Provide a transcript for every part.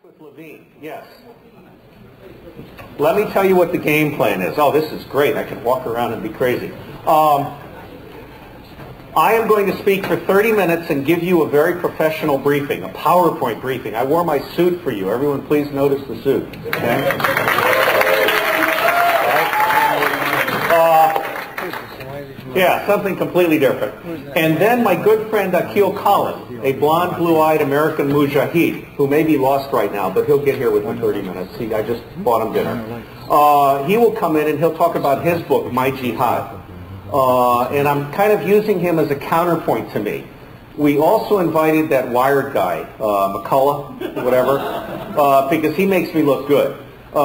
With Levine, yes. Let me tell you what the game plan is. Oh, this is great. I can walk around and be crazy. I am going to speak for 30 minutes and give you a very professional briefing, a PowerPoint briefing. I wore my suit for you. Everyone please notice the suit. Okay? Yeah, something completely different. And then my good friend Akil Khalid, a blonde, blue-eyed American mujahid, who may be lost right now, but he'll get here within 30 minutes. I just bought him dinner. He will come in and he'll talk about his book, My Jihad. And I'm kind of using him as a counterpoint to me. We also invited that Wired guy, McCullough, whatever, because he makes me look good. So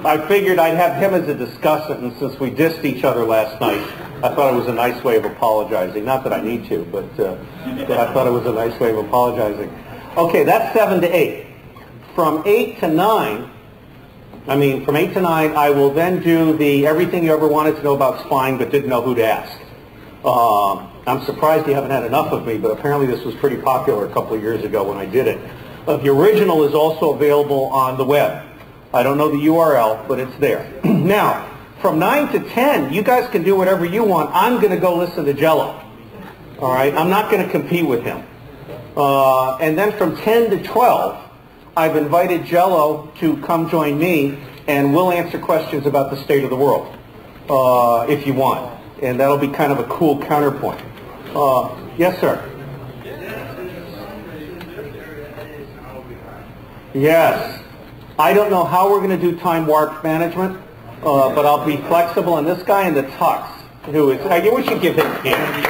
I figured I'd have him as a discussant, and since we dissed each other last night, I thought it was a nice way of apologizing. Not that I need to, but I thought it was a nice way of apologizing. Okay, that's 7 to 8. From 8 to 9, I will then do the everything you ever wanted to know about spying but didn't know who to ask. I'm surprised you haven't had enough of me, but apparently this was pretty popular a couple of years ago when I did it. The original is also available on the web. I don't know the URL, but it's there. Now, from 9 to 10, you guys can do whatever you want. I'm going to go listen to Jello. All right? I'm not going to compete with him. And then from 10 to 12, I've invited Jello to come join me, and we'll answer questions about the state of the world, if you want. And that'll be kind of a cool counterpoint. Yes, sir? Yes. I don't know how we're going to do time warp management, but I'll be flexible. And this guy in the tux, who is, we should give him a hand.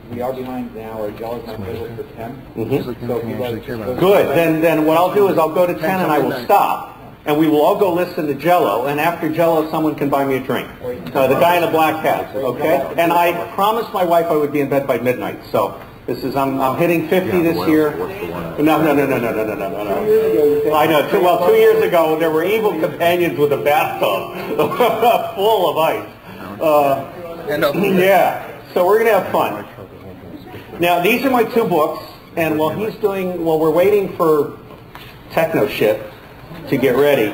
We are behind now. Our Jello's not scheduled for 10. Mm-hmm. Good. Then what I'll do is I'll go to 10 and I will stop. And we will all go listen to Jello, and after Jello, someone can buy me a drink. The guy in the black hat, okay? And I promised my wife I would be in bed by midnight, so this is, I'm hitting 50 this year. No. I know, 2 years ago, there were evil companions with a bathtub full of ice. Yeah, so we're going to have fun. Now, these are my 2 books, and while we're waiting for techno shit to get ready.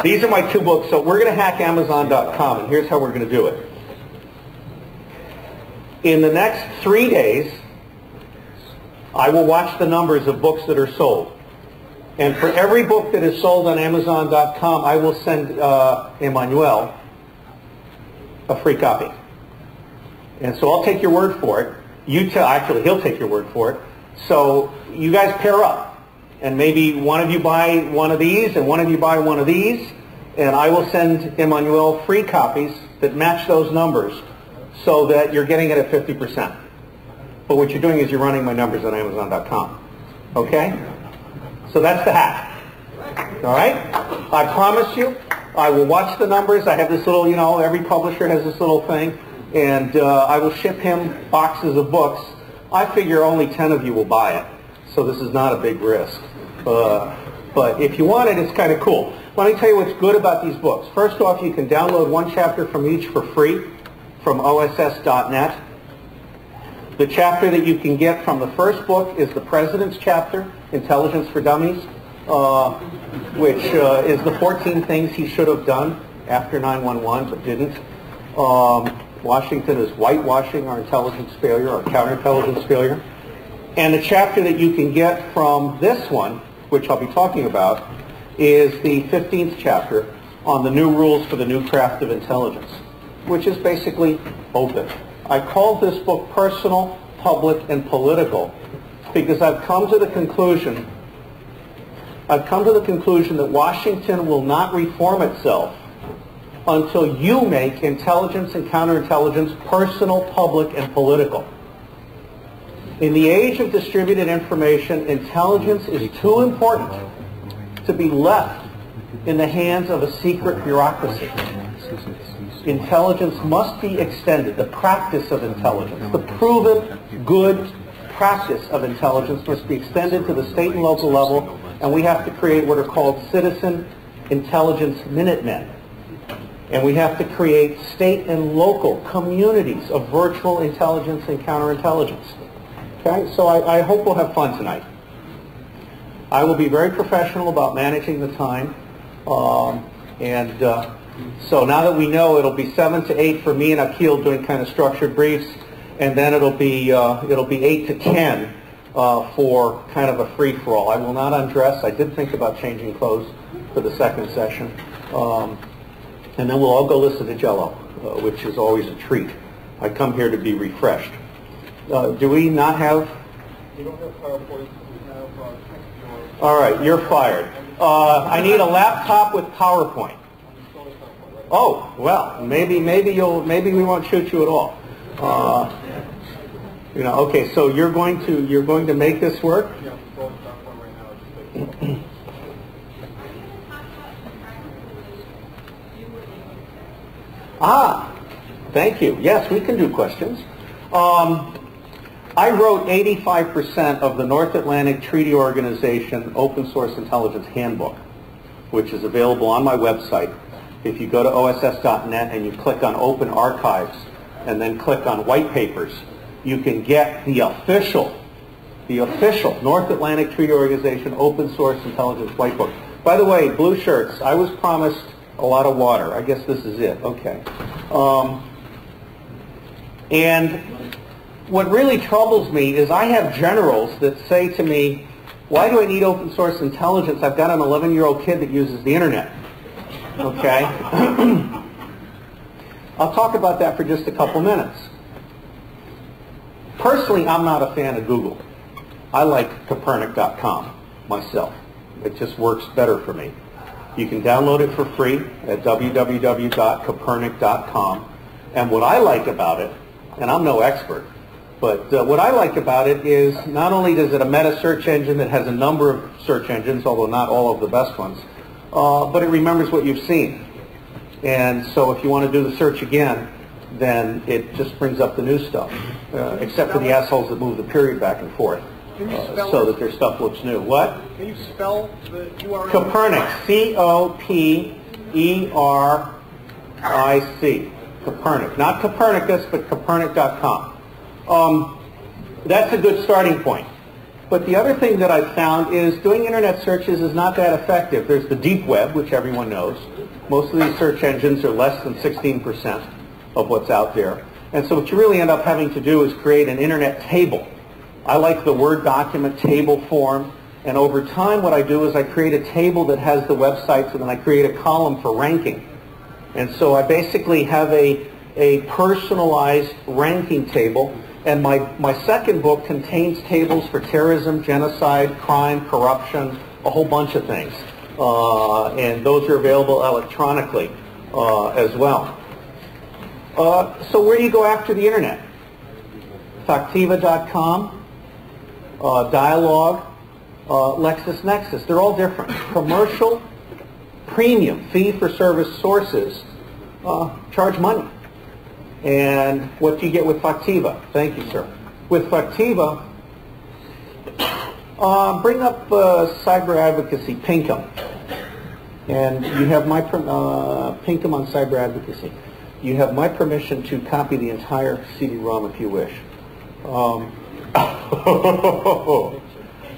These are my 2 books. So we're going to hack Amazon.com, and here's how we're going to do it. In the next 3 days, I will watch the numbers of books that are sold. And for every book that is sold on Amazon.com, I will send Emmanuel a free copy. And so I'll take your word for it. Actually, he'll take your word for it. So you guys pair up. And maybe one of you buy one of these and one of you buy one of these, and I will send Emmanuel free copies that match those numbers so that you're getting it at 50%. But what you're doing is you're running my numbers on Amazon.com. Okay? So that's the hack. All right? I promise you, I will watch the numbers. I have this little, every publisher has this little thing, and I will ship him boxes of books. I figure only 10 of you will buy it. So this is not a big risk. But if you want it, it's kind of cool. Let me tell you what's good about these books. First off, you can download 1 chapter from each for free from OSS.net. The chapter that you can get from the first book is the President's chapter, Intelligence for Dummies, which is the 14 things he should have done after 9/11 but didn't. Washington is whitewashing our intelligence failure, our counterintelligence failure. And the chapter that you can get from this one, which I'll be talking about, is the 15th chapter on the new rules for the new craft of intelligence, which is basically open. I called this book Personal, Public, and Political because I've come to the conclusion that Washington will not reform itself until you make intelligence and counterintelligence personal, public, and political. In the age of distributed information, intelligence is too important to be left in the hands of a secret bureaucracy. Intelligence must be extended. The practice of intelligence, the proven good practice of intelligence must be extended to the state and local level, and we have to create what are called citizen intelligence Minutemen. And we have to create state and local communities of virtual intelligence and counterintelligence. Okay, so I hope we'll have fun tonight. I will be very professional about managing the time. So now that we know, it'll be 7 to 8 for me and Akil doing kind of structured briefs, and then it'll be 8 to 10 for kind of a free-for-all. I will not undress. I did think about changing clothes for the second session. And then we'll all go listen to Jello, which is always a treat. I come here to be refreshed. Do we not have? We don't have PowerPoint. We have text. All right, you're fired. I need a laptop with PowerPoint. Oh, well, maybe we won't shoot you at all. Okay, so you're going to make this work? Yeah, I'm installing PowerPoint right now. Thank you. Yes, we can do questions. I wrote 85% of the North Atlantic Treaty Organization Open Source Intelligence Handbook, which is available on my website. If you go to oss.net and you click on Open Archives and then click on White Papers, you can get the official North Atlantic Treaty Organization Open Source Intelligence White Book. By the way, blue shirts, I was promised a lot of water. I guess this is it. Okay. And what really troubles me is I have generals that say to me, why do I need open source intelligence? I've got an 11-year-old kid that uses the internet. Okay? I'll talk about that for just a couple minutes. Personally, I'm not a fan of Google. I like Copernic.com myself. It just works better for me. You can download it for free at www.copernic.com. And what I like about it, and I'm no expert, but what I like about it is not only does it a meta search engine that has a number of search engines, although not all of the best ones, but it remembers what you've seen. And so if you want to do the search again, then it just brings up the new stuff, except for the assholes that move the period back and forth. So that their stuff looks new. What? Can you spell the URL? Copernic. C-O-P-E-R-I-C. Copernic. Not Copernicus, but Copernic.com. That's a good starting point. But the other thing that I've found is doing internet searches is not that effective. There's the deep web, which everyone knows. Most of these search engines are less than 16% of what's out there. And so what you really end up having to do is create an internet table. I like the Word document table form, and over time what I do is I create a table that has the websites, and then I create a column for ranking. And so I basically have a personalized ranking table, and my second book contains tables for terrorism, genocide, crime, corruption, a whole bunch of things. And those are available electronically as well. So where do you go after the internet? Factiva.com. Dialogue, LexisNexis. They're all different. Commercial, premium, fee-for-service sources charge money. And what do you get with Factiva? Thank you, sir. With Factiva, bring up cyber advocacy, Pinkham. And you have my Pinkham on cyber advocacy. You have my permission to copy the entire CD-ROM if you wish.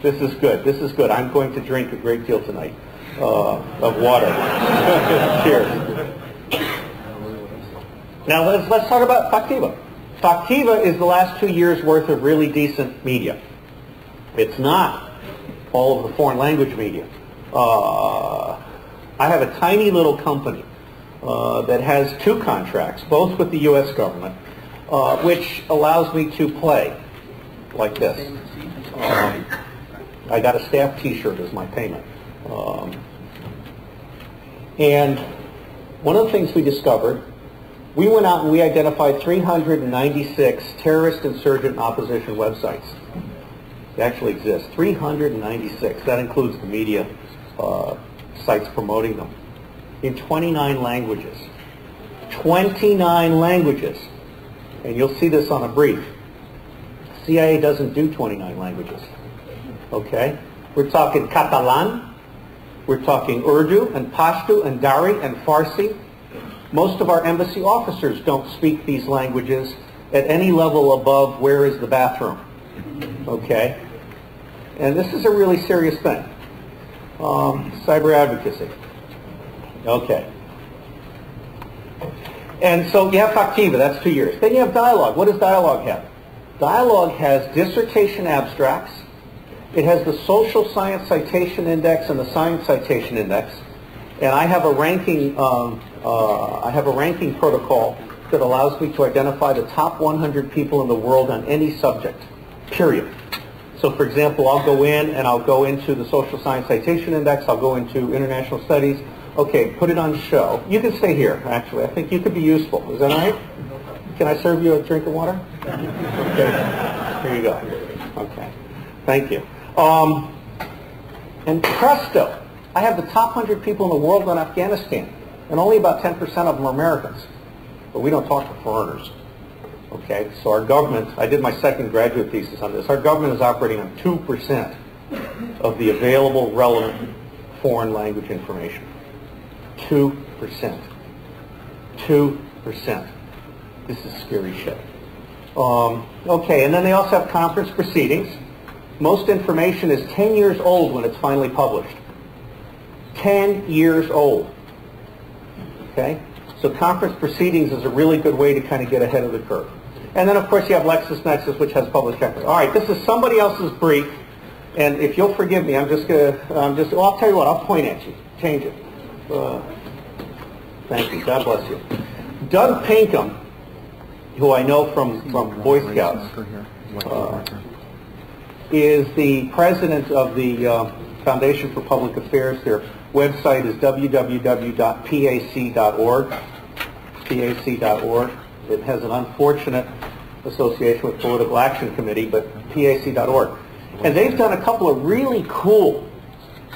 This is good. This is good. I'm going to drink a great deal tonight of water. Cheers. Now let's talk about Factiva. Factiva is the last 2 years' worth of really decent media. It's not all of the foreign language media. I have a tiny little company that has 2 contracts, both with the U.S. government, which allows me to play like this. I got a staff T-shirt as my payment. And one of the things we discovered, we went out and we identified 396 terrorist insurgent opposition websites. They actually exist. 396. That includes the media sites promoting them. In 29 languages. 29 languages. And you'll see this on a brief. CIA doesn't do 29 languages. Okay? We're talking Catalan, we're talking Urdu and Pashto and Dari and Farsi, Most of our embassy officers don't speak these languages at any level above where is the bathroom. Okay? And this is a really serious thing. Cyber advocacy. Okay. And so you have Factiva, that's 2 years. Then you have Dialogue. What does Dialogue have? Dialogue has dissertation abstracts. It has the Social Science Citation Index and the Science Citation Index. And I have a ranking protocol that allows me to identify the top 100 people in the world on any subject, period. So for example, I'll go in and I'll go into the Social Science Citation Index, I'll go into International Studies. Okay, put it on show. You can stay here, actually. I think you could be useful. Is that all right? Can I serve you a drink of water? Okay. Here you go. Okay. Thank you. And presto, I have the top 100 people in the world on Afghanistan, and only about 10% of them are Americans. But we don't talk to foreigners. Okay, so our government, I did my second graduate thesis on this, our government is operating on 2% of the available relevant foreign language information. 2%. 2%. This is scary shit. Okay, and then they also have conference proceedings. Most information is 10 years old when it's finally published. 10 years old. Okay? So conference proceedings is a really good way to kind of get ahead of the curve. And then, of course, you have LexisNexis, which has published records. All right, this is somebody else's brief, and if you'll forgive me, well, I'll tell you what, I'll point at you. Change it. Thank you. God bless you. Doug Pinkham, who I know from Boy Scouts, is the president of the Foundation for Public Affairs. Their website is www.pac.org. pac.org. It has an unfortunate association with Political Action Committee, but pac.org. And they've done a couple of really cool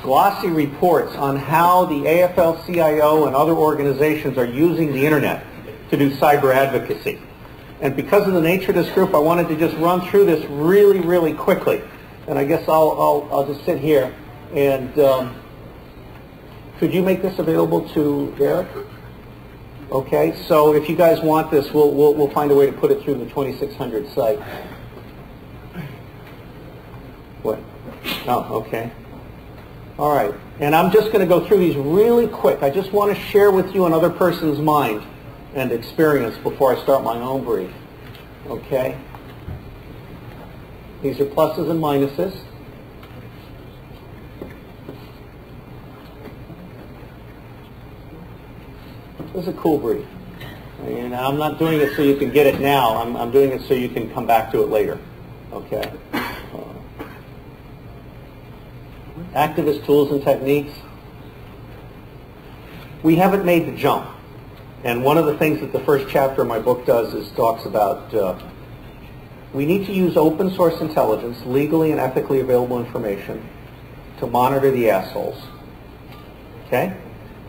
glossy reports on how the AFL-CIO and other organizations are using the internet to do cyber advocacy. And because of the nature of this group, I wanted to just run through this really, really quickly. And I guess I'll just sit here. And could you make this available to Derek? Okay, so if you guys want this, we'll find a way to put it through the 2600 site. What? Oh, okay. All right, and I'm just going to go through these really quick. I just want to share with you another person's mind and experience before I start my own brief. Okay? These are pluses and minuses. This is a cool brief. And I'm not doing it so you can get it now. I'm doing it so you can come back to it later. Okay? Activist tools and techniques. We haven't made the jump. And one of the things that the first chapter of my book does is talks about we need to use open source intelligence, legally and ethically available information, to monitor the assholes. Okay?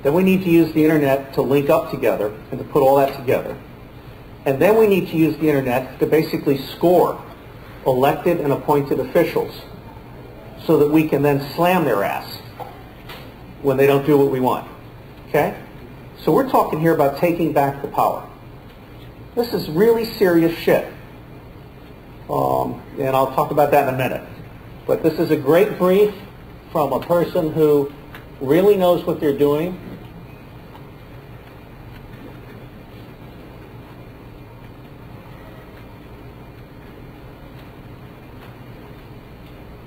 Then we need to use the internet to link up together and to put all that together. And then we need to use the internet to basically score elected and appointed officials so that we can then slam their ass when they don't do what we want. Okay? So we're talking here about taking back the power. This is really serious shit. And I'll talk about that in a minute. But this is a great brief from a person who really knows what they're doing.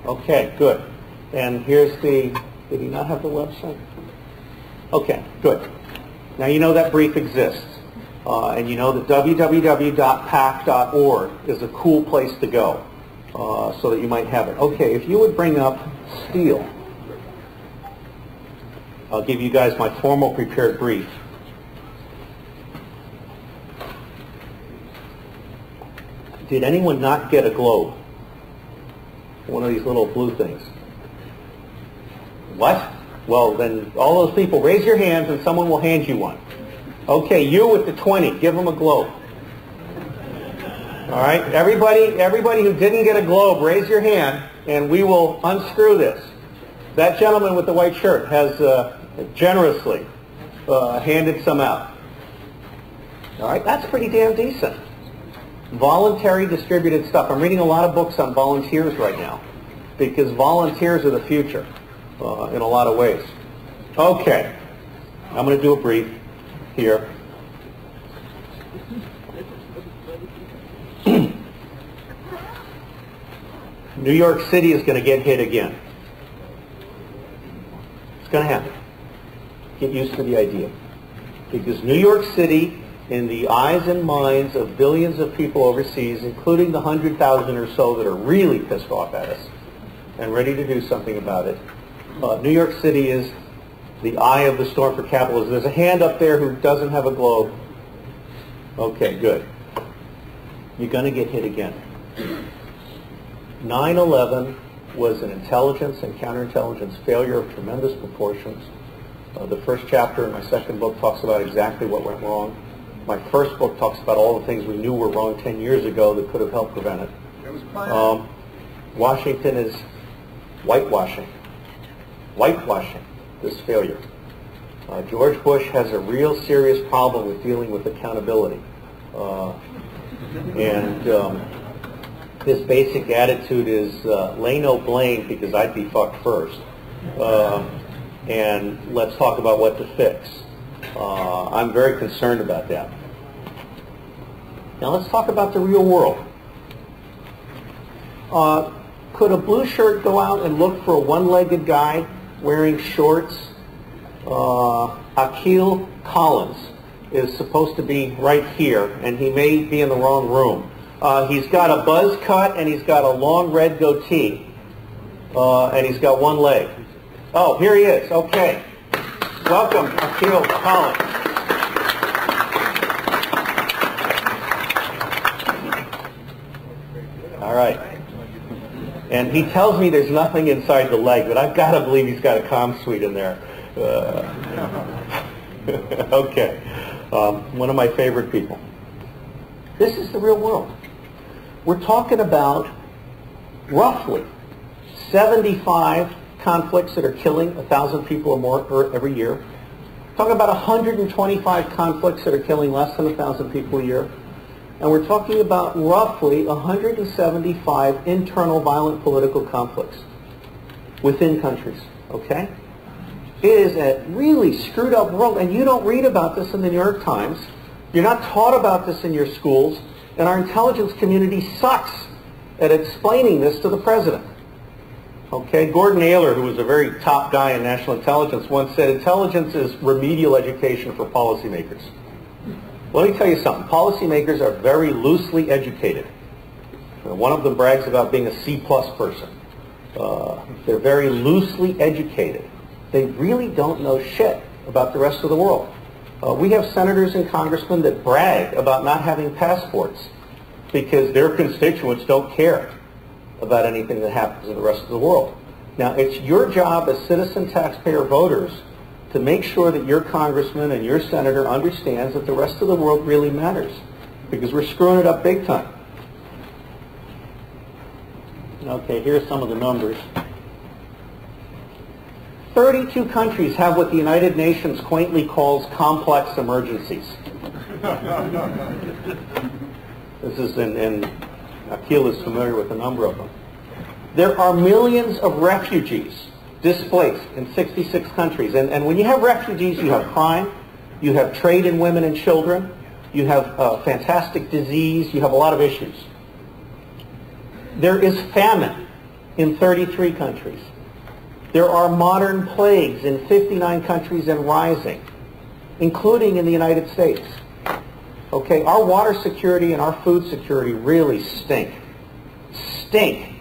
Okay, good. And here's the, did he not have the website? Okay, good. Now you know that brief exists. And you know that www.pac.org is a cool place to go so that you might have it. Okay, if you would bring up Steele. I'll give you guys my formal prepared brief. Did anyone not get a globe? One of these little blue things. What? Well, then all those people, raise your hands and someone will hand you one. Okay, you with the 20, give them a globe. All right, everybody who didn't get a globe, raise your hand and we will unscrew this. That gentleman with the white shirt has generously handed some out. All right, that's pretty damn decent. Voluntary distributed stuff. I'm reading a lot of books on volunteers right now because volunteers are the future in a lot of ways. Okay, I'm going to do a brief here. New York City is going to get hit again. It's going to happen. Get used to the idea. Because New York City, in the eyes and minds of billions of people overseas, including the 100,000 or so that are really pissed off at us and ready to do something about it, New York City is the eye of the storm for capitalism. There's a hand up there who doesn't have a globe. Okay, good. You're going to get hit again. 9/11 was an intelligence and counterintelligence failure of tremendous proportions. The first chapter in my second book talks about exactly what went wrong. My first book talks about all the things we knew were wrong 10 years ago that could have helped prevent it. Washington is whitewashing this failure. George Bush has a real serious problem with dealing with accountability. His basic attitude is lay no blame because I'd be fucked first. And let's talk about what to fix. I'm very concerned about that. Now let's talk about the real world. Could a blue shirt go out and look for a one-legged guy wearing shorts? Akil Collins is supposed to be right here, and he may be in the wrong room. He's got a buzz cut, and he's got a long red goatee, and he's got one leg. Oh, here he is. Okay. Welcome, H2K2. All right. And he tells me there's nothing inside the leg, but I've got to believe he's got a comm suite in there. Okay. One of my favorite people. This is the real world. We're talking about roughly 75 conflicts that are killing 1,000 people or more every year. We're talking about 125 conflicts that are killing less than 1,000 people a year. And we're talking about roughly 175 internal violent political conflicts within countries, okay? It is a really screwed up world, and you don't read about this in the New York Times. You're not taught about this in your schools, and our intelligence community sucks at explaining this to the president. Okay, Gordon Naylor, who was a very top guy in national intelligence, once said, intelligence is remedial education for policymakers. Let me tell you something. Policymakers are very loosely educated. One of them brags about being a C-plus person. They're very loosely educated. They really don't know shit about the rest of the world. We have senators and congressmen that brag about not having passports because their constituents don't care about anything that happens in the rest of the world. Now, it's your job as citizen taxpayer voters to make sure that your congressman and your senator understands that the rest of the world really matters, because we're screwing it up big time. Okay, here's some of the numbers. 32 countries have what the United Nations quaintly calls complex emergencies. This is Akil is familiar with a number of them. There are millions of refugees displaced in 66 countries. And when you have refugees, you have crime, you have trade in women and children, you have fantastic disease, you have a lot of issues. There is famine in 33 countries. There are modern plagues in 59 countries and rising, including in the United States. Okay, our water security and our food security really stink. Stink.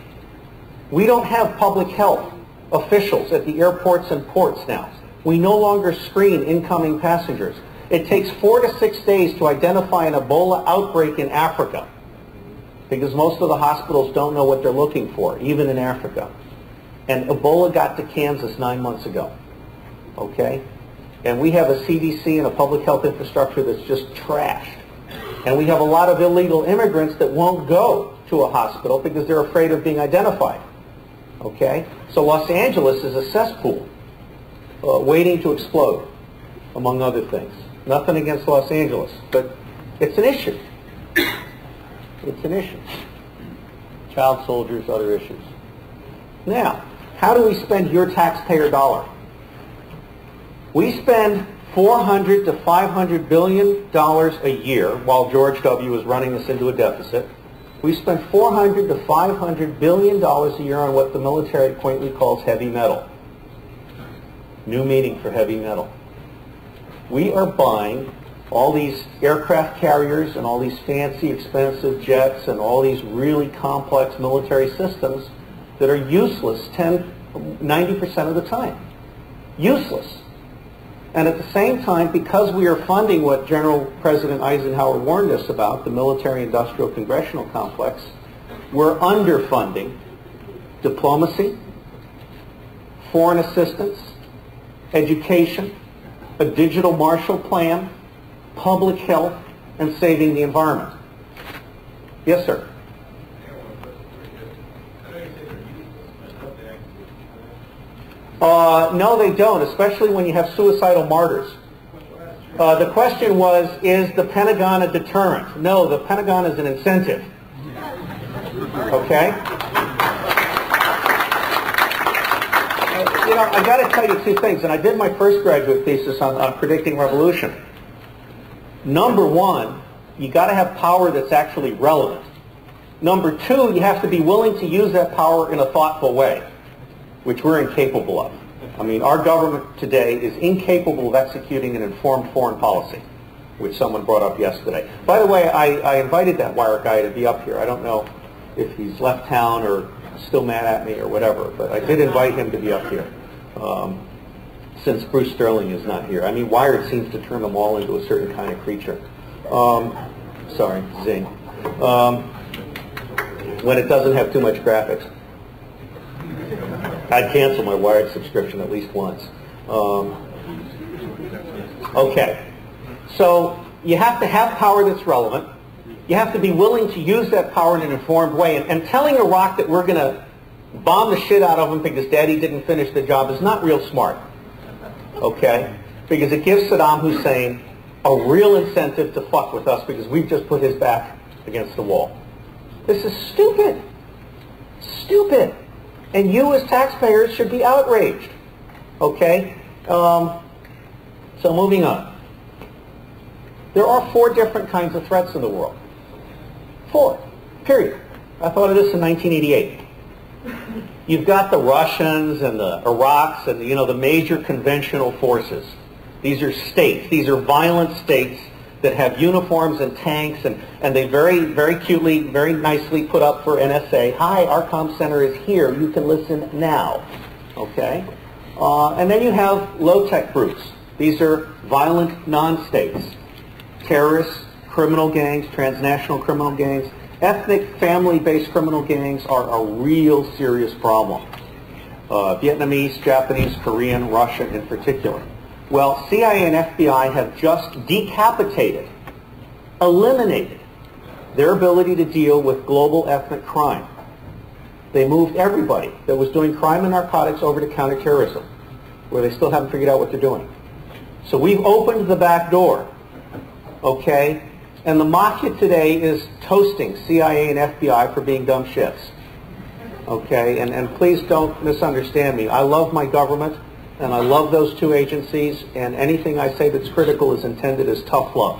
We don't have public health officials at the airports and ports now. We no longer screen incoming passengers. It takes 4 to 6 days to identify an Ebola outbreak in Africa, because most of the hospitals don't know what they're looking for, even in Africa. And Ebola got to Kansas 9 months ago. Okay? And we have a CDC and a public health infrastructure that's just trashed. And we have a lot of illegal immigrants that won't go to a hospital because they're afraid of being identified. Okay? So Los Angeles is a cesspool waiting to explode, among other things. Nothing against Los Angeles, but It's an issue. It's an issue. Child soldiers, other issues. Now, how do we spend your taxpayer dollar? We spend $400 to $500 billion a year while George W. was running us into a deficit. We spend $400 to $500 billion a year on what the military quaintly calls heavy metal. New meaning for heavy metal. We are buying all these aircraft carriers and all these fancy, expensive jets and all these really complex military systems that are useless 90% of the time. Useless. And at the same time, because we are funding what General President Eisenhower warned us about, the military-industrial congressional complex, we're underfunding diplomacy, foreign assistance, education, a digital Marshall Plan, public health, and saving the environment. Yes, sir. No, they don't, especially when you have suicidal martyrs. The question was, is the Pentagon a deterrent? No, the Pentagon is an incentive. Okay? You know, I got to tell you two things, and I did my first graduate thesis on predicting revolution. Number one, you got to have power that's actually relevant. Number two, you have to be willing to use that power in a thoughtful way, which we're incapable of. I mean, our government today is incapable of executing an informed foreign policy, which someone brought up yesterday. By the way, I invited that wire guy to be up here. I don't know if he's left town or still mad at me or whatever, but I did invite him to be up here, since Bruce Sterling is not here. I mean, Wired seems to turn them all into a certain kind of creature. Sorry, zing. When it doesn't have too much graphics. I'd cancel my Wired subscription at least once. Okay. So you have to have power that's relevant. You have to be willing to use that power in an informed way. And telling Iraq that we're going to bomb the shit out of them because Daddy didn't finish the job is not real smart. Okay? Because it gives Saddam Hussein a real incentive to fuck with us because we've just put his back against the wall. This is stupid. Stupid. And you as taxpayers should be outraged. Okay? So moving on. There are 4 different kinds of threats in the world. 4. Period. I thought of this in 1988. You've got the Russians and the Iraqs and the major conventional forces. These are states. These are violent states that have uniforms and tanks, and they very, very cutely, very nicely put up for NSA, hi, our comm center is here, you can listen now. Okay? And then you have low-tech groups. These are violent non-states. Terrorists, criminal gangs, transnational criminal gangs, ethnic, family-based criminal gangs are a real serious problem. Vietnamese, Japanese, Korean, Russia in particular. Well, CIA and FBI have just decapitated, eliminated their ability to deal with global ethnic crime. They moved everybody that was doing crime and narcotics over to counterterrorism, where they still haven't figured out what they're doing. So we've opened the back door, okay? And the mafia today is toasting CIA and FBI for being dumb shits, okay? And please don't misunderstand me. I love my government. And I love those 2 agencies, and anything I say that's critical is intended as tough love.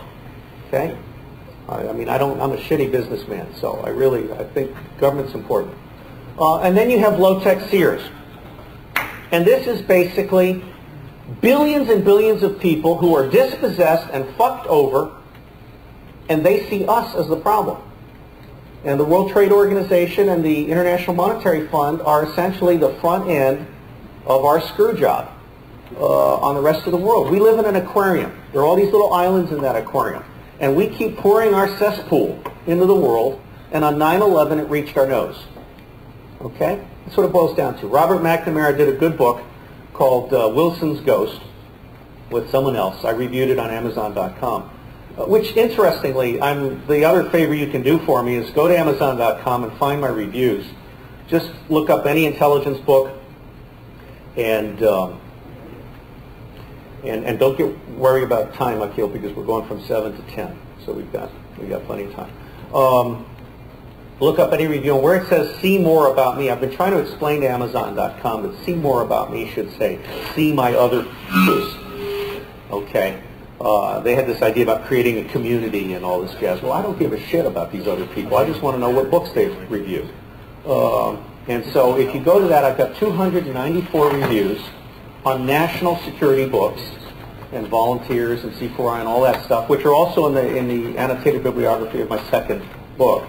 Okay? I mean, I'm a shitty businessman, so I think government's important. And then you have low-tech seers. And this is basically billions and billions of people who are dispossessed and fucked over, and they see us as the problem. And the World Trade Organization and the International Monetary Fund are essentially the front end of our screw job on the rest of the world. We live in an aquarium. There are all these little islands in that aquarium. And we keep pouring our cesspool into the world, and on 9/11 it reached our nose. Okay? That's what it boils down to. Robert McNamara did a good book called Wilson's Ghost with someone else. I reviewed it on Amazon.com. Which, interestingly, the other favor you can do for me is go to Amazon.com and find my reviews. Just look up any intelligence book, and don't get worried about time, Akil, because we're going from 7 to 10. so we got plenty of time. Look up any review. And where it says "see more about me," I've been trying to explain to Amazon.com that "see more about me" should say "see my other reviews." Okay. They had this idea about creating a community and all this jazz. Well, I don't give a shit about these other people. I just want to know what books they've reviewed. And so if you go to that, I've got 294 reviews on national security books and volunteers and C4I and all that stuff, which are also in the annotated bibliography of my second book.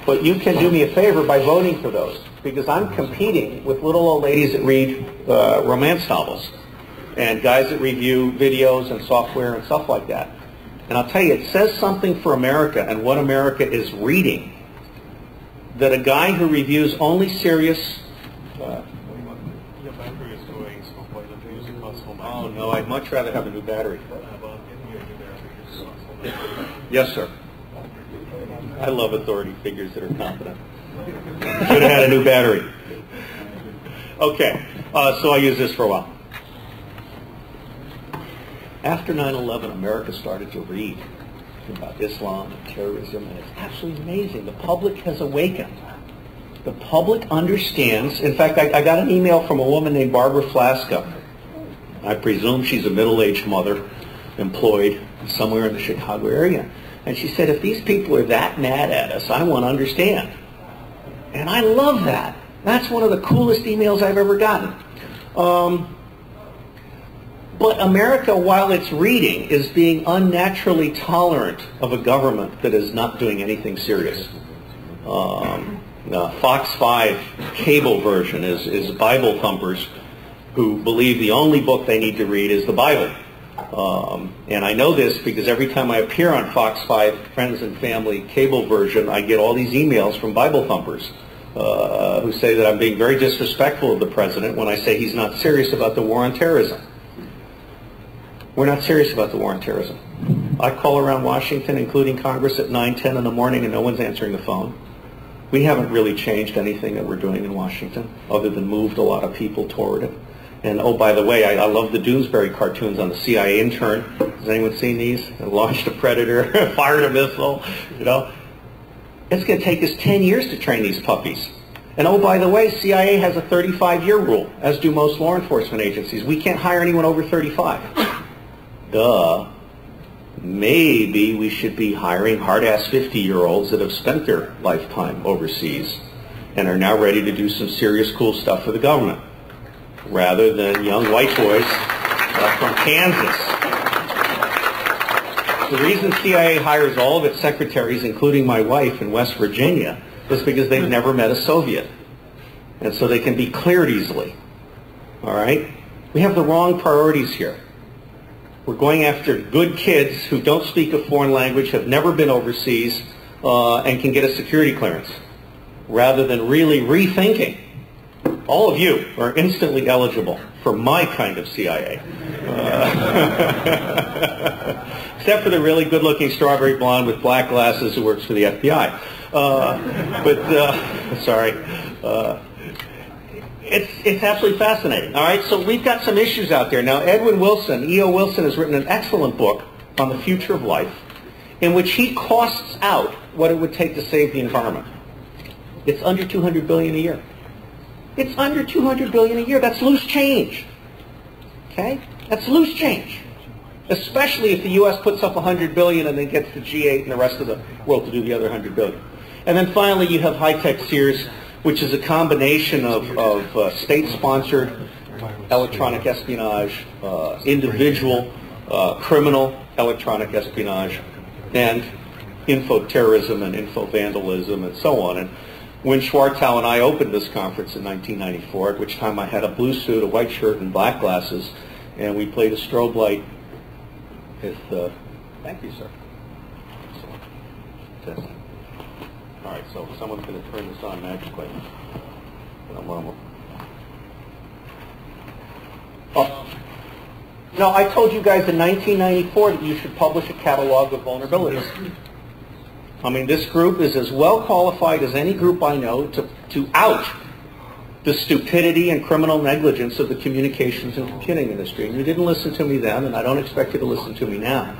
But you can do me a favor by voting for those, because I'm competing with little old ladies that read romance novels and guys that review videos and software and stuff like that. And I'll tell you, it says something for America and what America is reading, that a guy who reviews only serious... Oh no, I'd much rather have a new battery. Yes, sir. I love authority figures that are competent. Should have had a new battery. Okay, so I'll use this for a while. After 9/11, America started to read about Islam and terrorism, and it's absolutely amazing. The public has awakened. The public understands. In fact, I got an email from a woman named Barbara Flasco. I presume she's a middle-aged mother employed somewhere in the Chicago area. And she said, if these people are that mad at us, I want to understand. And I love that. That's one of the coolest emails I've ever gotten. But America, while it's reading, is being unnaturally tolerant of a government that is not doing anything serious. Fox 5 cable version is Bible thumpers who believe the only book they need to read is the Bible. And I know this because every time I appear on Fox 5 Friends and Family cable version, I get all these emails from Bible thumpers who say that I'm being very disrespectful of the president when I say he's not serious about the war on terrorism. We're not serious about the war on terrorism. I call around Washington, including Congress, at 9, 10 in the morning, and no one's answering the phone. We haven't really changed anything that we're doing in Washington, other than moved a lot of people toward it. And oh, by the way, I love the Doonesbury cartoons on the CIA intern. Has anyone seen these? Launched a Predator, fired a missile, you know. It's going to take us 10 years to train these puppies. And oh, by the way, CIA has a 35-year rule, as do most law enforcement agencies. We can't hire anyone over 35. Duh. Maybe we should be hiring hard-ass 50-year-olds that have spent their lifetime overseas and are now ready to do some serious cool stuff for the government, rather than young white boys from Kansas. The reason CIA hires all of its secretaries, including my wife in West Virginia, is because they've never met a Soviet. And so they can be cleared easily. All right? We have the wrong priorities here. We're going after good kids who don't speak a foreign language, have never been overseas, and can get a security clearance, rather than really rethinking. All of you are instantly eligible for my kind of CIA. Except for the really good-looking strawberry blonde with black glasses who works for the FBI. Sorry. It's absolutely fascinating. All right, so we've got some issues out there. Now, Edwin Wilson, E.O. Wilson, has written an excellent book on the future of life in which he costs out what it would take to save the environment. It's under $200 billion a year. It's under $200 billion a year. That's loose change. Okay? That's loose change. Especially if the U.S. puts up $100 billion and then gets the G8 and the rest of the world to do the other $100 billion. And then finally, you have high-tech Sears, which is a combination of state-sponsored electronic espionage, individual criminal electronic espionage, and info-terrorism and info-vandalism and so on. And when Schwartau and I opened this conference in 1994, at which time I had a blue suit, a white shirt, and black glasses, and we played a strobe light with, thank you, sir. Testing. All right, so someone's going to turn this on magically. No, I told you guys in 1994 that you should publish a catalog of vulnerabilities. I mean, this group is as well qualified as any group I know to out the stupidity and criminal negligence of the communications and computing industry. And you didn't listen to me then, and I don't expect you to listen to me now.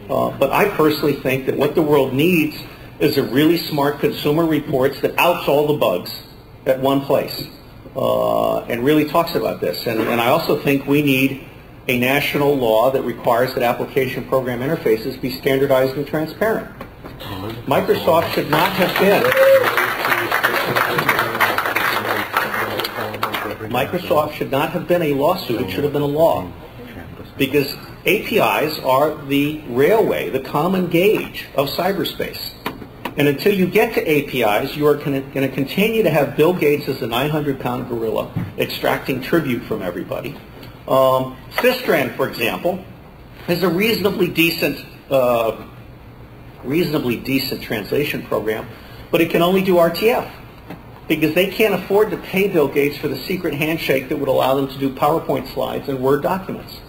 But I personally think that what the world needs is a really smart consumer reports that outs all the bugs at one place and really talks about this. And I also think we need a national law that requires that application program interfaces be standardized and transparent. Microsoft should not have been a lawsuit. It should have been a law. Because APIs are the railway, the common gauge of cyberspace. And until you get to APIs, you are going to continue to have Bill Gates as a 900-pound gorilla extracting tribute from everybody. Systran, for example, is a reasonably decent translation program, but it can only do RTF because they can't afford to pay Bill Gates for the secret handshake that would allow them to do PowerPoint slides and Word documents.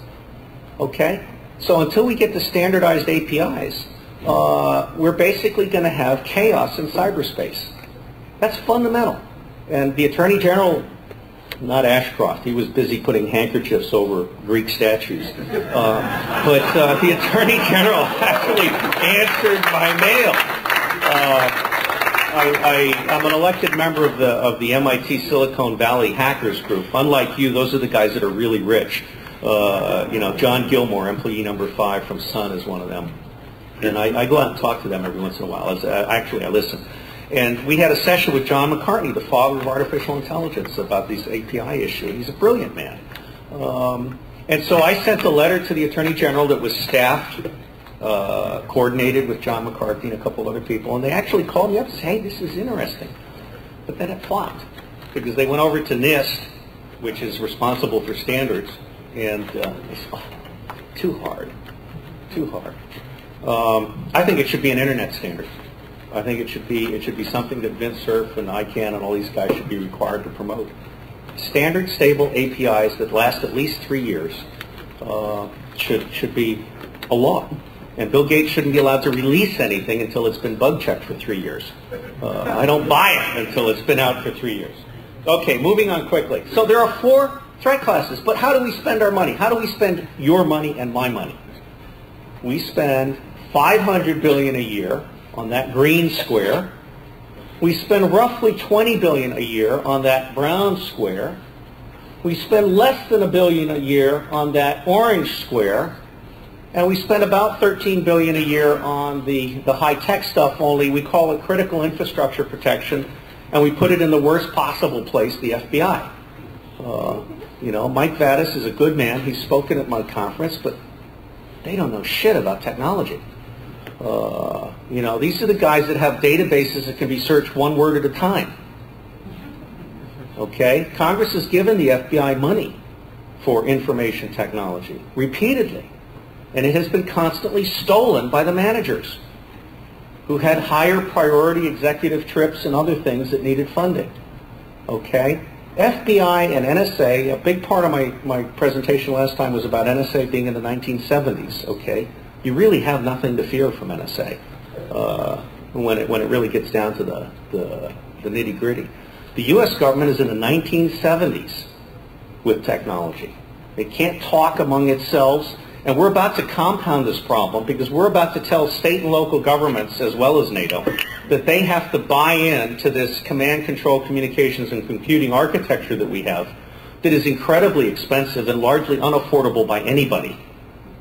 Okay? So until we get to standardized APIs, we're basically going to have chaos in cyberspace. That's fundamental. And the Attorney General, not Ashcroft, he was busy putting handkerchiefs over Greek statues. But the Attorney General actually answered my mail. I'm an elected member of the MIT Silicon Valley Hackers Group. Unlike you, those are the guys that are really rich. You know, John Gilmore, employee number 5 from Sun, is one of them. And I go out and talk to them every once in a while. Actually, I listen. And we had a session with John McCartney, the father of artificial intelligence, about this API issue. He's a brilliant man. And so I sent a letter to the Attorney General that was staffed, coordinated with John McCarthy and a couple other people. And they actually called me up and said, hey, this is interesting. But then it flopped because they went over to NIST, which is responsible for standards. And they said, oh, too hard. I think it should be an internet standard. I think it should be something that Vint Cerf and ICANN and all these guys should be required to promote. Standard stable APIs that last at least 3 years should be a law. And Bill Gates shouldn't be allowed to release anything until it's been bug checked for 3 years. I don't buy it until it's been out for 3 years. Okay, moving on quickly. So there are 4 threat classes, but how do we spend our money? How do we spend your money and my money? We spend $500 billion a year on that green square. We spend roughly $20 billion a year on that brown square. We spend less than $1 billion a year on that orange square. And we spend about $13 billion a year on the high-tech stuff only. We call it critical infrastructure protection, and we put it in the worst possible place, the FBI. You know, Mike Vadas is a good man. He's spoken at my conference, but they don't know shit about technology. You know, these are the guys that have databases that can be searched one word at a time. Okay? Congress has given the FBI money for information technology repeatedly. And it has been constantly stolen by the managers who had higher priority executive trips and other things that needed funding. Okay? FBI and NSA, a big part of my presentation last time was about NSA being in the 1970s. Okay? You really have nothing to fear from NSA when it really gets down to the nitty-gritty. The U.S. government is in the 1970s with technology. They can't talk among itself, and we're about to compound this problem because we're about to tell state and local governments, as well as NATO, that they have to buy in to this command, control, communications, and computing architecture that we have that is incredibly expensive and largely unaffordable by anybody,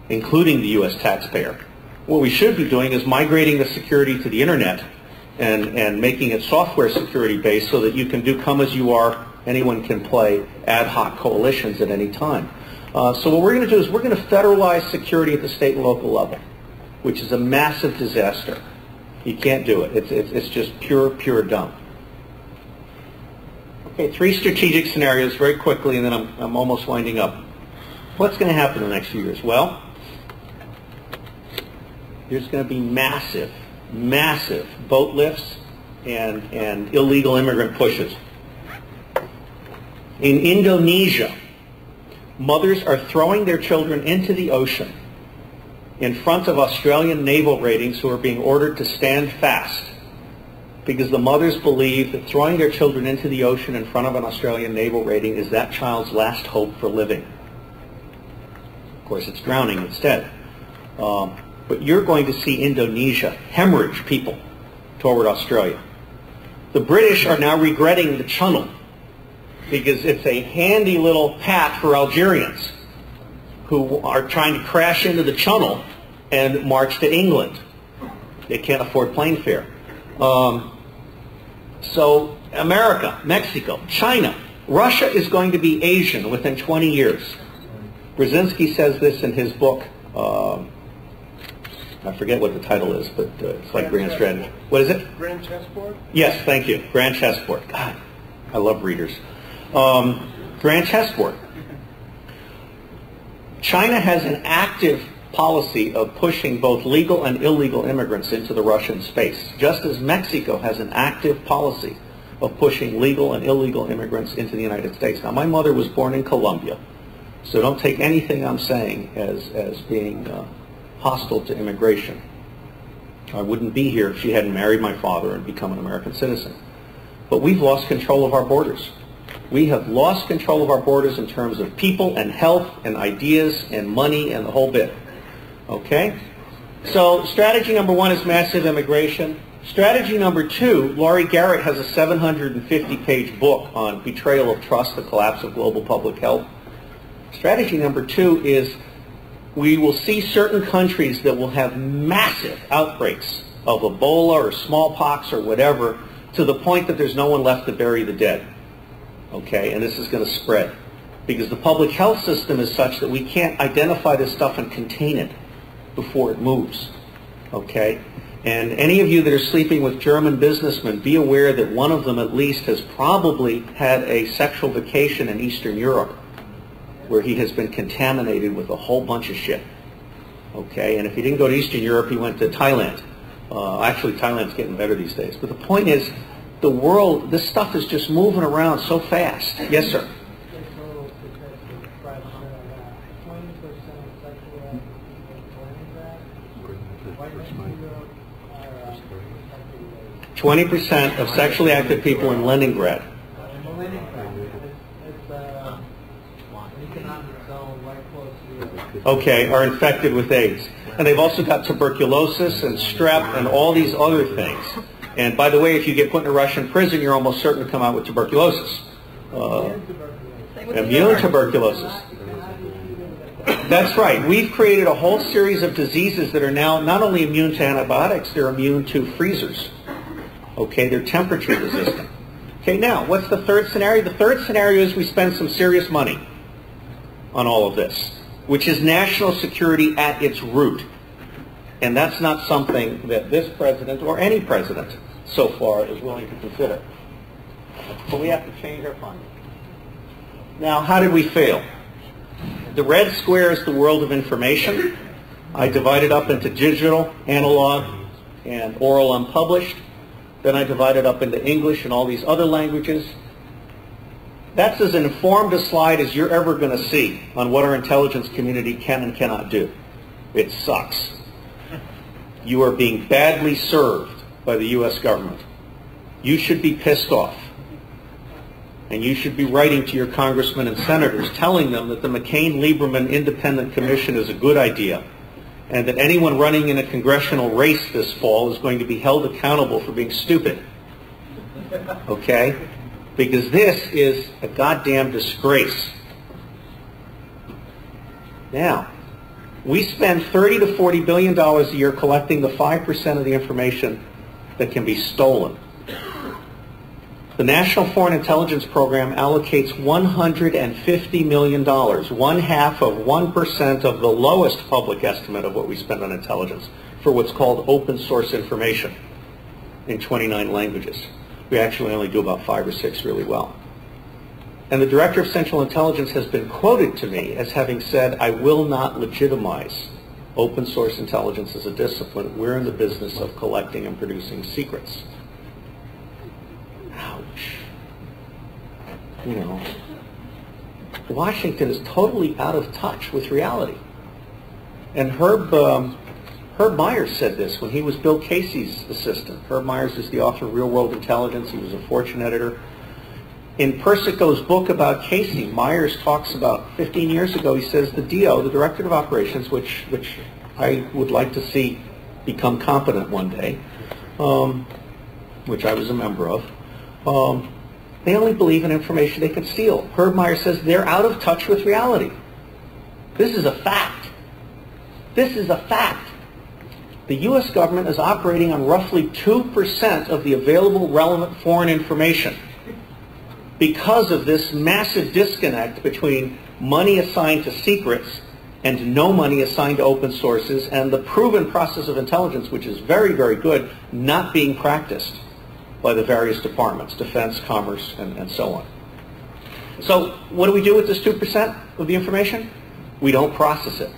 including the U.S. taxpayer. What we should be doing is migrating the security to the internet and making it software security based so that you can do come as you are, anyone can play ad hoc coalitions at any time. So what we're going to do is we're going to federalize security at the state and local level, which is a massive disaster. You can't do it. It's just pure dumb. Okay, 3 strategic scenarios very quickly, and then I'm almost winding up. What's going to happen in the next few years? Well, there's going to be massive boat lifts and illegal immigrant pushes. In Indonesia, mothers are throwing their children into the ocean in front of Australian naval ratings who are being ordered to stand fast because the mothers believe that throwing their children into the ocean in front of an Australian naval rating is that child's last hope for living. Of course, it's drowning instead. but you're going to see Indonesia hemorrhage people toward Australia. The British are now regretting the Channel because it's a handy little path for Algerians who are trying to crash into the Channel and march to England. They can't afford plane fare. So America, Mexico, China, Russia is going to be Asian within 20 years. Brzezinski says this in his book. I forget what the title is, but it's like Grand Strategy. What is it? Grand Chessboard? Yes, thank you. Grand Chessboard. God, I love readers. Grand Chessboard. China has an active policy of pushing both legal and illegal immigrants into the Russian space, just as Mexico has an active policy of pushing legal and illegal immigrants into the United States. Now, my mother was born in Colombia, so don't take anything I'm saying as being hostile to immigration. I wouldn't be here if she hadn't married my father and become an American citizen. But we've lost control of our borders. We have lost control of our borders in terms of people and health and ideas and money and the whole bit. Okay? So strategy number one is massive immigration. Strategy number two, Laurie Garrett has a 750-page book on betrayal of trust, the collapse of global public health. Strategy number two is we will see certain countries that will have massive outbreaks of Ebola or smallpox or whatever to the point that there's no one left to bury the dead. Okay, and this is going to spread because the public health system is such that we can't identify this stuff and contain it before it moves. Okay, and any of you that are sleeping with German businessmen, be aware that one of them at least has probably had a sexual vacation in Eastern Europe where he has been contaminated with a whole bunch of shit. Okay, and if he didn't go to Eastern Europe, he went to Thailand. Actually, Thailand's getting better these days. But the point is, the world, this stuff is just moving around so fast. Yes, sir? 20% of sexually active people in Leningrad. Okay, are infected with AIDS. And they've also got tuberculosis and strep and all these other things. And by the way, if you get put in a Russian prison, you're almost certain to come out with tuberculosis. Immune tuberculosis. That's right. We've created a whole series of diseases that are now not only immune to antibiotics, they're immune to freezers. Okay, they're temperature resistant. Okay, now, what's the third scenario? The third scenario is we spend some serious money on all of this, which is national security at its root. And that's not something that this president or any president so far is willing to consider. But we have to change our funding. Now, how did we fail? The red square is the world of information. I divided up into digital, analog, and oral unpublished. Then I divided up into English and all these other languages. That's as informed a slide as you're ever going to see on what our intelligence community can and cannot do. It sucks. You are being badly served by the U.S. government. You should be pissed off. And you should be writing to your congressmen and senators telling them that the McCain-Lieberman Independent Commission is a good idea and that anyone running in a congressional race this fall is going to be held accountable for being stupid. Okay? Because this is a goddamn disgrace. Now, we spend $30 to $40 billion a year collecting the 5% of the information that can be stolen. The National Foreign Intelligence Program allocates $150 million, 1/2 of 1% of the lowest public estimate of what we spend on intelligence, for what's called open source information in 29 languages. We actually only do about 5 or 6 really well. And the Director of Central Intelligence has been quoted to me as having said, "I will not legitimize open source intelligence as a discipline. We're in the business of collecting and producing secrets." Ouch. You know, Washington is totally out of touch with reality. And Herb Myers said this when he was Bill Casey's assistant. Herb Myers is the author of Real World Intelligence. He was a Fortune editor. In Persico's book about Casey, Myers talks about 15 years ago, he says the DO, the Director of Operations, which I would like to see become competent one day, which I was a member of. They only believe in information they can steal. Herb Meyer says they're out of touch with reality. This is a fact. This is a fact. The U.S. government is operating on roughly 2% of the available relevant foreign information because of this massive disconnect between money assigned to secrets and no money assigned to open sources, and the proven process of intelligence, which is very, very good, not being practiced by the various departments, defense, commerce, and so on. So what do we do with this 2% of the information? We don't process it.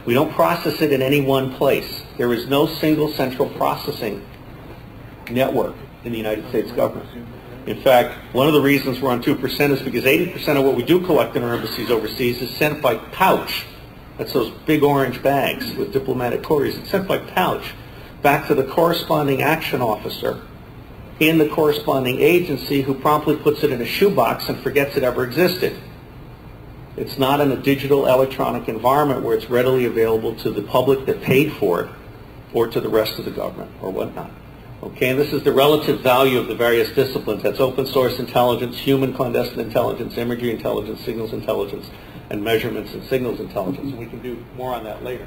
We don't process it in any one place. There is no single central processing network in the United States government. In fact, one of the reasons we're on 2% is because 80% of what we do collect in our embassies overseas is sent by pouch. That's those big orange bags with diplomatic couriers. It's sent by pouch back to the corresponding action officer in the corresponding agency, who promptly puts it in a shoebox and forgets it ever existed. It's not in a digital electronic environment where it's readily available to the public that paid for it, or to the rest of the government or whatnot. Okay, and this is the relative value of the various disciplines. That's open source intelligence, human clandestine intelligence, imagery intelligence, signals intelligence, and measurements and signals intelligence. And we can do more on that later.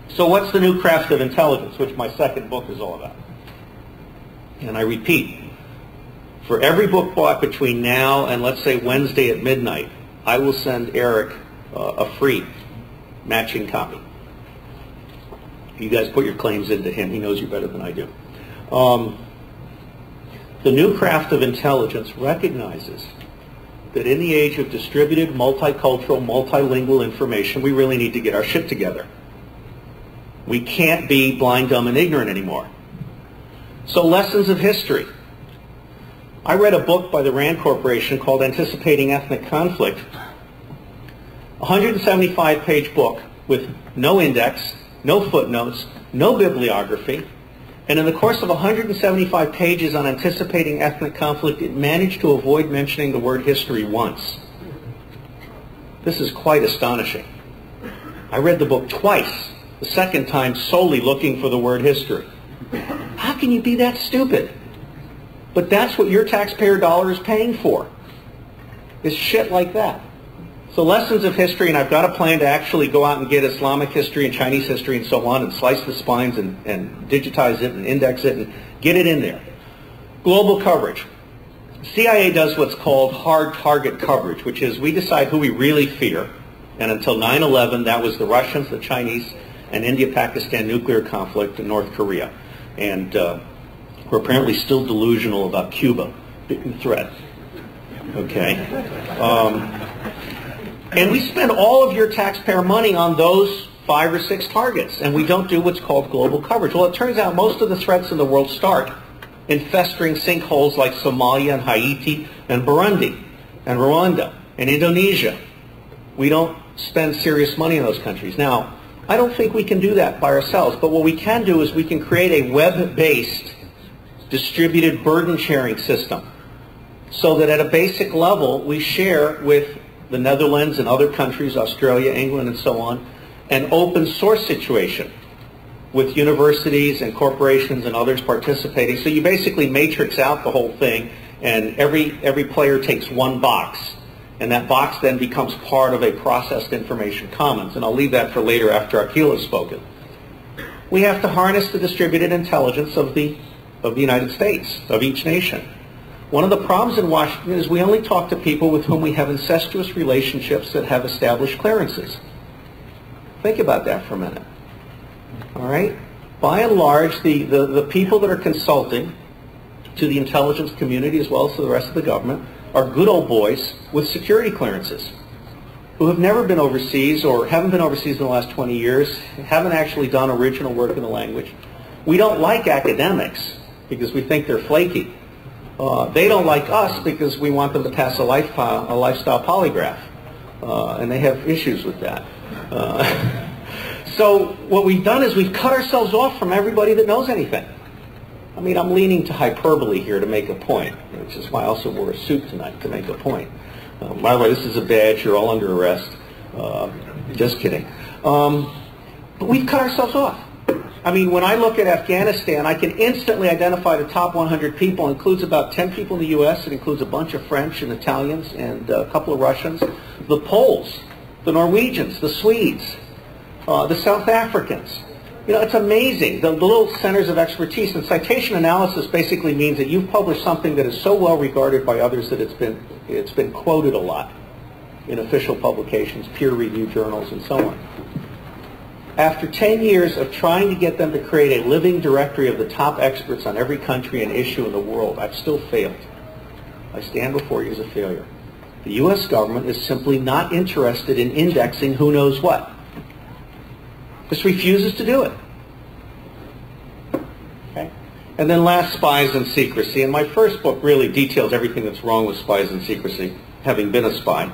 So what's the new craft of intelligence, which my second book is all about? And I repeat, for every book bought between now and, let's say, Wednesday at midnight, I will send Eric a free matching copy. You guys put your claims into him. He knows you better than I do. The new craft of intelligence recognizes that in the age of distributed, multicultural, multilingual information, we really need to get our shit together. We can't be blind, dumb, and ignorant anymore. So lessons of history. I read a book by the Rand Corporation called Anticipating Ethnic Conflict. A 175-page book with no index, no footnotes, no bibliography, and in the course of 175 pages on anticipating ethnic conflict, it managed to avoid mentioning the word history once. This is quite astonishing. I read the book twice, the second time solely looking for the word history. How can you be that stupid? But that's what your taxpayer dollar is paying for, is shit like that. So lessons of history, and I've got a plan to actually go out and get Islamic history and Chinese history and so on, and slice the spines and digitize it and index it and get it in there. Global coverage. CIA does what's called hard target coverage, which is we decide who we really fear, and until 9/11, that was the Russians, the Chinese, and India-Pakistan nuclear conflict in North Korea. And we're apparently still delusional about Cuba being a threat. Okay. And we spend all of your taxpayer money on those 5 or 6 targets, and we don't do what's called global coverage. Well, it turns out most of the threats in the world start in festering sinkholes like Somalia and Haiti and Burundi and Rwanda and Indonesia. We don't spend serious money in those countries. Now, I don't think we can do that by ourselves, but what we can do is we can create a web-based distributed burden sharing system so that at a basic level we share with the Netherlands and other countries, Australia, England, and so on, an open source situation with universities and corporations and others participating. So you basically matrix out the whole thing, and every player takes one box, and that box then becomes part of a processed information commons. And I'll leave that for later after Akil has spoken. We have to harness the distributed intelligence of the United States, of each nation. One of the problems in Washington is we only talk to people with whom we have incestuous relationships that have established clearances. Think about that for a minute. All right? By and large, the people that are consulting to the intelligence community as well as to the rest of the government are good old boys with security clearances who have never been overseas or haven't been overseas in the last 20 years, haven't actually done original work in the language. We don't like academics because we think they're flaky. They don't like us because we want them to pass a lifestyle polygraph, and they have issues with that. So what we've done is we've cut ourselves off from everybody that knows anything. I mean, I'm leaning to hyperbole here to make a point, which is why I also wore a suit tonight, to make a point. By the way, this is a badge. You're all under arrest. Just kidding. But we've cut ourselves off. I mean, when I look at Afghanistan, I can instantly identify the top 100 people. It includes about 10 people in the U.S. It includes a bunch of French and Italians and a couple of Russians. The Poles, the Norwegians, the Swedes, the South Africans. You know, it's amazing, the little centers of expertise. And citation analysis basically means that you've published something that is so well regarded by others that it's been quoted a lot in official publications, peer-reviewed journals, and so on. After 10 years of trying to get them to create a living directory of the top experts on every country and issue in the world, I've still failed. I stand before you as a failure. The U.S. government is simply not interested in indexing who knows what. Just refuses to do it. Okay? And then last, spies and secrecy. And my first book really details everything that's wrong with spies and secrecy, having been a spy.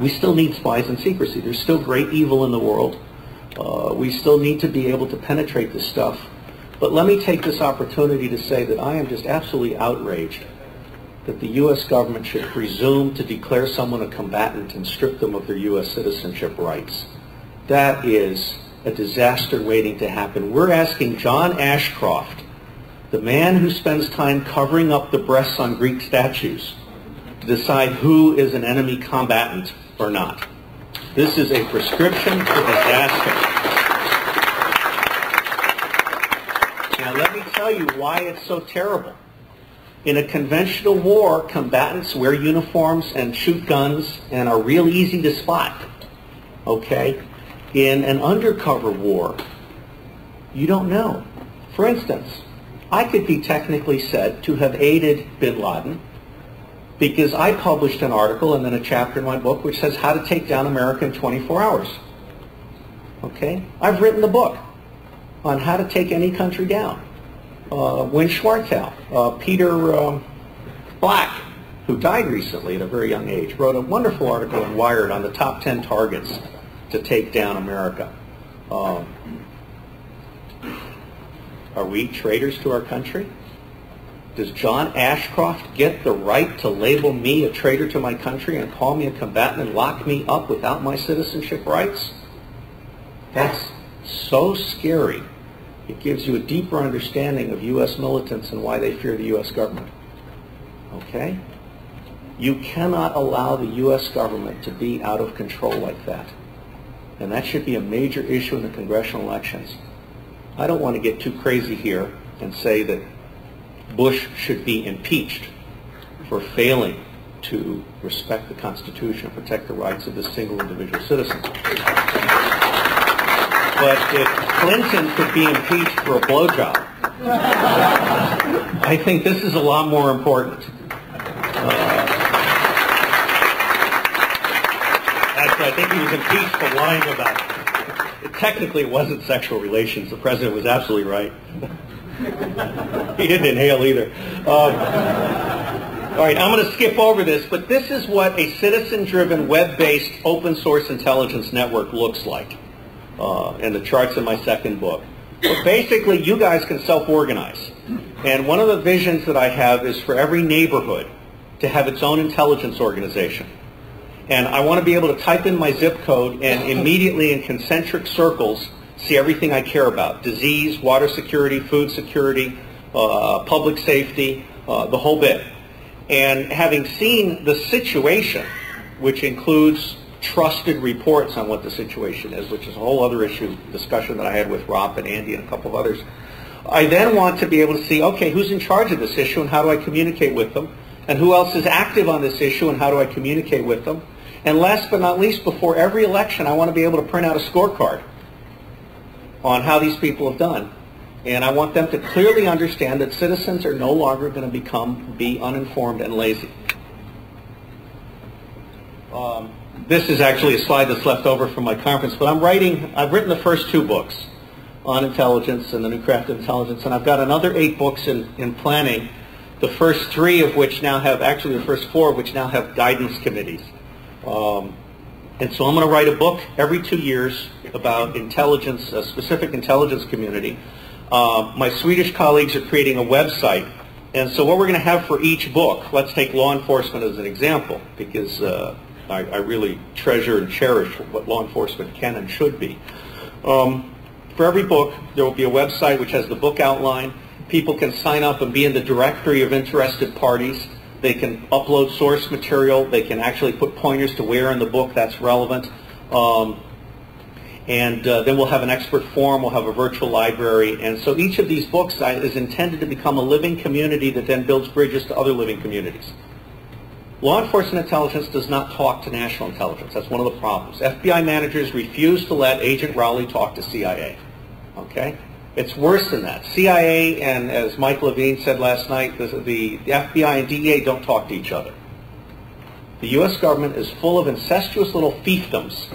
We still need spies and secrecy. There's still great evil in the world. We still need to be able to penetrate this stuff. But let me take this opportunity to say that I am just absolutely outraged that the U.S. government should presume to declare someone a combatant and strip them of their U.S. citizenship rights. That is a disaster waiting to happen. We're asking John Ashcroft, the man who spends time covering up the breasts on Greek statues, to decide who is an enemy combatant or not. This is a prescription for disaster. Now let me tell you why it's so terrible. In a conventional war, combatants wear uniforms and shoot guns and are real easy to spot. Okay? In an undercover war, you don't know. For instance, I could be technically said to have aided bin Laden because I published an article and then a chapter in my book which says how to take down America in 24 hours. Okay? I've written the book on how to take any country down. Win Schwartau, Peter Black, who died recently at a very young age, wrote a wonderful article in Wired on the top 10 targets to take down America. Are we traitors to our country? Does John Ashcroft get the right to label me a traitor to my country and call me a combatant and lock me up without my citizenship rights? That's so scary. It gives you a deeper understanding of U.S. militants and why they fear the U.S. government. Okay? You cannot allow the U.S. government to be out of control like that. And that should be a major issue in the congressional elections. I don't want to get too crazy here and say that Bush should be impeached for failing to respect the Constitution and protect the rights of the single individual citizen. But if Clinton could be impeached for a blowjob, I think this is a lot more important. Actually, I think he was impeached for lying about it. Technically, it wasn't sexual relations. The president was absolutely right. He didn't inhale either. All right, I'm going to skip over this, but this is what a citizen-driven, web-based, open-source intelligence network looks like. And the charts in my second book. But basically, you guys can self-organize. And one of the visions that I have is for every neighborhood to have its own intelligence organization. And I want to be able to type in my zip code and immediately in concentric circles see everything I care about. Disease, water security, food security, public safety, the whole bit. And having seen the situation, which includes trusted reports on what the situation is, which is a whole other issue, discussion that I had with Rob and Andy and a couple of others. I then want to be able to see, okay, who's in charge of this issue and how do I communicate with them? And who else is active on this issue and how do I communicate with them? And last but not least, before every election, I want to be able to print out a scorecard on how these people have done. And I want them to clearly understand that citizens are no longer going to be uninformed and lazy. This is actually a slide that's left over from my conference, but I've written the first 2 books on intelligence and the new craft of intelligence, and I've got another 8 books in planning, the first 3 of which now have, actually the first 4 of which now have guidance committees. And so I'm going to write a book every 2 years about intelligence, a specific intelligence community. My Swedish colleagues are creating a website, and so what we're going to have for each book, let's take law enforcement as an example, because I really treasure and cherish what law enforcement can and should be. For every book, there will be a website which has the book outline. People can sign up and be in the directory of interested parties. They can upload source material. They can actually put pointers to where in the book that's relevant. And then we'll have an expert forum, we'll have a virtual library, and so each of these books is intended to become a living community that then builds bridges to other living communities. Law enforcement intelligence does not talk to national intelligence. That's one of the problems. FBI managers refuse to let Agent Rowley talk to CIA. Okay? It's worse than that. CIA, and as Mike Levine said last night, the FBI and DEA don't talk to each other. The U.S. government is full of incestuous little fiefdoms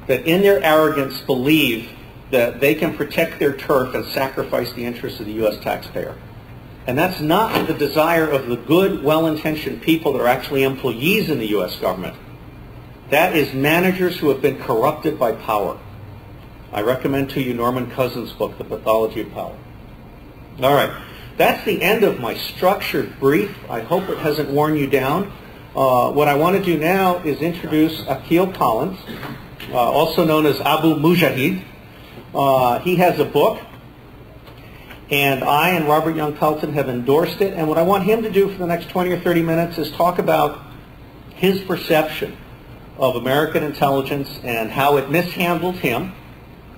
that in their arrogance believe that they can protect their turf and sacrifice the interests of the U.S. taxpayer. And that's not the desire of the good, well-intentioned people that are actually employees in the U.S. government. That is managers who have been corrupted by power. I recommend to you Norman Cousins' book, The Pathology of Power. All right. That's the end of my structured brief. I hope it hasn't worn you down. What I want to do now is introduce Akil Collins, also known as Abu Mujahid. He has a book, and I and Robert Young Pelton have endorsed it. And what I want him to do for the next 20 or 30 minutes is talk about his perception of American intelligence and how it mishandled him,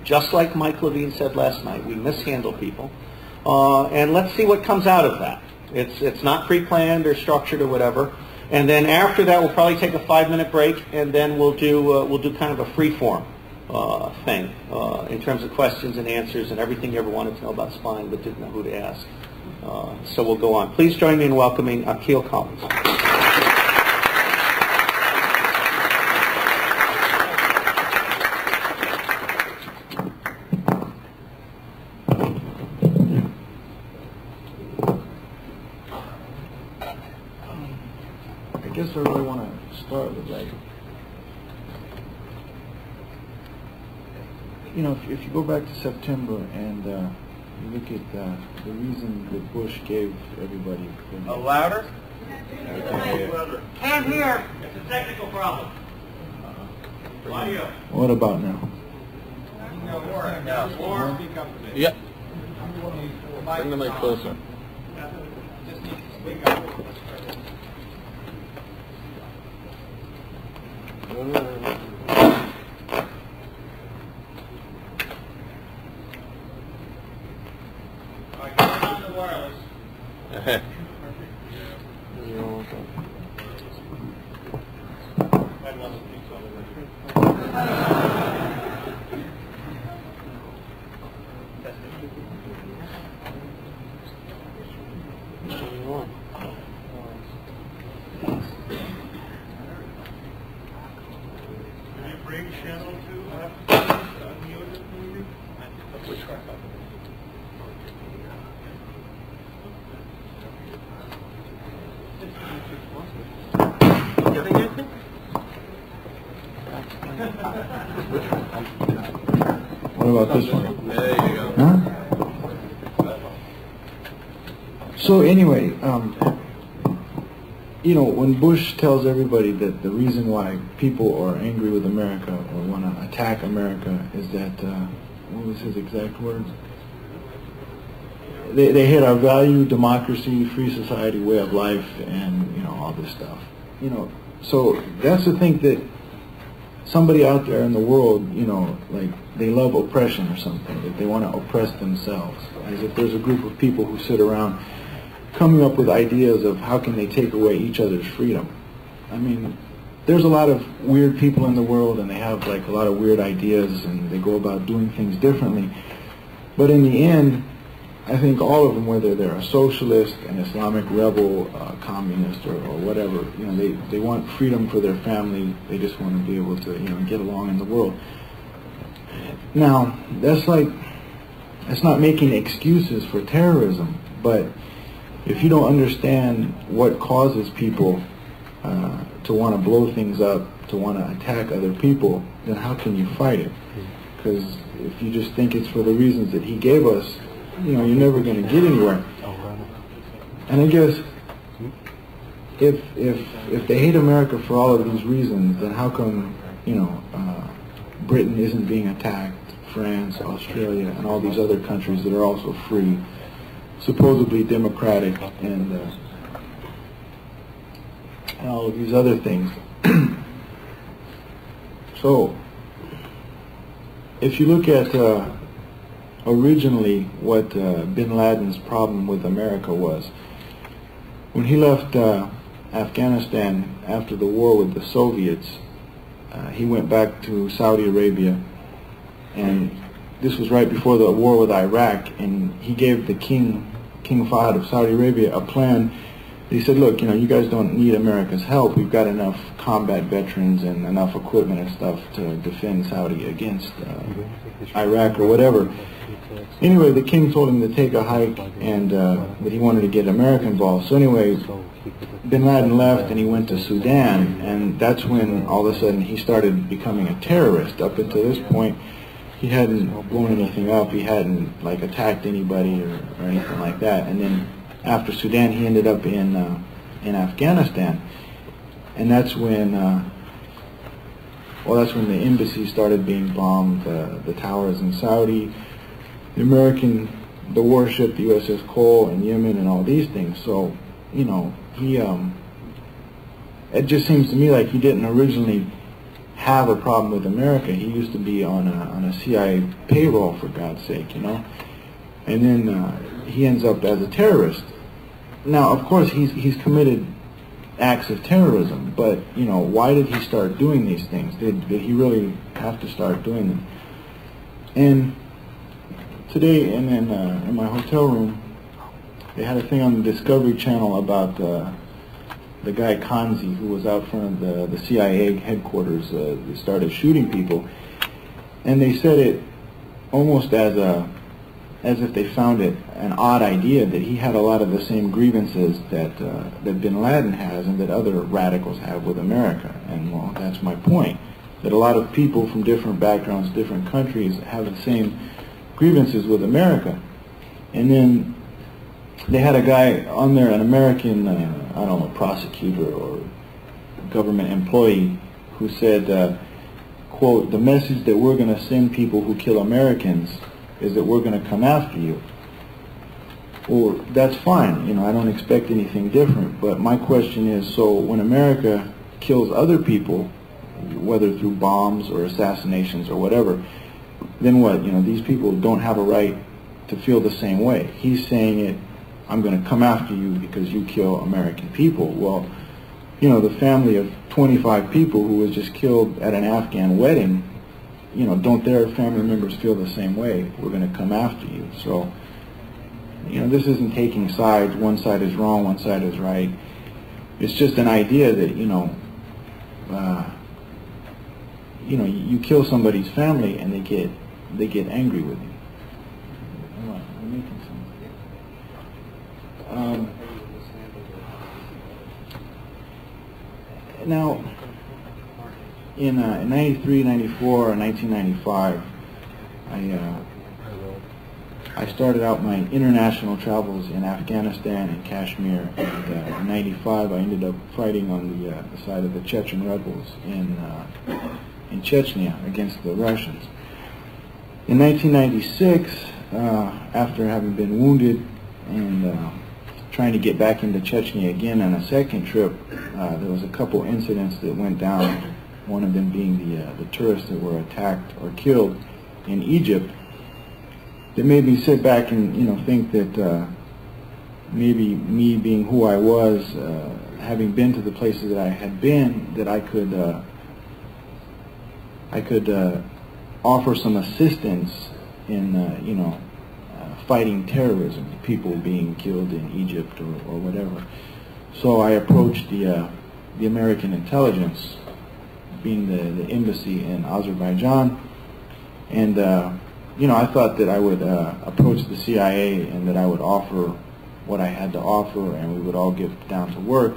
just like Mike Levine said last night. We mishandle people. And let's see what comes out of that. It's not pre-planned or structured or whatever. And then after that, we'll probably take a 5-minute break, and then we'll do kind of a free-form thing in terms of questions and answers and everything you ever wanted to know about spying but didn't know who to ask. So we'll go on. Please join me in welcoming Akil Collins. I guess I really want to start with, like, you know, if you go back to September and you look at the reason that Bush gave everybody. Louder? Can't hear. It's a technical problem. Audio. What about now? Yeah. Bring the mic closer. What about this one? There you go. Huh? So anyway, you know, when Bush tells everybody that the reason why people are angry with America or want to attack America is that, what was his exact words? They hate our value, democracy, free society, way of life, and, you know, all this stuff. You know, so that's to think that somebody out there in the world, you know, like they love oppression or something, that they want to oppress themselves, as if there's a group of people who sit around coming up with ideas of how can they take away each other's freedom. I mean, there's a lot of weird people in the world, and they have like a lot of weird ideas, and they go about doing things differently. But in the end, I think all of them, whether they're a socialist, an Islamic rebel, a communist, or whatever, you know, they want freedom for their family. They just want to be able to, you know, get along in the world. Now, that's not making excuses for terrorism, but if you don't understand what causes people to want to blow things up, to want to attack other people, then how can you fight it? Because if you just think it's for the reasons that he gave us, you know, you're never going to get anywhere. And I guess if they hate America for all of these reasons, then how come, you know, Britain isn't being attacked, France, Australia, and all these other countries that are also free, supposedly democratic, and all of these other things. So, if you look at originally what bin Laden's problem with America was, when he left Afghanistan after the war with the Soviets, he went back to Saudi Arabia, and this was right before the war with Iraq, and he gave the King Fahd of Saudi Arabia a plan. He said, look, you know, you guys don't need America's help. We've got enough combat veterans and enough equipment and stuff to defend Saudi against Iraq or whatever. Anyway, the king told him to take a hike, and that he wanted to get America involved. So anyway, bin Laden left and he went to Sudan, and that's when all of a sudden he started becoming a terrorist. Up until this point, he hadn't blown anything up, he hadn't like attacked anybody or anything like that. And then after Sudan, he ended up in Afghanistan, and that's when that's when the embassy started being bombed, the towers in Saudi, the warship, the USS Cole in Yemen, and all these things. So, you know, he it just seems to me like he didn't originally have a problem with America. He used to be on a CIA payroll, for God's sake, you know. And then he ends up as a terrorist. Now, of course, he's committed acts of terrorism, but, you know, why did he start doing these things? Did he really have to start doing them? And today, in my hotel room, they had a thing on the Discovery Channel about the guy Kanzi, who was out front of the CIA headquarters that started shooting people, and they said it almost as if they found it an odd idea that he had a lot of the same grievances that bin Laden has and that other radicals have with America. And, well, that's my point, that a lot of people from different backgrounds, different countries, have the same grievances with America. And then they had a guy on there, an American, I don't know, prosecutor or government employee, who said, quote, "The message that we're going to send people who kill Americans is that we're going to come after you." Well, that's fine, you know, I don't expect anything different, but my question is, so when America kills other people, whether through bombs or assassinations or whatever, then what? You know, these people don't have a right to feel the same way. He's saying it, I'm going to come after you because you kill American people. Well, you know, the family of 25 people who was just killed at an Afghan wedding, you know, don't their family members feel the same way? We're going to come after you. So, you know, this isn't taking sides. One side is wrong, one side is right. It's just an idea that, you know, you kill somebody's family and they get angry with you. I'm making some. Now, in 93, 94, or 1995, I started out my international travels in Afghanistan and Kashmir, and in 95 I ended up fighting on the side of the Chechen rebels in Chechnya against the Russians. In 1996, after having been wounded and trying to get back into Chechnya again on a second trip, there was a couple incidents that went down, one of them being the tourists that were attacked or killed in Egypt, that made me sit back and, you know, think that maybe me being who I was, having been to the places that I had been, that I could offer some assistance in, you know, fighting terrorism, people being killed in Egypt or whatever. So I approached the American intelligence, being the embassy in Azerbaijan, and you know, I thought that I would approach the CIA and that I would offer what I had to offer, and we would all get down to work.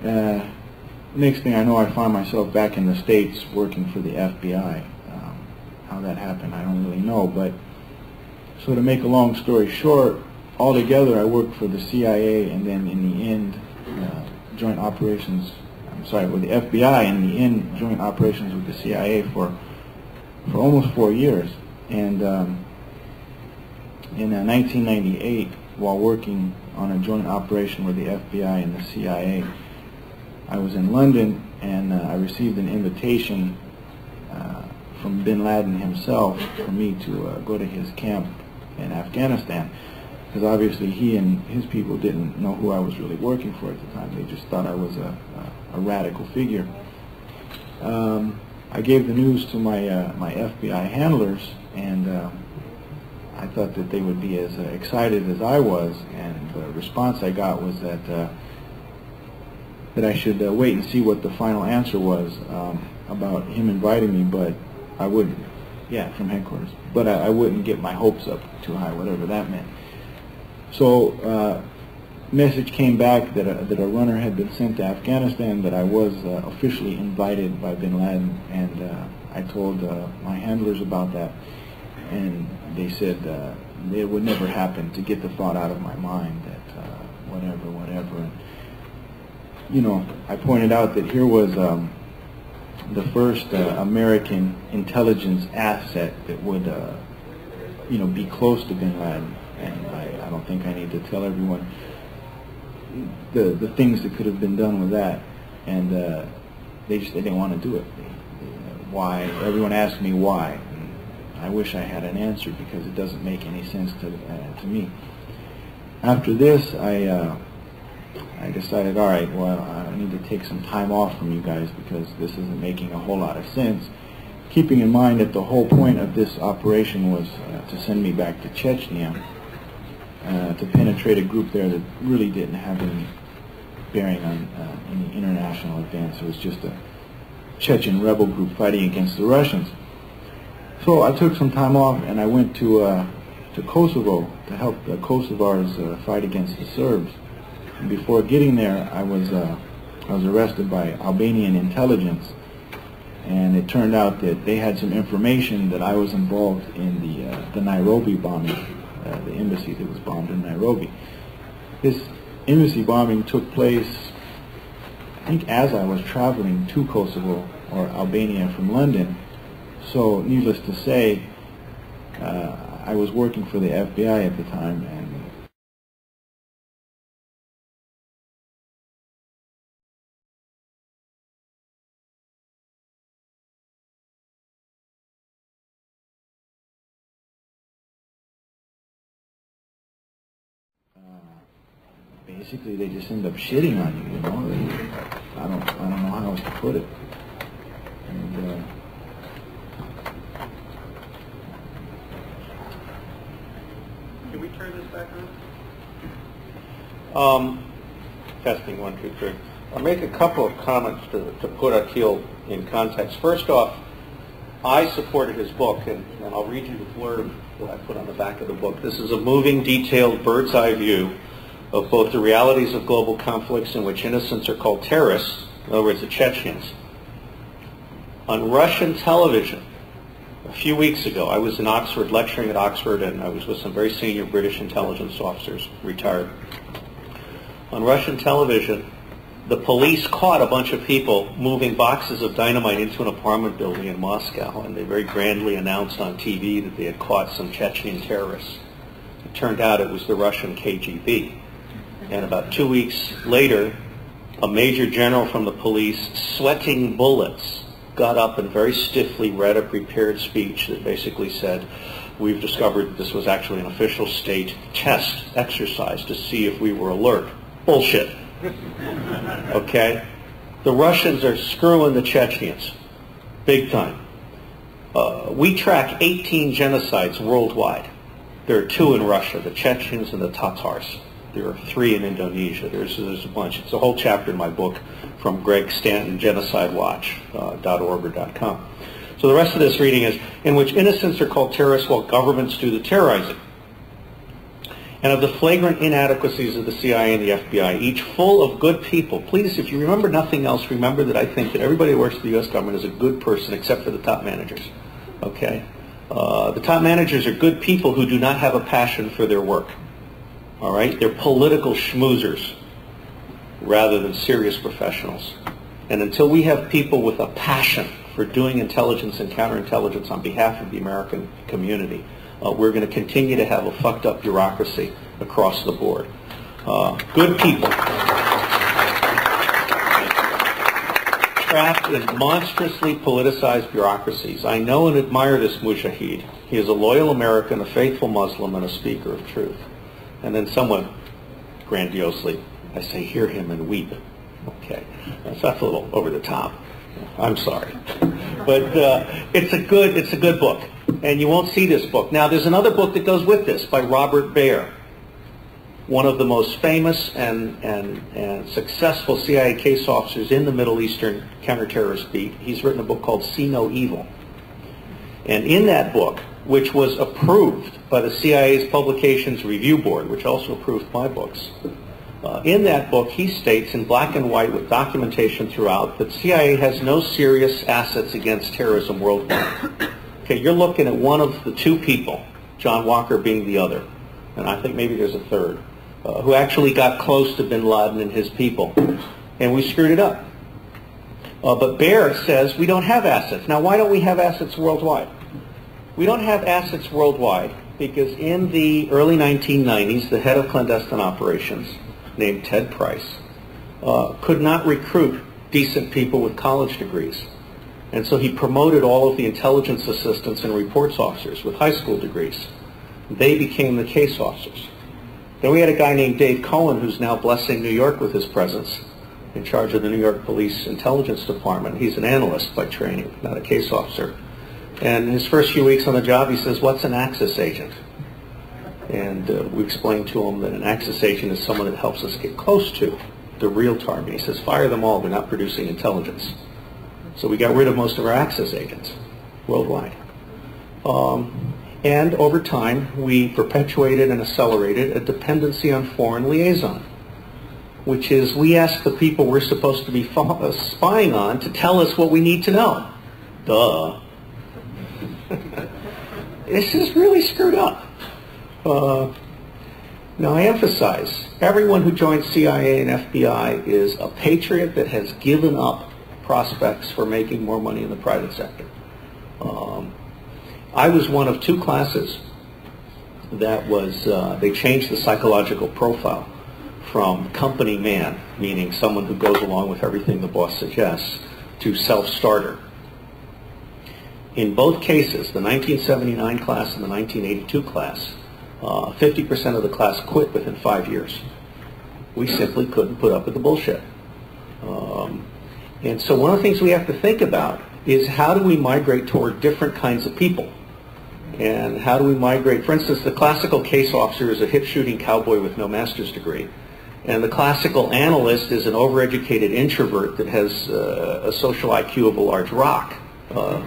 Next thing I know, I find myself back in the States working for the FBI. How that happened, I don't really know, but so to make a long story short, altogether I worked for the CIA, and then in the end, joint operations, with the FBI and in joint operations with the CIA for almost 4 years. And in 1998, while working on a joint operation with the FBI and the CIA, I was in London, and I received an invitation from bin Laden himself for me to go to his camp in Afghanistan, because obviously he and his people didn't know who I was really working for at the time. They just thought I was a radical figure. I gave the news to my my FBI handlers, and I thought that they would be as excited as I was, and the response I got was that I should wait and see what the final answer was about him inviting me, but I wouldn't. Yeah, from headquarters. But I wouldn't get my hopes up too high, whatever that meant. So message came back that a runner had been sent to Afghanistan, that I was officially invited by bin Laden, and I told my handlers about that, and they said it would never happen, to get the thought out of my mind that whatever. And, you know, I pointed out that here was the first American intelligence asset that would, you know, be close to bin Laden, and I don't think I need to tell everyone the things that could have been done with that, and they didn't want to do it. Why? Everyone asked me why. And I wish I had an answer, because it doesn't make any sense to me. After this, I decided, all right, well, I need to take some time off from you guys, because this isn't making a whole lot of sense. Keeping in mind that the whole point of this operation was to send me back to Chechnya, to penetrate a group there that really didn't have any bearing on any international events. It was just a Chechen rebel group fighting against the Russians. So I took some time off, and I went to Kosovo to help the Kosovars fight against the Serbs. And before getting there, I was arrested by Albanian intelligence, and it turned out that they had some information that I was involved in the Nairobi bombing, the embassy that was bombed in Nairobi. This embassy bombing took place, I think, as I was traveling to Kosovo or Albania from London. So, needless to say, I was working for the FBI at the time, and basically they just end up shitting on you, you know. I don't know how else to put it. And can we turn this back on? Testing 1, 2, 3. I'll make a couple of comments to put Akil in context. First off, I supported his book, and I'll read you the blurb that I put on the back of the book. This is a moving, detailed, bird's-eye view of both the realities of global conflicts in which innocents are called terrorists, in other words, the Chechens. On Russian television, a few weeks ago, I was in Oxford, lecturing at Oxford, and I was with some very senior British intelligence officers, retired. On Russian television, the police caught a bunch of people moving boxes of dynamite into an apartment building in Moscow, and they very grandly announced on TV that they had caught some Chechen terrorists. It turned out it was the Russian KGB. And about 2 weeks later, a major general from the police, sweating bullets, got up and very stiffly read a prepared speech that basically said, we've discovered that this was actually an official state test exercise to see if we were alert. Bullshit. Okay? The Russians are screwing the Chechens. Big time. We track 18 genocides worldwide. There are 2 in Russia, the Chechens and the Tatars. There are 3 in Indonesia. There's a bunch. It's a whole chapter in my book from Greg Stanton, genocidewatch.org or .com. So the rest of this reading is, in which innocents are called terrorists while governments do the terrorizing. And of the flagrant inadequacies of the CIA and the FBI, each full of good people. Please, if you remember nothing else, remember that I think that everybody who works for the U.S. government is a good person except for the top managers. Okay? The top managers are good people who do not have a passion for their work. All right? They're political schmoozers. rather than serious professionals. And until we have people with a passion for doing intelligence and counterintelligence on behalf of the American community, we're going to continue to have a fucked up bureaucracy across the board. Good people trapped in monstrously politicized bureaucracies. I know and admire this mujahid. He is a loyal American, a faithful Muslim, and a speaker of truth. And then somewhat grandiosely, I say, hear him and weep. Okay, that's a little over the top. I'm sorry. But it's a good book. And you won't see this book. Now, there's another book that goes with this by Robert Baer, one of the most famous and successful CIA case officers in the Middle Eastern counterterrorist beat. He's written a book called See No Evil. And in that book, which was approved by the CIA's Publications Review Board, which also approved my books, in that book he states in black and white with documentation throughout that CIA has no serious assets against terrorism worldwide. Okay, you're looking at one of the two people, John Walker being the other, and I think maybe there's a third, who actually got close to bin Laden and his people, and we screwed it up. But Baer says we don't have assets. Now, why don't we have assets worldwide? We don't have assets worldwide because in the early 1990s, the head of clandestine operations, named Ted Price, could not recruit decent people with college degrees. And so he promoted all of the intelligence assistants and reports officers with high school degrees. They became the case officers. Then we had a guy named Dave Cohen who's now blessing New York with his presence, in charge of the New York Police Intelligence Department. He's an analyst by training, not a case officer. And his first few weeks on the job, he says, what's an Axis agent? And we explained to him that an Axis agent is someone that helps us get close to the real target. He says, fire them all, they're not producing intelligence. So we got rid of most of our Axis agents worldwide. And over time, we perpetuated and accelerated a dependency on foreign liaison, which is we ask the people we're supposed to be spying on to tell us what we need to know. Duh. This is really screwed up. Now, I emphasize, everyone who joins CIA and FBI is a patriot that has given up prospects for making more money in the private sector. I was one of two classes that was, they changed the psychological profile from company man, meaning someone who goes along with everything the boss suggests, to self-starter. In both cases, the 1979 class and the 1982 class, 50% of the class quit within 5 years. We simply couldn't put up with the bullshit. And so one of the things we have to think about is how do we migrate toward different kinds of people? And how do we migrate? For instance, the classical case officer is a hip-shooting cowboy with no master's degree. And the classical analyst is an overeducated introvert that has a social IQ of a large rock,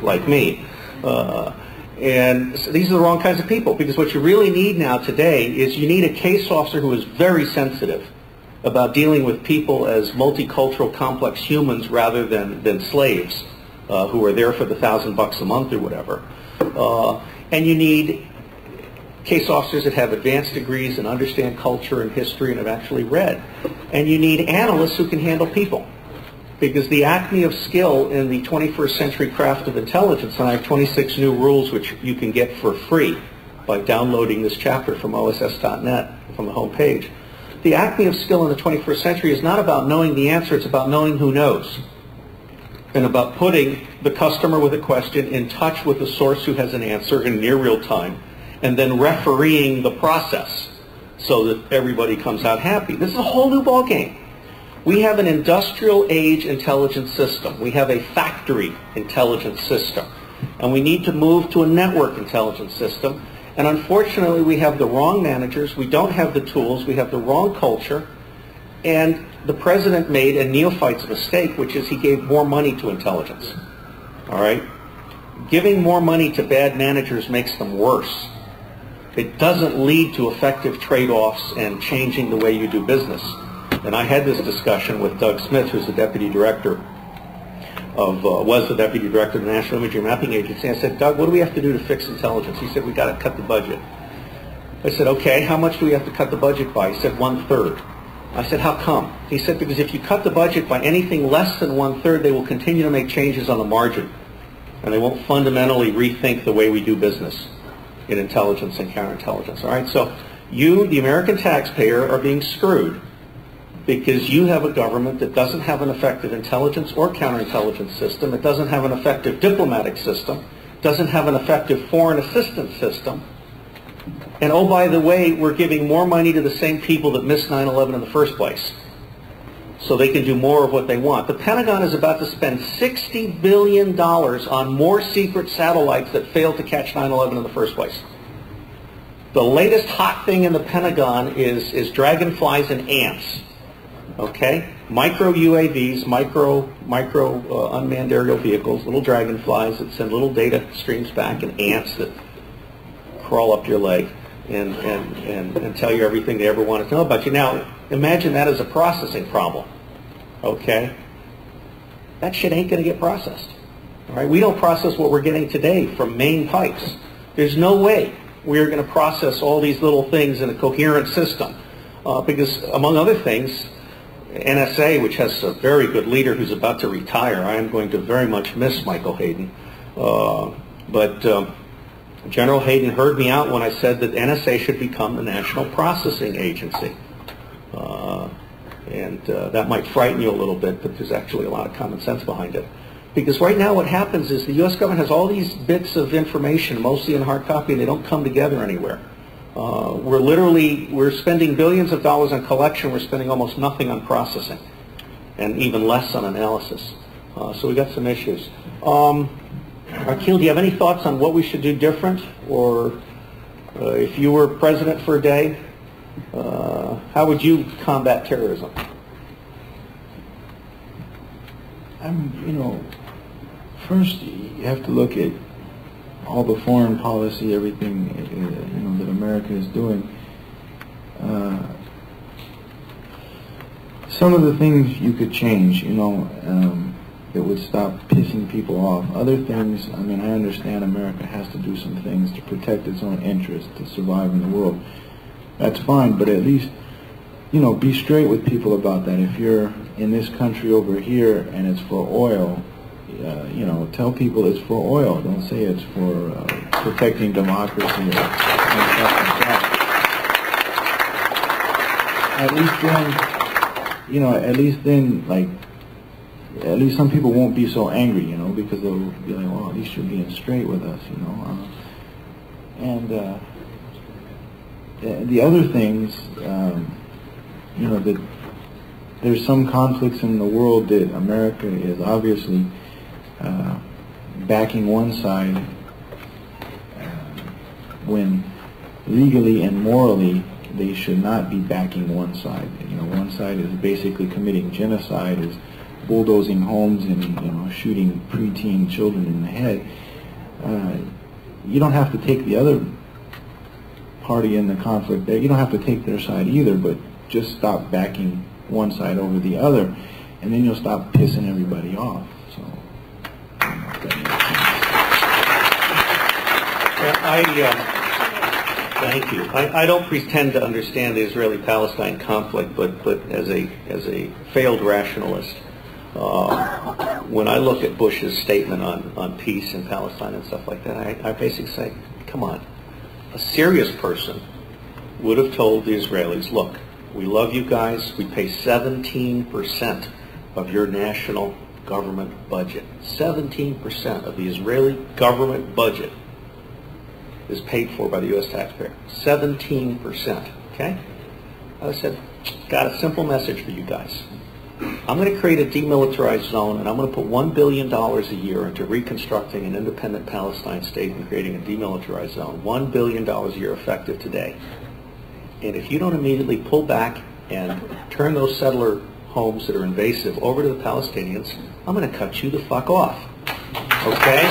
like me. And so these are the wrong kinds of people, because what you really need now today is you need a case officer who is very sensitive about dealing with people as multicultural, complex humans rather than slaves who are there for the $1,000 a month or whatever. And you need case officers that have advanced degrees and understand culture and history and have actually read. And you need analysts who can handle people. Because the acme of skill in the 21st century craft of intelligence, and I have 26 new rules which you can get for free by downloading this chapter from OSS.net from the home page. The acme of skill in the 21st century is not about knowing the answer, it's about knowing who knows. And about putting the customer with a question in touch with the source who has an answer in near real time, and then refereeing the process so that everybody comes out happy. This is a whole new ballgame. We have an industrial age intelligence system. We have a factory intelligence system. And we need to move to a network intelligence system. And unfortunately, we have the wrong managers. We don't have the tools. We have the wrong culture. And the president made a neophyte's mistake, which is he gave more money to intelligence. All right? Giving more money to bad managers makes them worse. It doesn't lead to effective trade-offs and changing the way you do business. And I had this discussion with Doug Smith, who's the deputy director of, was the deputy director of the National Imagery Mapping Agency. I said, Doug, what do we have to do to fix intelligence? He said, we got to cut the budget. I said, okay, how much do we have to cut the budget by? He said, 1/3. I said, how come? He said, because if you cut the budget by anything less than 1/3, they will continue to make changes on the margin. And they won't fundamentally rethink the way we do business in intelligence and counterintelligence. All right, so you, the American taxpayer, are being screwed because you have a government that doesn't have an effective intelligence or counterintelligence system. It doesn't have an effective diplomatic system. Doesn't have an effective foreign assistance system. And oh, by the way, we're giving more money to the same people that missed 9/11 in the first place, so they can do more of what they want. The Pentagon is about to spend $60 billion on more secret satellites that failed to catch 9/11 in the first place. The latest hot thing in the Pentagon is dragonflies and ants. Okay? Micro UAVs, micro unmanned aerial vehicles, little dragonflies that send little data streams back, and ants that crawl up your leg and tell you everything they ever wanted to know about you. Now, imagine that as a processing problem. Okay? That shit ain't going to get processed. All right? We don't process what we're getting today from main pipes. There's no way we're going to process all these little things in a coherent system. Because, among other things, NSA, which has a very good leader who's about to retire, I am going to very much miss Michael Hayden. But General Hayden heard me out when I said that NSA should become the National Processing Agency. That might frighten you a little bit, but there's actually a lot of common sense behind it. Because right now what happens is the U.S. government has all these bits of information, mostly in hard copy, and they don't come together anywhere. We're spending billions of dollars on collection, we're spending almost nothing on processing, and even less on analysis. So we got some issues. Akil, do you have any thoughts on what we should do different? Or if you were president for a day, how would you combat terrorism? First you have to look at all the foreign policy, everything that America is doing. Some of the things you could change, that would stop pissing people off. Other things, I understand America has to do some things to protect its own interests, to survive in the world. That's fine, but at least, be straight with people about that. If you're in this country over here and it's for oil, tell people it's for oil. Don't say it's for protecting democracy or stuff like that. At least some people won't be so angry, because they'll be like, well, at least you're being straight with us, the other things, that there's some conflicts in the world that America is obviously backing one side when legally and morally they should not be backing one side. One side is basically committing genocide, is bulldozing homes and shooting preteen children in the head. You don't have to take the other party in the conflict there. You don't have to take their side either, but just stop backing one side over the other, and then you'll stop pissing everybody off. So, I don't know if that makes sense. Thank you. I don't pretend to understand the Israeli-Palestine conflict, but as a failed rationalist, when I look at Bush's statement on peace in Palestine and stuff like that, I basically say, come on. A serious person would have told the Israelis, look, we love you guys. We pay 17% of your national government budget. 17% of the Israeli government budget is paid for by the U.S. taxpayer. 17%. Okay? I said, got a simple message for you guys. I'm going to create a demilitarized zone, and I'm going to put $1 billion a year into reconstructing an independent Palestine state and creating a demilitarized zone. $1 billion a year effective today. And if you don't immediately pull back and turn those settler homes that are invasive over to the Palestinians, I'm going to cut you the fuck off. Okay?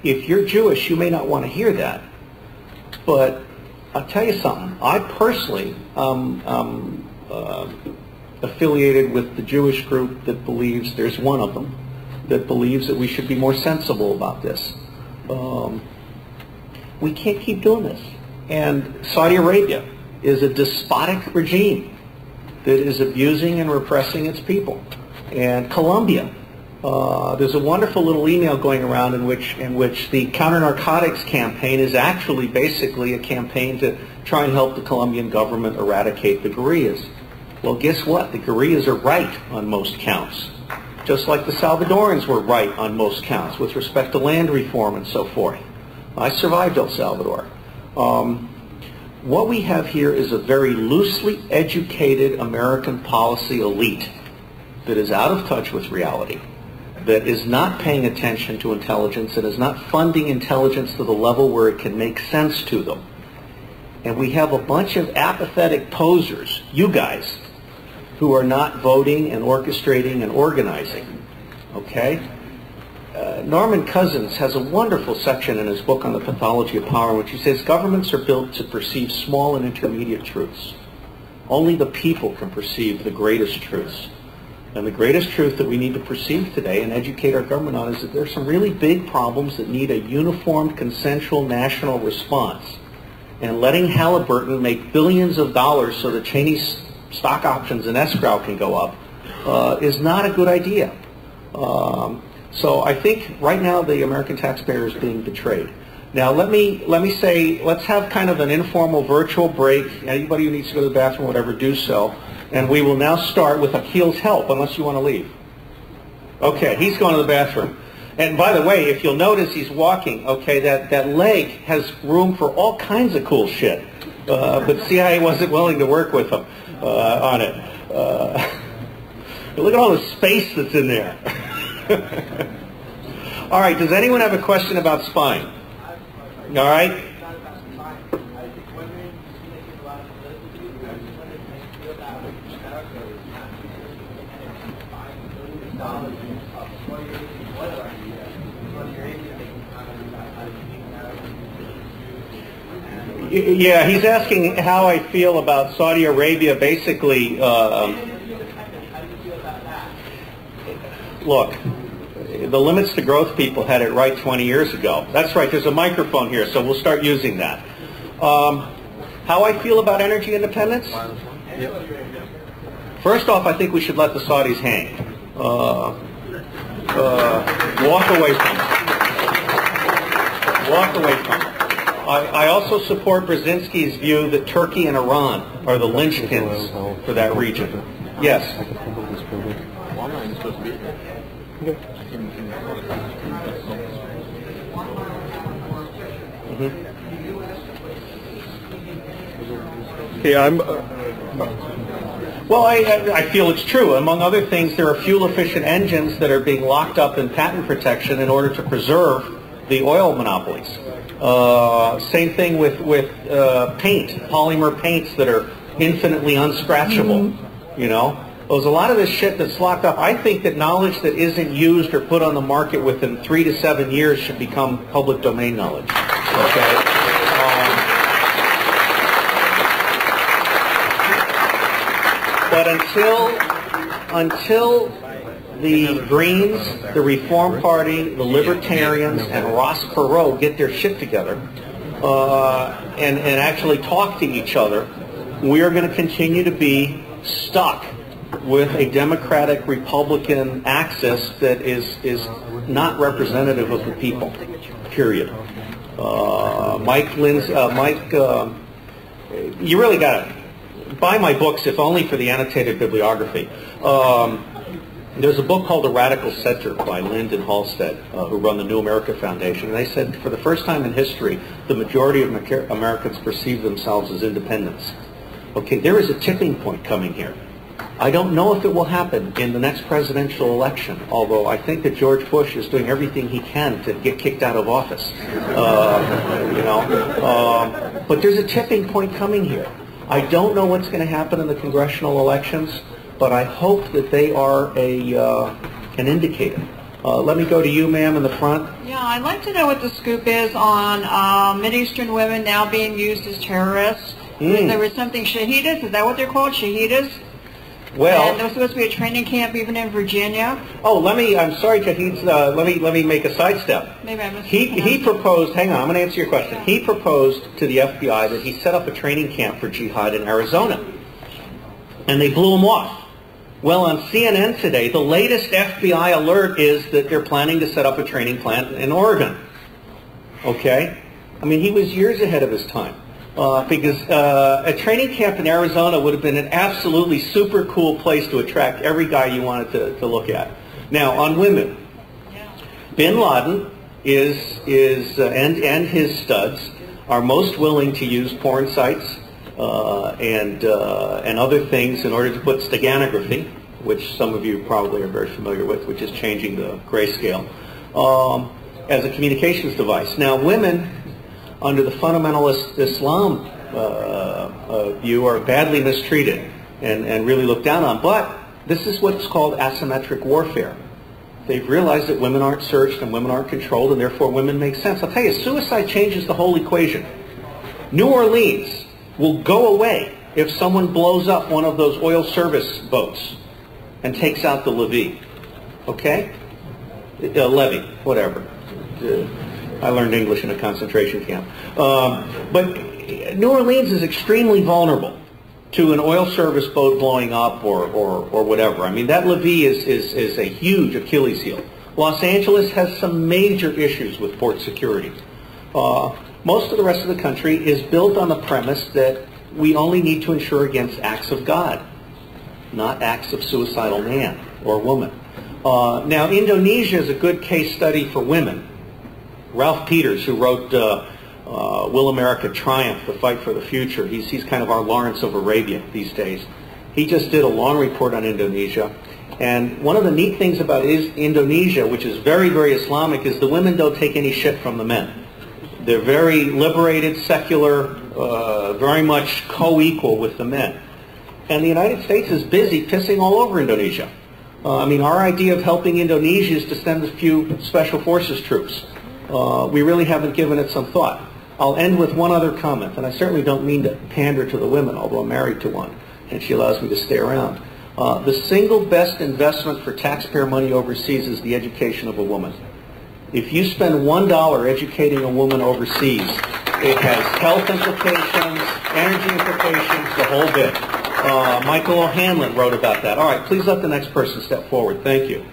If you're Jewish, you may not want to hear that, but I'll tell you something. I personally affiliated with the Jewish group that believes, there's one of them, that believes that we should be more sensible about this. We can't keep doing this. And Saudi Arabia is a despotic regime that is abusing and repressing its people. And Colombia, there's a wonderful little email going around in which the counter-narcotics campaign is actually basically a campaign to try and help the Colombian government eradicate the guerrillas. Well, guess what? The guerrillas are right on most counts, just like the Salvadorans were right on most counts with respect to land reform and so forth. I survived El Salvador. What we have here is a very loosely educated American policy elite that is out of touch with reality, that is not paying attention to intelligence, and is not funding intelligence to the level where it can make sense to them. And we have a bunch of apathetic posers, you guys, who are not voting and orchestrating and organizing. Okay? Norman Cousins has a wonderful section in his book on the pathology of power in which he says governments are built to perceive small and intermediate truths. Only the people can perceive the greatest truths. And the greatest truth that we need to perceive today and educate our government on is that there are some really big problems that need a uniformed, consensual national response. And letting Halliburton make billions of dollars so that Cheney's stock options and escrow can go up is not a good idea. So I think right now the American taxpayer is being betrayed. Now let me say, let's have kind of an informal virtual break. Anybody who needs to go to the bathroom, whatever, do so. And we will now start with Akil's help, unless you want to leave. Okay, he's going to the bathroom. And by the way, if you'll notice, he's walking. Okay, that leg has room for all kinds of cool shit. But see how he wasn't willing to work with him on it. Look at all the space that's in there. All right, does anyone have a question about spine? All right. Yeah, he's asking how I feel about Saudi Arabia basically. Look, the limits to growth people had it right 20 years ago. That's right, there's a microphone here, so we'll start using that. How I feel about energy independence? First off, I think we should let the Saudis hang. Walk away from it. Walk away from it. I also support Brzezinski's view that Turkey and Iran are the linchpins for that region. Yes. Yeah, well, I feel it's true. Among other things, there are fuel-efficient engines that are being locked up in patent protection in order to preserve the oil monopolies. Same thing with paint, polymer paints that are infinitely unscratchable. You know, there's a lot of this shit that's locked up. I think that knowledge that isn't used or put on the market within 3 to 7 years should become public domain knowledge. Okay. But until the Greens, the Reform Party, the Libertarians, and Ross Perot get their shit together and actually talk to each other, we are going to continue to be stuck with a Democratic-Republican axis that is not representative of the people, period. Mike, you really got to buy my books, if only for the annotated bibliography. There's a book called The Radical Center by Lind and Halstead, who run the New America Foundation. And they said, for the first time in history, the majority of Americans perceive themselves as independents. Okay, there is a tipping point coming here. I don't know if it will happen in the next presidential election, although I think that George Bush is doing everything he can to get kicked out of office. But there's a tipping point coming here. I don't know what's going to happen in the congressional elections, but I hope that they are an indicator. Let me go to you, ma'am, in the front. Yeah, I'd like to know what the scoop is on Mideastern women now being used as terrorists. There was something shahidas, is that what they're called, shahidas? Well, and there was supposed to be a training camp even in Virginia. oh, I'm sorry, Jahid, let me make a sidestep. Maybe I missed He proposed, hang on, I'm going to answer your question. He proposed to the FBI that he set up a training camp for jihad in Arizona. And they blew him off. Well, on CNN today, the latest FBI alert is that they're planning to set up a training plant in Oregon. Okay? I mean, he was years ahead of his time. Because a training camp in Arizona would have been an absolutely super cool place to attract every guy you wanted to look at. Now, on women, Bin Laden and his studs are most willing to use porn sites and other things in order to put steganography, which some of you probably are very familiar with, which is changing the grayscale, as a communications device. Now, women, under the fundamentalist Islam view, are badly mistreated and really looked down on. But this is what's called asymmetric warfare. They've realized that women aren't searched and women aren't controlled, and therefore women make sense. I'll tell you, suicide changes the whole equation. New Orleans will go away if someone blows up one of those oil service boats and takes out the levee. Okay? Levee, whatever. I learned English in a concentration camp. But New Orleans is extremely vulnerable to an oil service boat blowing up or whatever. I mean, that levee is a huge Achilles heel. Los Angeles has some major issues with port security. Most of the rest of the country is built on the premise that we only need to insure against acts of God, not acts of suicidal man or woman. Now, Indonesia is a good case study for women. Ralph Peters, who wrote Will America Triumph? The Fight for the Future, he's kind of our Lawrence of Arabia these days. He just did a long report on Indonesia. And one of the neat things about Indonesia, which is very, very Islamic, is the women don't take any shit from the men. They're very liberated, secular, very much co-equal with the men. And the United States is busy pissing all over Indonesia. I mean, our idea of helping Indonesia is to send a few special forces troops. We really haven't given it some thought. I'll end with one other comment, and I certainly don't mean to pander to the women, although I'm married to one, and she allows me to stay around. The single best investment for taxpayer money overseas is the education of a woman. If you spend $1 educating a woman overseas, it has health implications, energy implications, the whole bit. Michael O'Hanlon wrote about that. All right, please let the next person step forward. Thank you.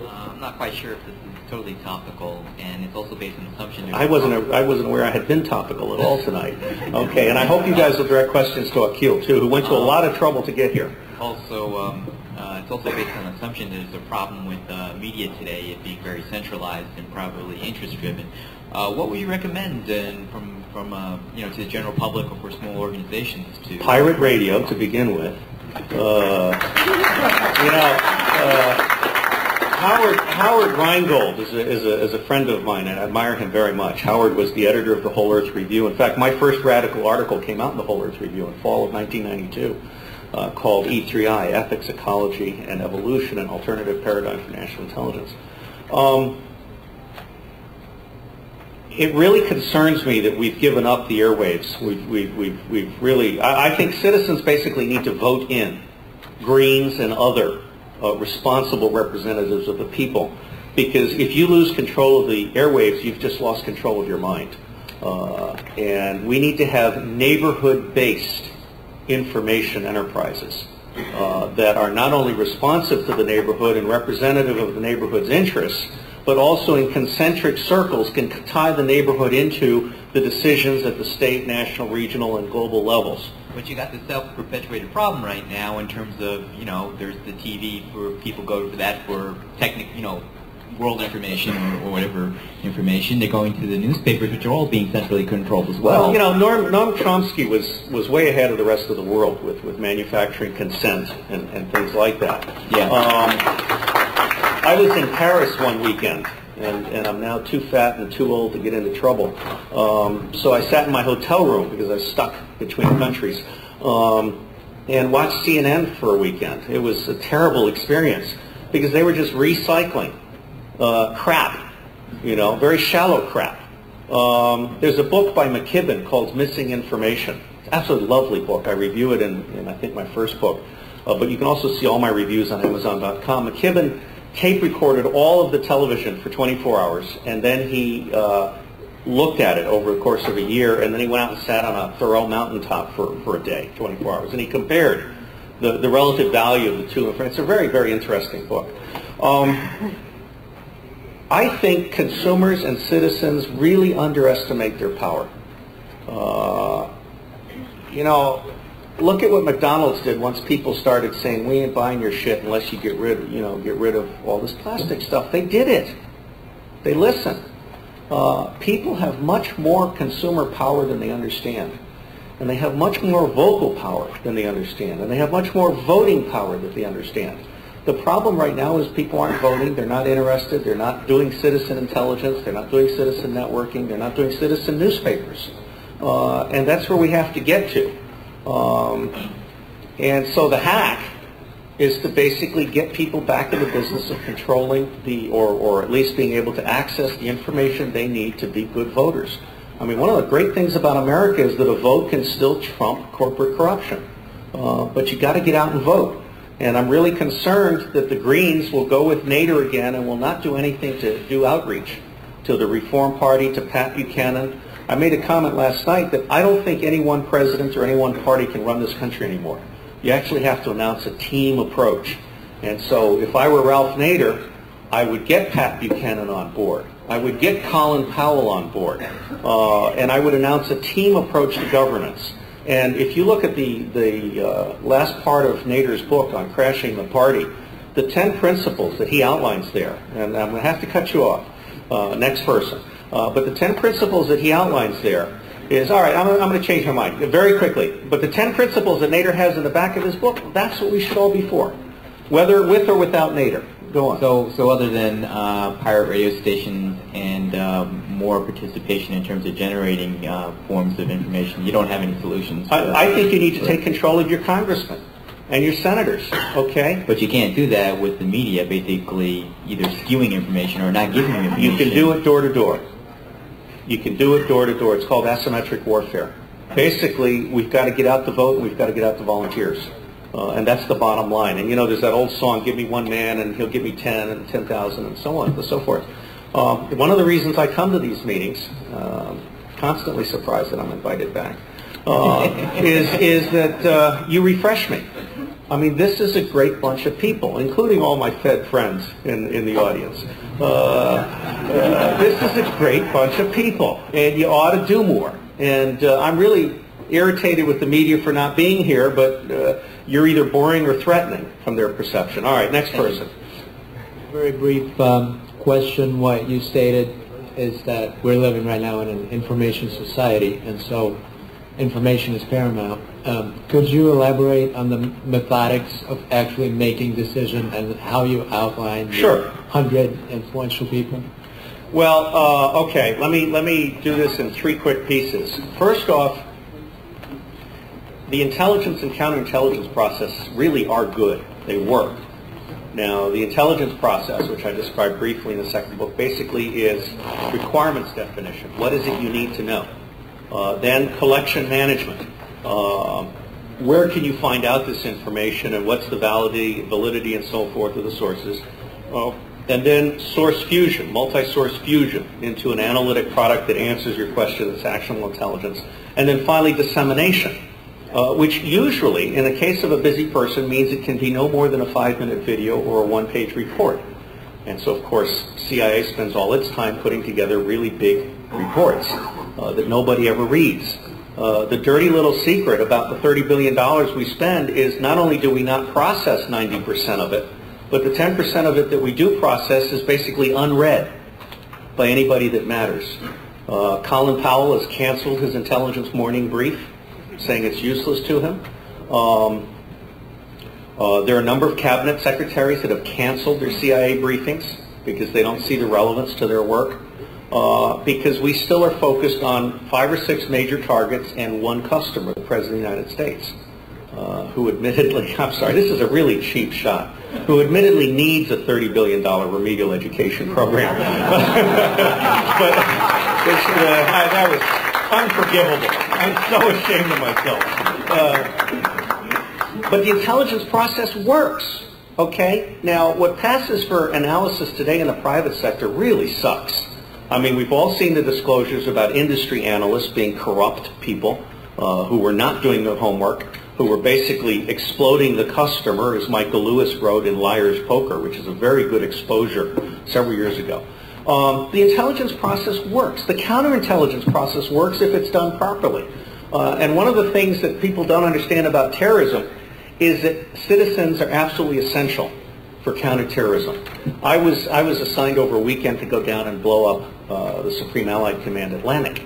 I'm not quite sure if this is totally topical, and it's also based on assumption. I wasn't aware I had been topical at all tonight. Okay, and I hope you guys will direct questions to Akil, too, who went to a lot of trouble to get here. Also, it's also based on an assumption that there's a problem with media today, it being very centralized and probably interest-driven. What would you recommend from to the general public or for small organizations to... Pirate radio, to begin with. Howard Rheingold is a friend of mine, and I admire him very much. Howard was the editor of the Whole Earth Review. In fact, my first radical article came out in the Whole Earth Review in fall of 1992, called E3I, Ethics, Ecology, and Evolution, an Alternative Paradigm for National Intelligence. It really concerns me that we've given up the airwaves. We've really, I think citizens basically need to vote in Greens and other responsible representatives of the people, because if you lose control of the airwaves, you've just lost control of your mind. And we need to have neighborhood-based information enterprises that are not only responsive to the neighborhood and representative of the neighborhood's interests, but also in concentric circles can tie the neighborhood into the decisions at the state, national, regional, and global levels. But you got the self-perpetuated problem right now in terms of, there's the TV for people go for that for world information or whatever information. They're going to the newspapers, which are all being centrally controlled as well. Well, Noam Chomsky was way ahead of the rest of the world with manufacturing consent and things like that. Yeah. I was in Paris one weekend, and I'm now too fat and too old to get into trouble. So I sat in my hotel room because I was stuck between countries and watched CNN for a weekend. It was a terrible experience because they were just recycling crap, very shallow crap. There's a book by McKibben called Missing Information. It's an absolutely lovely book. I review it in I think, my first book. but you can also see all my reviews on Amazon.com. McKibben tape recorded all of the television for 24 hours, and then he looked at it over the course of a year, and then he went out and sat on a Thoreau mountaintop for a day, 24 hours, and he compared the relative value of the two. It's a very, very interesting book. I think consumers and citizens really underestimate their power. You know, look at what McDonald's did once people started saying, we ain't buying your shit unless you get rid of all this plastic stuff. They did it. They listened. People have much more consumer power than they understand. And they have much more vocal power than they understand. And they have much more voting power than they understand. The problem right now is people aren't voting. They're not interested. They're not doing citizen intelligence. They're not doing citizen networking. They're not doing citizen newspapers. And that's where we have to get to. And so the hack is to basically get people back in the business of controlling or at least being able to access the information they need to be good voters. I mean, one of the great things about America is that a vote can still trump corporate corruption. But you got to get out and vote. And I'm really concerned that the Greens will go with Nader again and will not do anything to do outreach to the Reform Party, to Pat Buchanan. I made a comment last night that I don't think any one president or any one party can run this country anymore. You actually have to announce a team approach. And so if I were Ralph Nader, I would get Pat Buchanan on board. I would get Colin Powell on board. And I would announce a team approach to governance. And if you look at the last part of Nader's book on crashing the party, the 10 principles that he outlines there, and I'm going to have to cut you off, next person, but the 10 principles that he outlines there is, all right, I'm going to change my mind very quickly, but the 10 principles that Nader has in the back of his book, that's what we should all be for, whether with or without Nader. Go on. So other than pirate radio stations and more participation in terms of generating forms of information, you don't have any solutions? I think you need to take control of your congressmen and your senators, okay? But you can't do that with the media basically either skewing information or not giving you information. You can do it door to door. You can do it door to door. It's called asymmetric warfare. Basically, we've got to get out the vote and we've got to get out the volunteers. And that's the bottom line. And you know, there's that old song, give me one man and he'll give me 10 and 10,000 and so on and so forth. One of the reasons I come to these meetings, constantly surprised that I'm invited back, is that you refresh me. I mean, this is a great bunch of people, including all my Fed friends in the audience. This is a great bunch of people, and you ought to do more. And I'm really irritated with the media for not being here, but you're either boring or threatening from their perception. All right, next person. Very brief question. What you stated is that we're living right now in an information society, and so information is paramount. Could you elaborate on the methodics of actually making decisions and how you outline Sure. 100 influential people? Well, okay. Let me do this in 3 quick pieces. First off, the intelligence and counterintelligence processes really are good. They work. Now, the intelligence process, which I described briefly in the second book, basically is requirements definition. What is it you need to know? Then collection management. Where can you find out this information and what's the validity and so forth of the sources? And then source fusion, multi-source fusion into an analytic product that answers your question that's actionable intelligence. And then finally dissemination, which usually, in the case of a busy person, means it can be no more than a 5-minute video or a 1-page report. And so, of course, CIA spends all its time putting together really big reports that nobody ever reads. The dirty little secret about the $30 billion we spend is not only do we not process 90% of it, but the 10% of it that we do process is basically unread by anybody that matters. Colin Powell has canceled his intelligence morning brief, saying it's useless to him. There are a number of cabinet secretaries that have canceled their CIA briefings because they don't see the relevance to their work. Because we still are focused on 5 or 6 major targets and 1 customer, the President of the United States, who admittedly, I'm sorry, this is a really cheap shot, who admittedly needs a $30 billion remedial education program. But that was unforgivable. I'm so ashamed of myself. But the intelligence process works, okay? Now, what passes for analysis today in the private sector really sucks. I mean, we've all seen the disclosures about industry analysts being corrupt people who were not doing their homework, who were basically exploding the customer, as Michael Lewis wrote in Liar's Poker, which is a very good exposure several years ago. The intelligence process works. The counterintelligence process works if it's done properly. And one of the things that people don't understand about terrorism is that citizens are absolutely essential for counterterrorism. I was assigned over a weekend to go down and blow up the Supreme Allied Command Atlantic,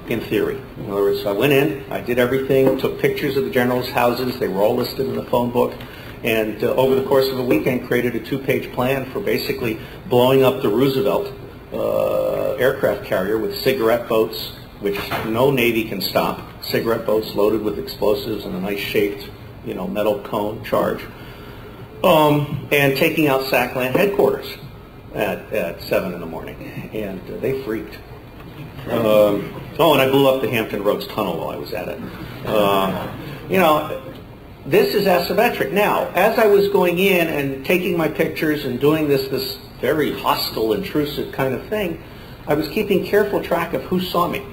in theory. In other words, I went in, I did everything, took pictures of the generals' houses, they were all listed in the phone book, and over the course of a weekend created a 2-page plan for basically blowing up the Roosevelt aircraft carrier with cigarette boats, which no Navy can stop, cigarette boats loaded with explosives and a nice shaped, metal cone charge, and taking out SACLAN headquarters at 7 in the morning, and they freaked. And I blew up the Hampton Roads Tunnel while I was at it. This is asymmetric. Now, as I was going in and taking my pictures and doing this very hostile, intrusive kind of thing, I was keeping careful track of who saw me.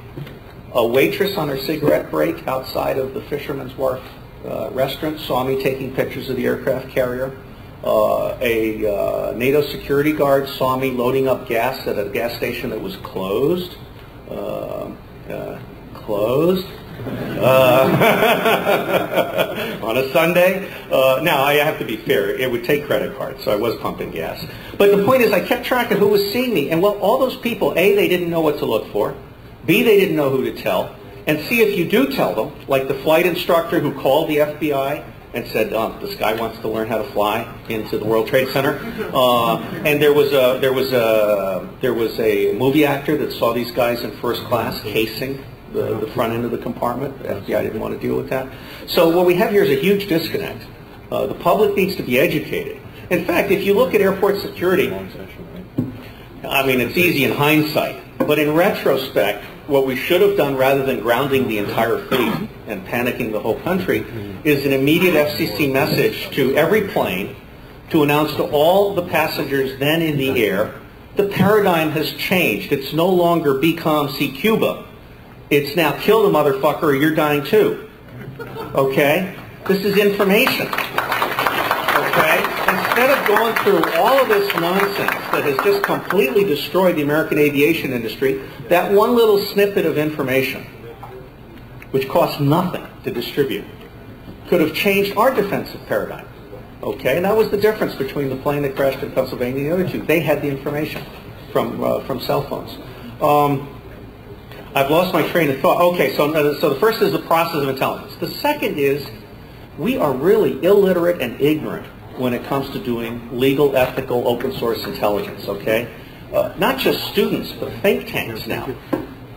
A waitress on her cigarette break outside of the Fisherman's Wharf restaurant saw me taking pictures of the aircraft carrier. A NATO security guard saw me loading up gas at a gas station that was closed. On a Sunday. Now, I have to be fair. It would take credit cards, so I was pumping gas. But the point is, I kept track of who was seeing me. And, well, all those people, A, they didn't know what to look for. B, they didn't know who to tell. And C, if you do tell them, like the flight instructor who called the FBI and said, this guy wants to learn how to fly into the World Trade Center. And there was a movie actor that saw these guys in first class casing the front end of the compartment. The FBI didn't want to deal with that. So what we have here is a huge disconnect. The public needs to be educated. In fact, if you look at airport security, I mean, it's easy in hindsight. But in retrospect, what we should have done rather than grounding the entire fleet and panicking the whole country is an immediate FCC message to every plane to announce to all the passengers then in the air, the paradigm has changed. It's no longer be calm, see Cuba. It's now kill the motherfucker or you're dying too. Okay? This is information. Okay? Instead of going through all of this nonsense that has just completely destroyed the American aviation industry, that one little snippet of information, which costs nothing to distribute, could have changed our defensive paradigm. Okay? And that was the difference between the plane that crashed in Pennsylvania and the other two. They had the information from cell phones. I've lost my train of thought. Okay, so the first is the process of intelligence. The second is we are really illiterate and ignorant when it comes to doing legal, ethical, open source intelligence, okay? Not just students, but think tanks now.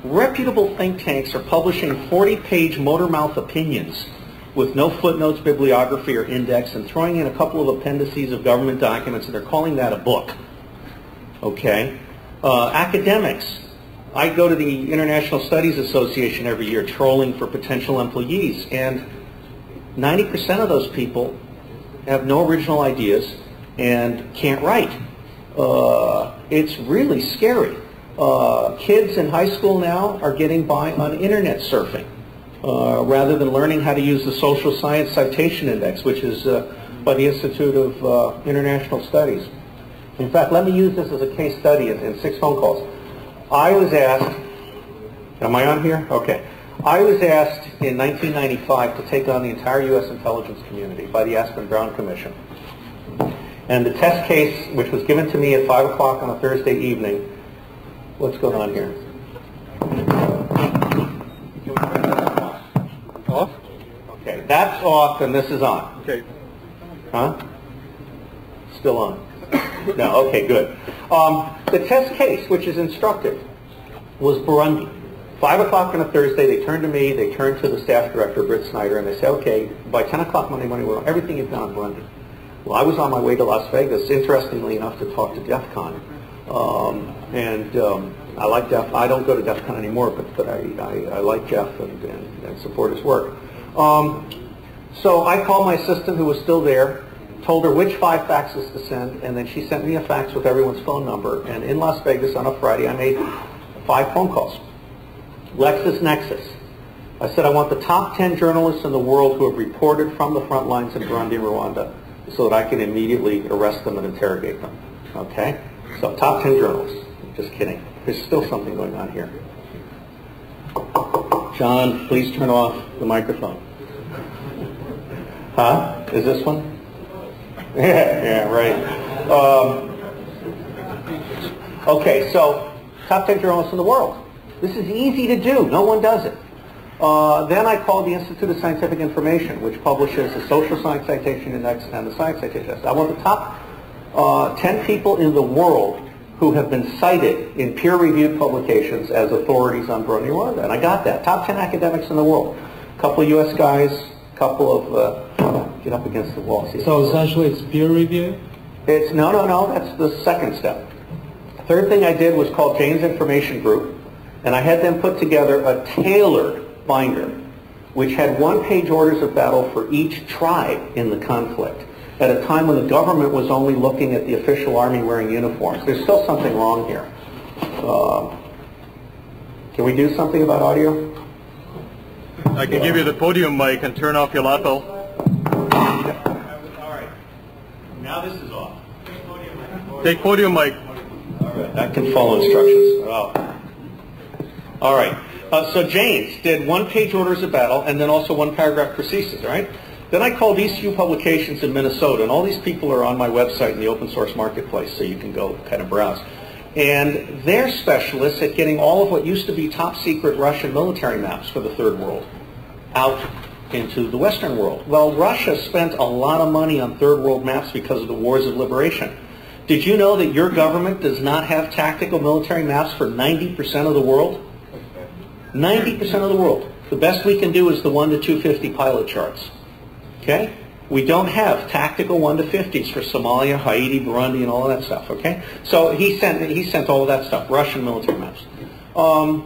Reputable think tanks are publishing 40-page motor-mouth opinions with no footnotes, bibliography, or index, and throwing in a couple of appendices of government documents, and they're calling that a book, okay? Academics. I go to the International Studies Association every year trolling for potential employees, and 90% of those people have no original ideas and can't write. It's really scary. Kids in high school now are getting by on internet surfing rather than learning how to use the Social Science Citation Index, which is by the Institute of International Studies. In fact, let me use this as a case study in 6 phone calls. I was asked, am I on here? Okay. I was asked in 1995 to take on the entire U.S. intelligence community by the Aspen Brown Commission. And the test case, which was given to me at 5 o'clock on a Thursday evening, what's going on here? Off? Okay, that's off and this is on. Okay. Huh? Still on. No, okay, good. The test case, which is instructive, was Burundi. 5 o'clock on a Thursday, they turned to me, they turned to the staff director, Britt Snyder, and they said, okay, by 10 o'clock Monday morning, we're on everything you've done on Burundi. Well, I was on my way to Las Vegas, interestingly enough, to talk to DEF CON. I like Jeff. I don't go to DEF CON anymore, but I like Jeff and support his work. So I called my assistant, who was still there, told her which 5 faxes to send, and then she sent me a fax with everyone's phone number. And in Las Vegas on a Friday, I made 5 phone calls. LexisNexis. I said, I want the top 10 journalists in the world who have reported from the front lines in Burundi and Rwanda so that I can immediately arrest them and interrogate them. Okay? So top 10 journalists. Just kidding. There's still something going on here. John, please turn off the microphone. Huh? Is this one? Yeah, right. Okay, so top 10 journalists in the world. This is easy to do. No one does it. Then I called the Institute of Scientific Information, which publishes the Social Science Citation Index and the Science Citation Index. I want the top 10 people in the world who have been cited in peer-reviewed publications as authorities on Burundi and Rwanda. And I got that. Top 10 academics in the world. A couple of U.S. guys, a couple of, get up against the wall. See, so essentially it's peer review? It's, no, that's the second step. Third thing I did was called Jane's Information Group, and I had them put together a tailored binder, which had 1-page orders of battle for each tribe in the conflict, at a time when the government was only looking at the official army wearing uniforms. There's still something wrong here. Can we do something about audio? I can give you the podium mic and turn off your lapel. All right. Now this is off. Take podium mic. All right. That can follow instructions. Oh. All right. So Jane's did 1-page orders of battle and then also 1-paragraph prosthesis, right? Then I called Eastview Publications in Minnesota, and all these people are on my website in the open source marketplace, so you can go kind of browse. And they're specialists at getting all of what used to be top secret Russian military maps for the Third World out into the Western world. Well, Russia spent a lot of money on Third World maps because of the wars of liberation. Did you know that your government does not have tactical military maps for 90% of the world? 90% of the world. The best we can do is the 1 to 250 pilot charts. Okay? We don't have tactical 1 to 50s for Somalia, Haiti, Burundi, and all of that stuff. Okay? So he sent all of that stuff, Russian military maps. I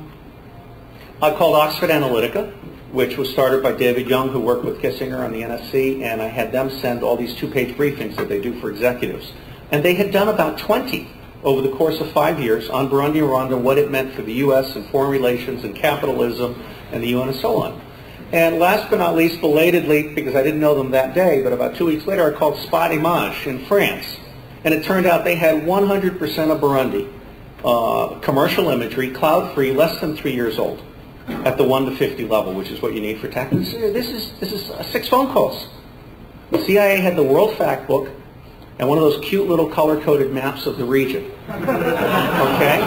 called Oxford Analytica, which was started by David Young, who worked with Kissinger on the NSC, and I had them send all these 2-page briefings that they do for executives. And they had done about 20 over the course of 5 years on Burundi and Rwanda, what it meant for the U.S. and foreign relations and capitalism and the UN and so on. And last but not least, belatedly, because I didn't know them that day, but about 2 weeks later, I called Spot Image in France. And it turned out they had 100% of Burundi, commercial imagery, cloud-free, less than 3 years old, at the 1 to 50 level, which is what you need for tactical. This is 6 phone calls. The CIA had the World Fact Book and one of those cute little color-coded maps of the region. Okay?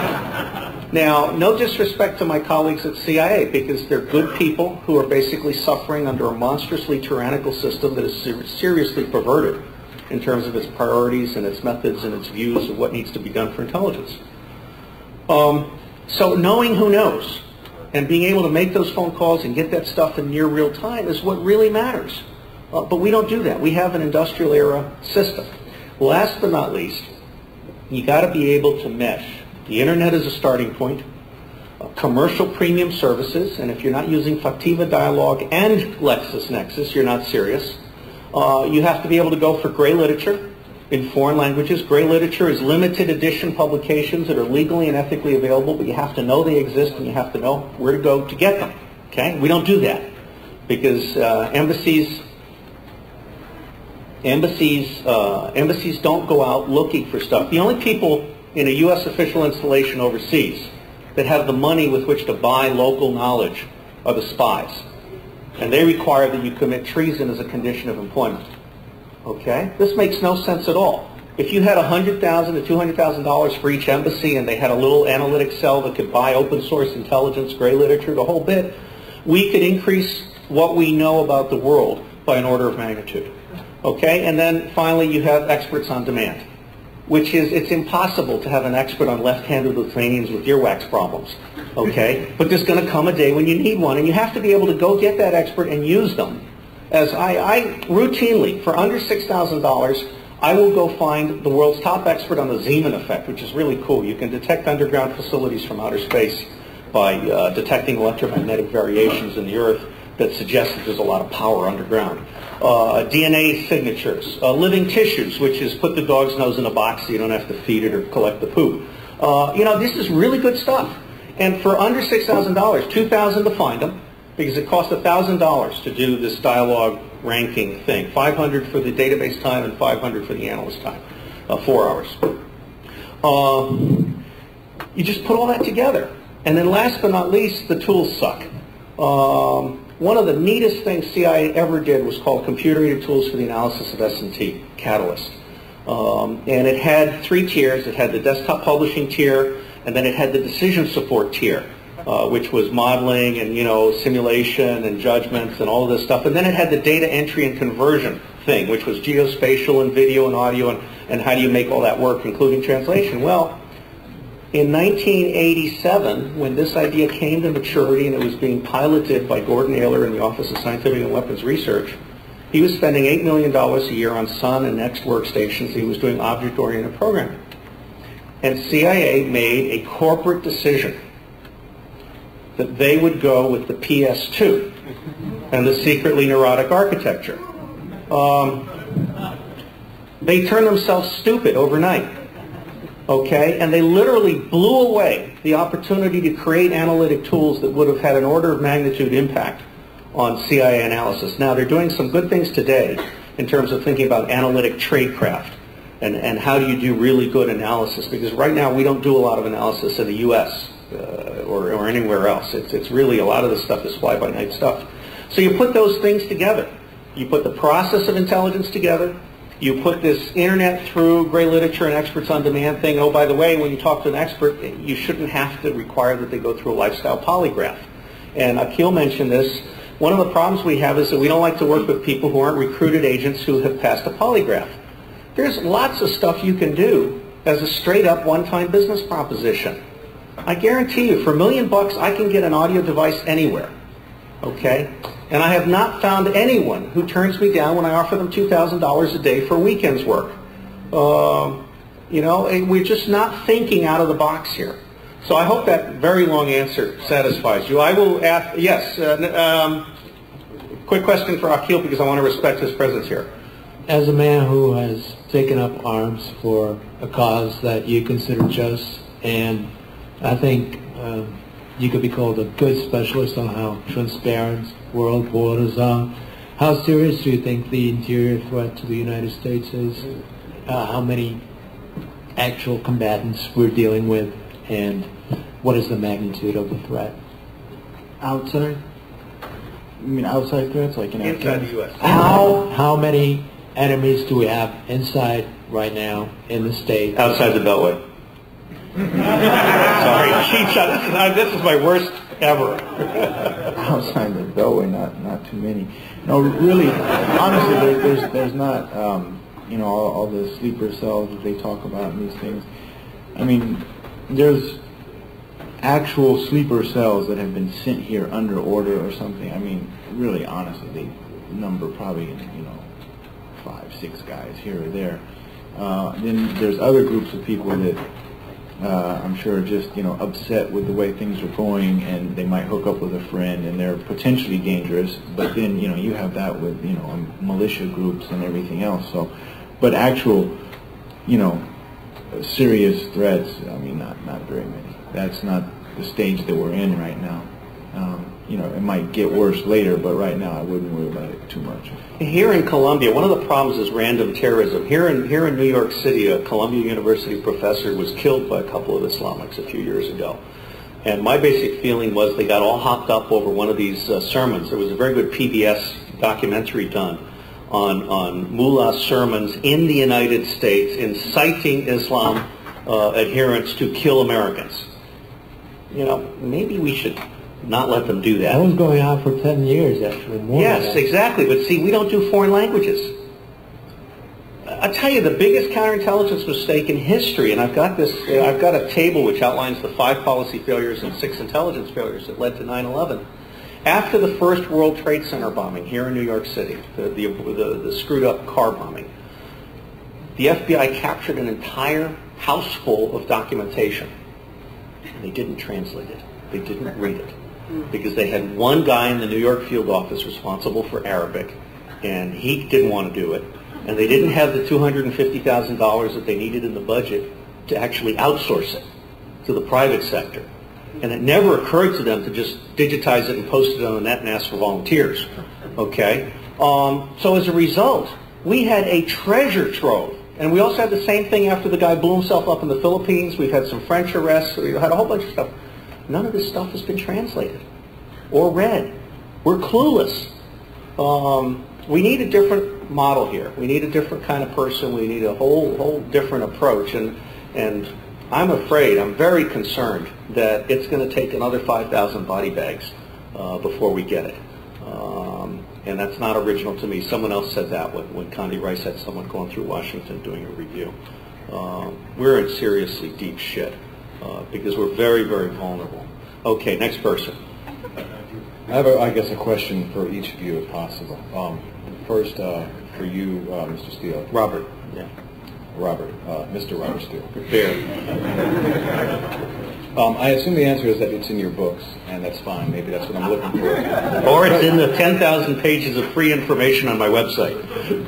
Now, no disrespect to my colleagues at CIA, because they're good people who are basically suffering under a monstrously tyrannical system that is seriously perverted in terms of its priorities and its methods and its views of what needs to be done for intelligence. So knowing who knows and being able to make those phone calls and get that stuff in near real time is what really matters. But we don't do that. We have an industrial era system. Last but not least, you got to be able to mesh. The internet is a starting point. Commercial premium services, and if you're not using Factiva Dialog and LexisNexis, you're not serious. You have to be able to go for gray literature in foreign languages. Gray literature is limited edition publications that are legally and ethically available, but you have to know they exist and you have to know where to go to get them. Okay? We don't do that because embassies don't go out looking for stuff. The only people in a U.S. official installation overseas that have the money with which to buy local knowledge are the spies. And they require that you commit treason as a condition of employment. Okay? This makes no sense at all. If you had $100,000 to $200,000 for each embassy and they had a little analytics cell that could buy open source intelligence, gray literature, the whole bit, we could increase what we know about the world by an order of magnitude. Okay? And then finally you have experts on demand, which is, it's impossible to have an expert on left-handed Lithuanians with earwax problems, okay? But there's going to come a day when you need one, and you have to be able to go get that expert and use them. As I routinely, for under $6,000, I will go find the world's top expert on the Zeeman effect, which is really cool. You can detect underground facilities from outer space by detecting electromagnetic variations in the Earth that suggests that there's a lot of power underground. DNA signatures, living tissues, which is put the dog's nose in a box so you don't have to feed it or collect the poop. You know, this is really good stuff. And for under $6,000, $2,000 to find them, because it costs $1,000 to do this dialogue ranking thing. $500 for the database time and $500 for the analyst time, 4 hours. You just put all that together. And then last but not least, the tools suck. One of the neatest things CIA ever did was called Computer-Aided Tools for the Analysis of S&T, Catalyst. And it had 3 tiers. It had the desktop publishing tier, and then it had the decision support tier, which was modeling and, you know, simulation and judgments and all of this stuff. And then it had the data entry and conversion thing, which was geospatial and video and audio and how do you make all that work, including translation. Well, in 1987, when this idea came to maturity and it was being piloted by Gordon Ayler in the Office of Scientific and Weapons Research, he was spending $8 million a year on Sun and Next workstations. He was doing object-oriented programming. And CIA made a corporate decision that they would go with the PS2 and the secretly neurotic architecture. They turned themselves stupid overnight. Okay, and they literally blew away the opportunity to create analytic tools that would have had an order of magnitude impact on CIA analysis. Now, they're doing some good things today in terms of thinking about analytic tradecraft and how do you do really good analysis, because right now we don't do a lot of analysis in the U.S. Or anywhere else. It's really, a lot of this stuff is fly-by-night stuff. So you put those things together. You put the process of intelligence together. You put this internet through gray literature and experts on demand thing. Oh, by the way, when you talk to an expert, you shouldn't have to require that they go through a lifestyle polygraph. And Akil mentioned this. One of the problems we have is that we don't like to work with people who aren't recruited agents who have passed a polygraph. There's lots of stuff you can do as a straight-up one-time business proposition. I guarantee you, for $1 million, I can get an audio device anywhere. Okay? And I have not found anyone who turns me down when I offer them $2,000 a day for weekends work. You know, we're just not thinking out of the box here. So I hope that very long answer satisfies you. I will ask, yes, quick question for Akil because I want to respect his presence here. As a man who has taken up arms for a cause that you consider just, and I think you could be called a good specialist on how transparent world borders are. How serious do you think the interior threat to the United States is? How many actual combatants we're dealing with, and what is the magnitude of the threat? Outside? You mean outside threats, like in Inside the U.S. How many enemies do we have inside right now in the state? Outside the Beltway. Sorry, cheap shot. This is my worst ever. Outside the Beltway, not too many. No, really, honestly, there's not, you know, all the sleeper cells that they talk about and these things. I mean, there's actual sleeper cells that have been sent here under order or something. I mean, really, honestly, they number probably, you know, 5, 6 guys here or there. Then there's other groups of people that I'm sure are just, you know, upset with the way things are going, and they might hook up with a friend, and they're potentially dangerous. But then, you know, you have that with, you know, militia groups and everything else. So, but actual, you know, serious threats, I mean, not very many. That's not the stage that we're in right now. You know, it might get worse later, but right now I wouldn't worry about it too much. Here in Columbia, one of the problems is random terrorism. Here in New York City, a Columbia University professor was killed by a couple of Islamics a few years ago. And my basic feeling was they got all hopped up over one of these sermons. There was a very good PBS documentary done on mullah sermons in the United States inciting Islam adherents to kill Americans. You know, maybe we should not let them do that. That was going on for 10 years, actually. More than Yes, that. exactly. But see, we don't do foreign languages. I'll tell you, the biggest counterintelligence mistake in history, and I've got a table which outlines the 5 policy failures and 6 intelligence failures that led to 9/11. After the first World Trade Center bombing here in New York City, the screwed up car bombing, the FBI captured an entire house full of documentation. And they didn't translate it. They didn't read it. because they had one guy in the New York field office responsible for Arabic, and he didn't want to do it. And they didn't have the $250,000 that they needed in the budget to actually outsource it to the private sector. And it never occurred to them to just digitize it and post it on the net and ask for volunteers. Okay? So as a result, we had a treasure trove. And we also had the same thing after the guy blew himself up in the Philippines. We've had some French arrests. We've had a whole bunch of stuff. None of this stuff has been translated or read. We're clueless. We need a different model here. We need a different kind of person. We need a whole different approach. And I'm afraid, I'm very concerned that it's going to take another 5,000 body bags before we get it. And that's not original to me. Someone else said that when Condi Rice had someone going through Washington doing a review. We're in seriously deep shit because we're very, very vulnerable. Okay, next person. I have, I guess, a question for each of you, if possible. First, for you, Mr. Steele. Robert. Yeah. Robert. Mr. Robert Steele. There. I assume the answer is that it's in your books, and that's fine. Maybe that's what I'm looking for. Or it's in the 10,000 pages of free information on my website.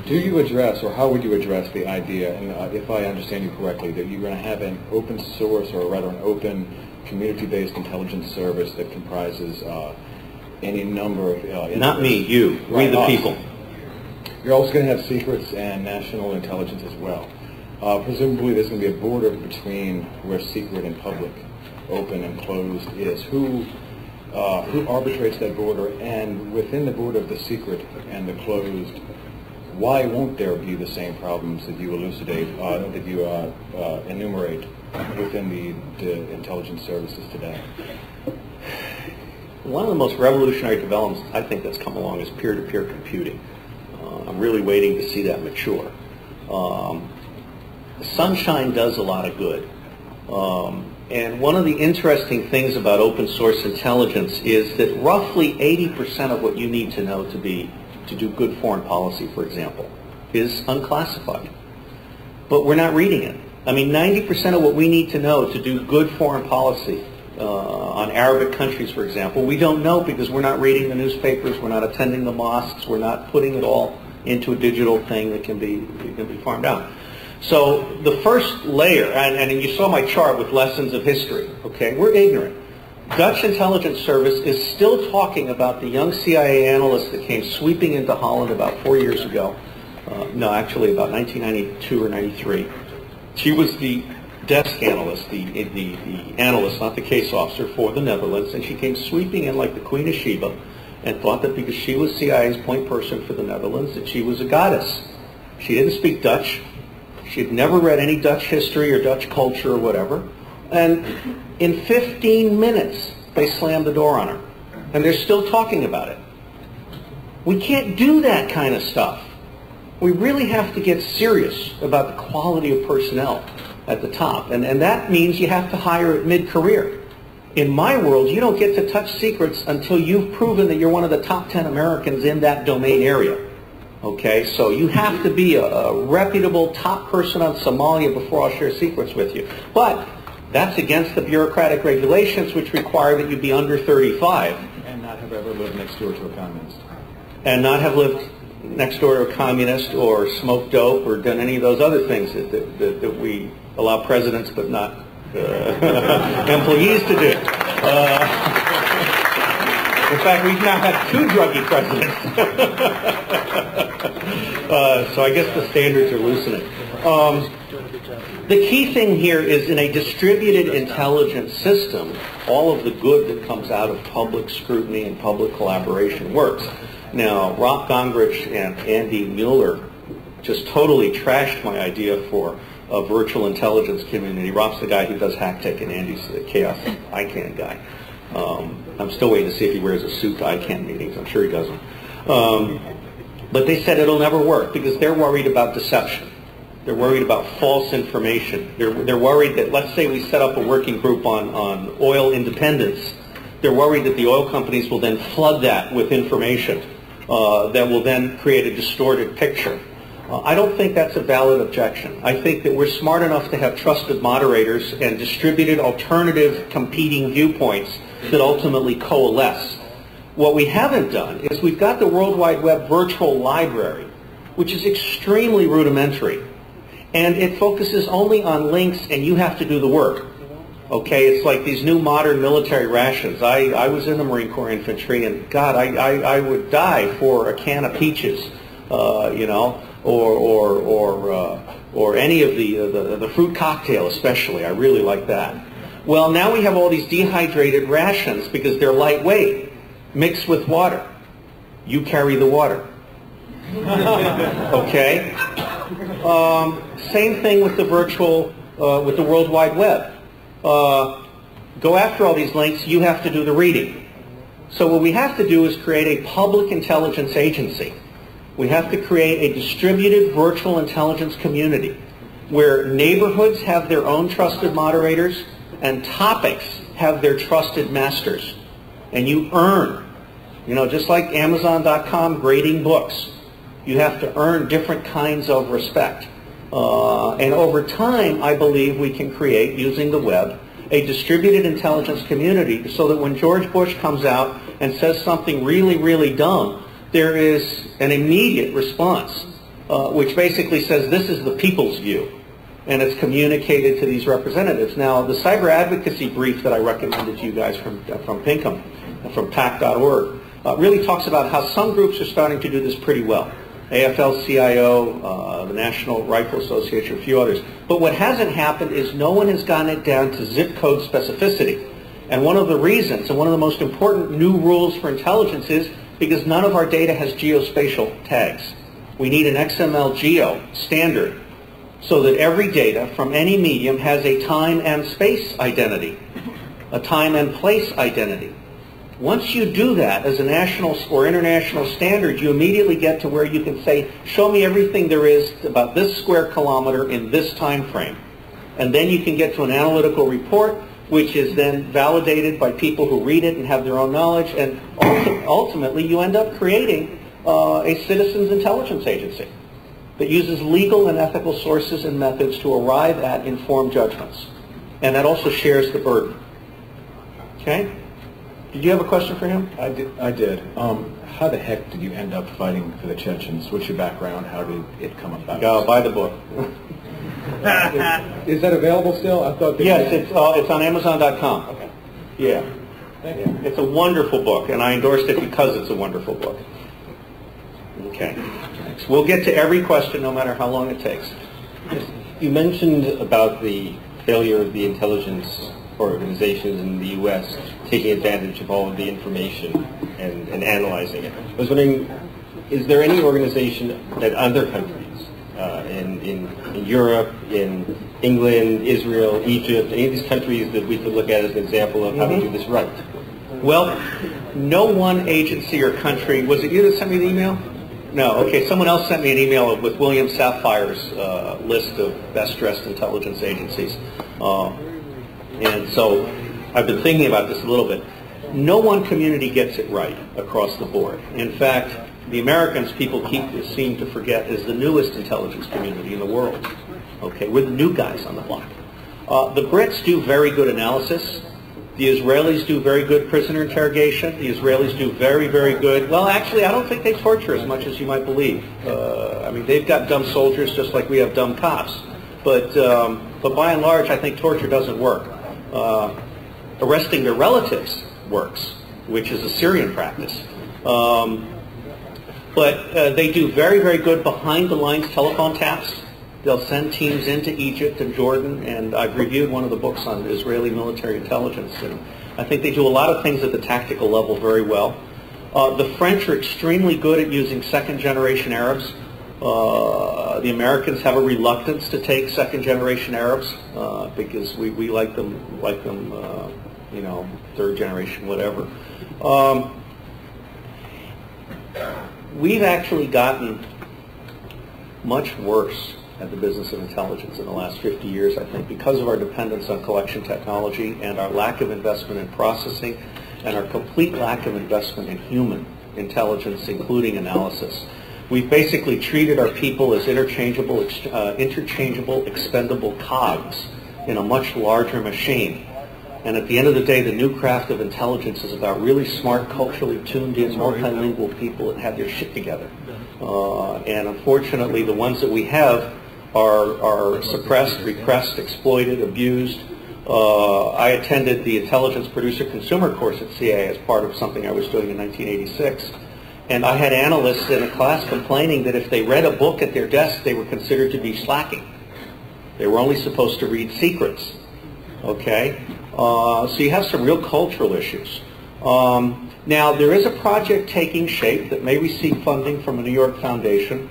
Do you address, or how would you address the idea, and if I understand you correctly, that you're going to have an open source, or rather an open community-based intelligence service that comprises any number of... Not me, you. We the people. You're also going to have secrets and national intelligence as well. Presumably there's going to be a border between where secret and public, open and closed is. Who arbitrates that border, and within the border of the secret and the closed, why won't there be the same problems that you elucidate, that you enumerate within the intelligence services today? One of the most revolutionary developments I think that's come along is peer-to-peer computing. I'm really waiting to see that mature. Sunshine does a lot of good. And one of the interesting things about open source intelligence is that roughly 80% of what you need to know to do good foreign policy, for example, is unclassified. But we're not reading it. I mean, 90% of what we need to know to do good foreign policy on Arabic countries, for example, we don't know because we're not reading the newspapers, we're not attending the mosques, we're not putting it all into a digital thing that can be farmed out. So the first layer, and you saw my chart with lessons of history, okay, we're ignorant. Dutch intelligence service is still talking about the young CIA analyst that came sweeping into Holland about 4 years ago. No, actually about 1992 or 93. She was the desk analyst, the analyst, not the case officer for the Netherlands, and she came sweeping in like the Queen of Sheba and thought that because she was CIA's point person for the Netherlands that she was a goddess. She didn't speak Dutch. She had never read any Dutch history or Dutch culture or whatever. And in 15 minutes, they slammed the door on her. And they're still talking about it. We can't do that kind of stuff. We really have to get serious about the quality of personnel at the top. And that means you have to hire at mid-career. In my world, you don't get to touch secrets until you've proven that you're one of the top 10 Americans in that domain area. Okay, so you have to be a reputable top person on Somalia before I'll share secrets with you. But that's against the bureaucratic regulations which require that you be under 35. And not have ever lived next door to a communist. And not have lived next door to a communist or smoked dope or done any of those other things that we allow presidents but not employees to do. In fact, we've now had 2 druggy presidents. So I guess the standards are loosening. The key thing here is in a distributed intelligence system, all of the good that comes out of public scrutiny and public collaboration works. Now, Rob Gongrich and Andy Mueller just totally trashed my idea for a virtual intelligence community. Rob's the guy who does HackTech and Andy's the Chaos ICANN guy. I'm still waiting to see if he wears a suit to ICANN meetings. I'm sure he doesn't. But they said it'll never work because they're worried about deception. They're worried about false information. They're worried that, let's say we set up a working group on oil independence. They're worried that the oil companies will then flood that with information that will then create a distorted picture. I don't think that's a valid objection. I think that we're smart enough to have trusted moderators and distributed alternative competing viewpoints that ultimately coalesce. What we haven't done is we've got the World Wide Web virtual library, which is extremely rudimentary. And it focuses only on links, and you have to do the work. Okay, it's like these new modern military rations. I was in the Marine Corps Infantry, and God, I would die for a can of peaches, you know, or any of the fruit cocktail especially. I really like that. Well, now we have all these dehydrated rations because they're lightweight, mixed with water. You carry the water. Okay? Same thing with the virtual, with the World Wide Web. Go after all these links, you have to do the reading. So what we have to do is create a public intelligence agency. We have to create a distributed virtual intelligence community where neighborhoods have their own trusted moderators and topics have their trusted masters. And you earn, you know, just like Amazon.com grading books, you have to earn different kinds of respect. And over time, I believe we can create, using the web, a distributed intelligence community so that when George Bush comes out and says something really, really dumb, there is an immediate response, which basically says this is the people's view, and it's communicated to these representatives. Now, the cyber advocacy brief that I recommended to you guys from Pinkham, from PAC.org, really talks about how some groups are starting to do this pretty well. AFL-CIO, the National Rifle Association, a few others. But what hasn't happened is no one has gotten it down to zip code specificity. And one of the reasons, and one of the most important new rules for intelligence is because none of our data has geospatial tags. We need an XML geo standard so that every data from any medium has a time and space identity, a time and place identity. Once you do that as a national or international standard, you immediately get to where you can say, show me everything there is about this square kilometer in this time frame. And then you can get to an analytical report, which is then validated by people who read it and have their own knowledge. And ultimately, you end up creating a citizens intelligence agency that uses legal and ethical sources and methods to arrive at informed judgments. And that also shares the burden. Okay? Did you have a question for him? I did. How the heck did you end up fighting for the Chechens? What's your background? How did it come about? Buy the book. Is that available still? I thought. Yes, it's on Amazon.com. Okay. Yeah. Thank you. It's a wonderful book, and I endorsed it because it's a wonderful book. Okay. Thanks. We'll get to every question, no matter how long it takes. You mentioned about the failure of the intelligence organizations in the U.S. taking advantage of all of the information and analyzing it. I was wondering, is there any organization that other countries, in Europe, in England, Israel, Egypt, any of these countries that we could look at as an example of how to do this right? Well, no one agency or country, was it you that sent me the email? No, okay, someone else sent me an email with William Sapphire's list of best dressed intelligence agencies. And so I've been thinking about this a little bit. No one community gets it right across the board. In fact, the Americans, people seem to forget, is the newest intelligence community in the world. Okay, we're the new guys on the block. The Brits do very good analysis. The Israelis do very good prisoner interrogation. The Israelis do very, very good. Well, actually, I don't think they torture as much as you might believe. I mean, they've got dumb soldiers just like we have dumb cops. But by and large, I think torture doesn't work. Arresting their relatives works, which is a Syrian practice. But they do very, very good behind-the-lines telephone taps. They'll send teams into Egypt and Jordan, and I've reviewed one of the books on Israeli military intelligence, and I think they do a lot of things at the tactical level very well. The French are extremely good at using second-generation Arabs. The Americans have a reluctance to take second-generation Arabs because we like them, you know, third generation, whatever. We've actually gotten much worse at the business of intelligence in the last 50 years, I think, because of our dependence on collection technology and our lack of investment in processing and our complete lack of investment in human intelligence, including analysis. We've basically treated our people as interchangeable, expendable cogs in a much larger machine. And at the end of the day, the new craft of intelligence is about really smart, culturally tuned in, multilingual people that have their shit together. And unfortunately, the ones that we have are suppressed, repressed, exploited, abused. I attended the Intelligence Producer Consumer course at CA as part of something I was doing in 1986. And I had analysts in a class complaining that if they read a book at their desk, they were considered to be slacking. They were only supposed to read secrets. Okay? So you have some real cultural issues. Now, there is a project taking shape that may receive funding from a New York foundation.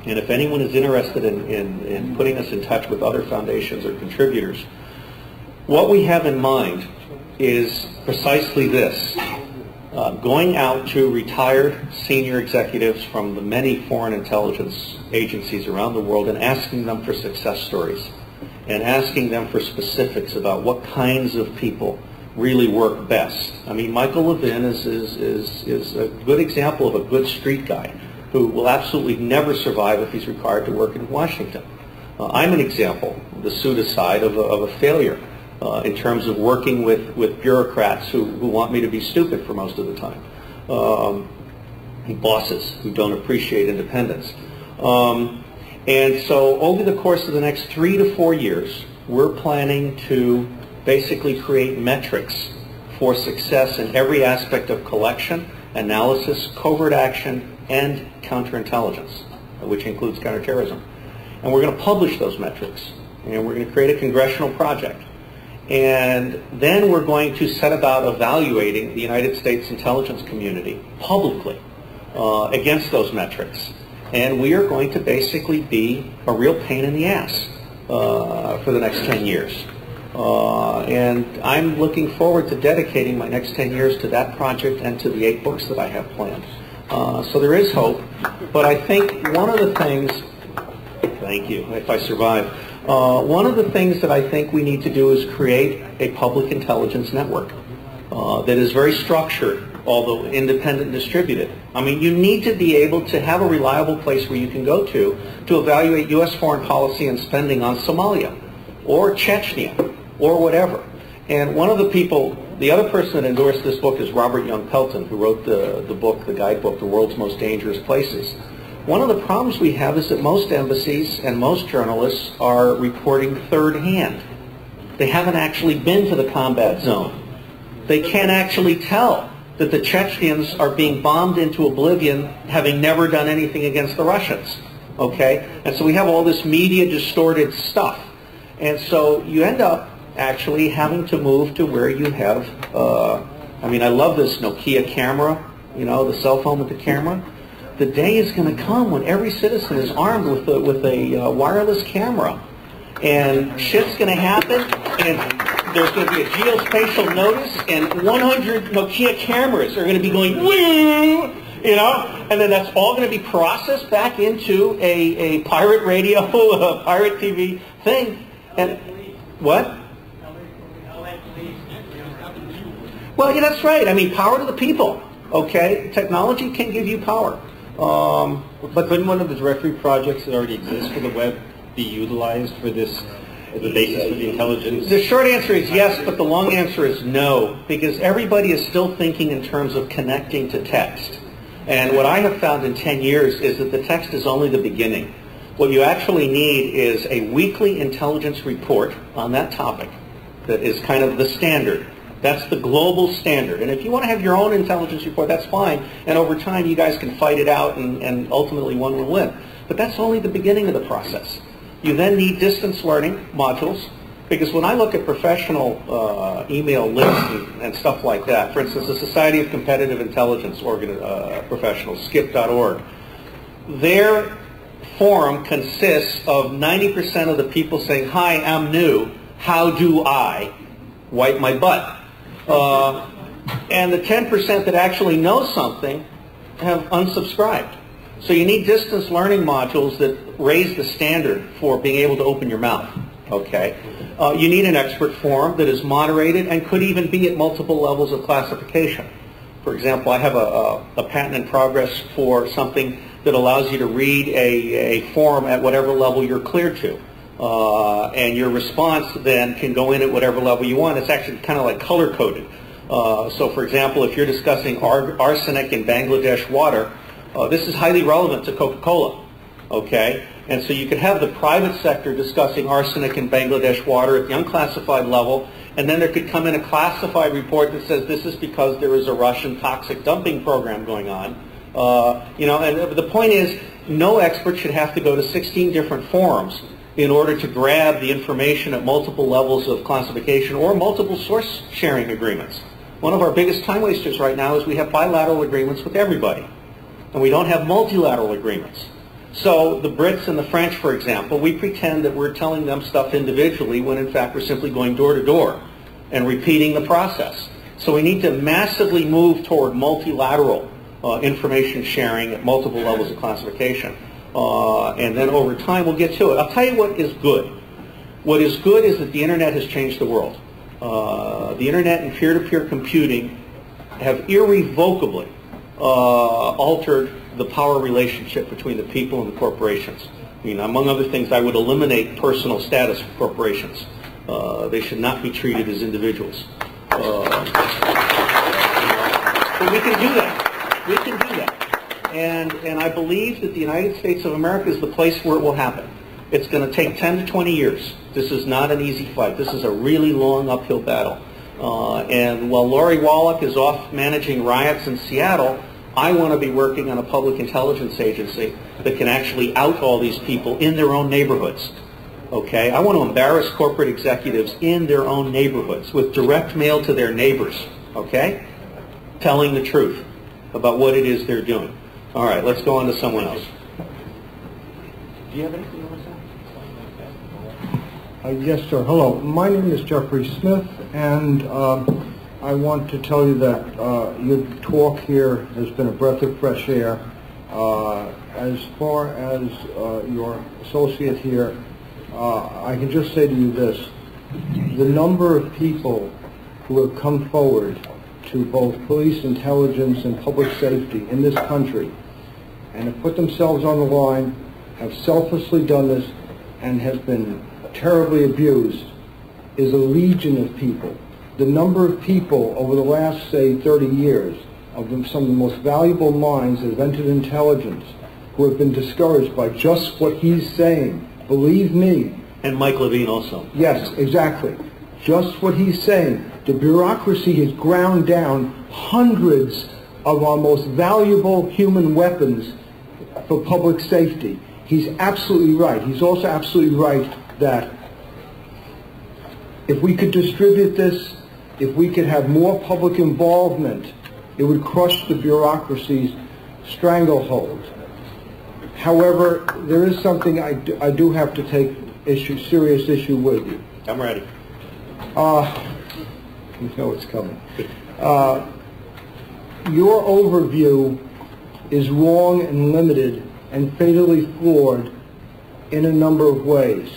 And if anyone is interested in putting us in touch with other foundations or contributors, what we have in mind is precisely this. Going out to retired senior executives from the many foreign intelligence agencies around the world and asking them for success stories and asking them for specifics about what kinds of people really work best. I mean, Michael Levin is a good example of a good street guy who will absolutely never survive if he's required to work in Washington. I'm an example, the pseudoside of a failure. In terms of working with bureaucrats who want me to be stupid for most of the time, bosses who don't appreciate independence. And so over the course of the next 3 to 4 years, we're planning to basically create metrics for success in every aspect of collection, analysis, covert action, and counterintelligence, which includes counterterrorism. And we're going to publish those metrics, and we're going to create a congressional project. And then we're going to set about evaluating the United States intelligence community publicly against those metrics. And we are going to basically be a real pain in the ass for the next 10 years. And I'm looking forward to dedicating my next 10 years to that project and to the 8 books that I have planned. So there is hope. But I think one of the things, thank you, if I survive, one of the things that I think we need to do is create a public intelligence network that is very structured, although independent and distributed. I mean, you need to be able to have a reliable place where you can go to evaluate U.S. foreign policy and spending on Somalia or Chechnya or whatever. And one of the people, the other person that endorsed this book is Robert Young Pelton, who wrote the book, the guidebook, The World's Most Dangerous Places. One of the problems we have is that most embassies and most journalists are reporting third hand. They haven't actually been to the combat zone. They can't actually tell that the Chechens are being bombed into oblivion, having never done anything against the Russians. Okay? And so we have all this media distorted stuff. And so you end up actually having to move to where you have, I mean, I love this Nokia camera, you know, the cell phone with the camera. The day is going to come when every citizen is armed with a wireless camera, and shit's going to happen, and there's going to be a geospatial notice, and 100 Nokia cameras are going to be going, woo, you know, and then that's all going to be processed back into a pirate radio, a pirate TV thing, and what? Well, yeah, that's right. I mean, power to the people. Okay, technology can give you power. But couldn't one of the directory projects that already exist for the web be utilized for this as a basis for the intelligence? The short answer is yes, but the long answer is no, because everybody is still thinking in terms of connecting to text. And what I have found in 10 years is that the text is only the beginning. What you actually need is a weekly intelligence report on that topic that is kind of the standard. That's the global standard. And if you want to have your own intelligence report, that's fine. And over time, you guys can fight it out, and ultimately one will win. But that's only the beginning of the process. You then need distance learning modules, because when I look at professional email lists and stuff like that, for instance, the Society of Competitive Intelligence Professionals, skip.org, their forum consists of 90% of the people saying, hi, I'm new, how do I wipe my butt? And the 10% that actually know something have unsubscribed. So you need distance learning modules that raise the standard for being able to open your mouth. Okay. You need an expert forum that is moderated and could even be at multiple levels of classification. For example, I have a patent in progress for something that allows you to read a forum at whatever level you're cleared to. And your response then can go in at whatever level you want. It's actually kind of like color-coded. So, for example, if you're discussing arsenic in Bangladesh water, this is highly relevant to Coca-Cola. Okay? And so you could have the private sector discussing arsenic in Bangladesh water at the unclassified level, and then there could come in a classified report that says this is because there is a Russian toxic dumping program going on. And the point is, no expert should have to go to 16 different forums in order to grab the information at multiple levels of classification or multiple source sharing agreements. One of our biggest time wasters right now is we have bilateral agreements with everybody, and we don't have multilateral agreements. So the Brits and the French, for example, we pretend that we're telling them stuff individually when in fact we're simply going door to door and repeating the process. So we need to massively move toward multilateral information sharing at multiple levels of classification. And then over time we'll get to it. I'll tell you what is good. What is good is that the internet has changed the world. The internet and peer-to-peer computing have irrevocably altered the power relationship between the people and the corporations. I mean, among other things, I would eliminate personal status for corporations. They should not be treated as individuals. But we can do that. We can do that. And I believe that the United States of America is the place where it will happen. It's going to take 10 to 20 years. This is not an easy fight. This is a really long uphill battle. And while Lori Wallach is off managing riots in Seattle, I want to be working on a public intelligence agency that can actually out all these people in their own neighborhoods. Okay? I want to embarrass corporate executives in their own neighborhoods with direct mail to their neighbors. Okay? Telling the truth about what it is they're doing. All right, let's go on to someone else. Do you have anything you want to say? Yes, sir. Hello. My name is Jeffrey Smith, and I want to tell you that your talk here has been a breath of fresh air. As far as your associate here, I can just say to you this. The number of people who have come forward to both police intelligence and public safety in this country and have put themselves on the line, have selflessly done this, and has been terribly abused is a legion of people. The number of people over the last, say, 30 years, of them, some of the most valuable minds that have entered intelligence, who have been discouraged by just what he's saying. Believe me. And Mike Levine also. Yes, exactly. Just what he's saying. The bureaucracy has ground down hundreds of our most valuable human weapons for public safety. He's absolutely right. He's also absolutely right that if we could distribute this, if we could have more public involvement, it would crush the bureaucracy's stranglehold. However, there is something I do have to take serious issue with you. I'm ready. You know it's coming. Your overview is wrong and limited and fatally flawed in a number of ways.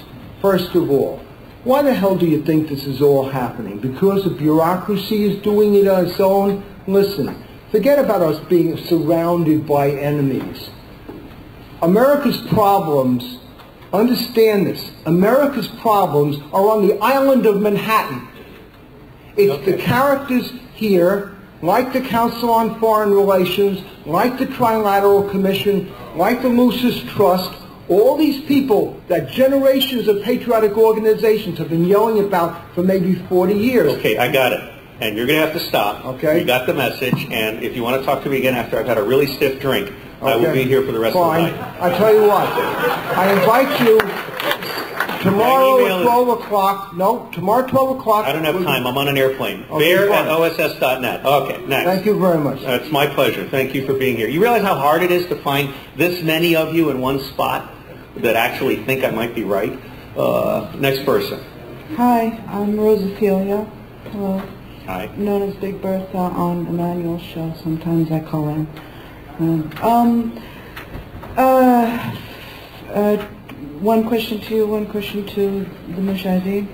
First of all, why the hell do you think this is all happening? Because the bureaucracy is doing it on its own? Listen, forget about us being surrounded by enemies. America's problems, understand this, America's problems are on the island of Manhattan. It's the characters here, like the Council on Foreign Relations, like the Trilateral Commission, like the Lucis Trust, all these people that generations of patriotic organizations have been yelling about for maybe 40 years. Okay, I got it. And you're going to have to stop. Okay. You got the message, and if you want to talk to me again after I've had a really stiff drink, I will be here for the rest of the night. I tell you what, I invite you tomorrow at 12 o'clock. No, tomorrow at 12 o'clock. I don't have time. I'm on an airplane. Bear at OSS.net. Okay, next. Thank you very much. It's my pleasure. Thank you for being here. You realize how hard it is to find this many of you in one spot that actually think I might be right? Next person. Hi, I'm Rosophilia. Hello. Hi. Known as Big Bertha on Emmanuel's show. Sometimes I call in. One question to you, one question to the Mujahideen.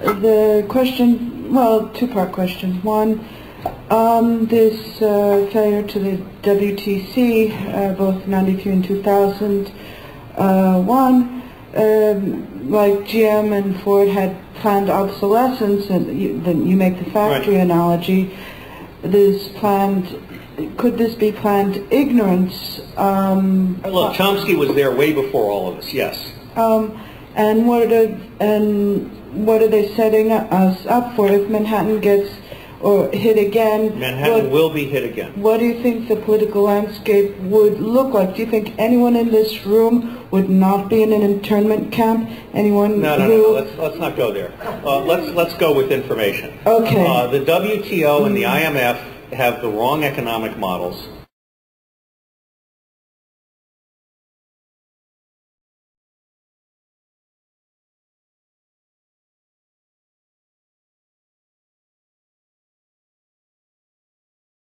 The question, well, two-part question. One, this failure to the WTC, both 93 and 2001, like GM and Ford had planned obsolescence, and you make the factory analogy, could this be planned ignorance? Look, Chomsky was there way before all of us, yes. And what are they setting us up for if Manhattan gets hit again? Manhattan will be hit again. What do you think the political landscape would look like? Do you think anyone in this room would not be in an internment camp? Anyone? No. Let's not go there. Let's go with information. Okay. The WTO and the IMF have the wrong economic models.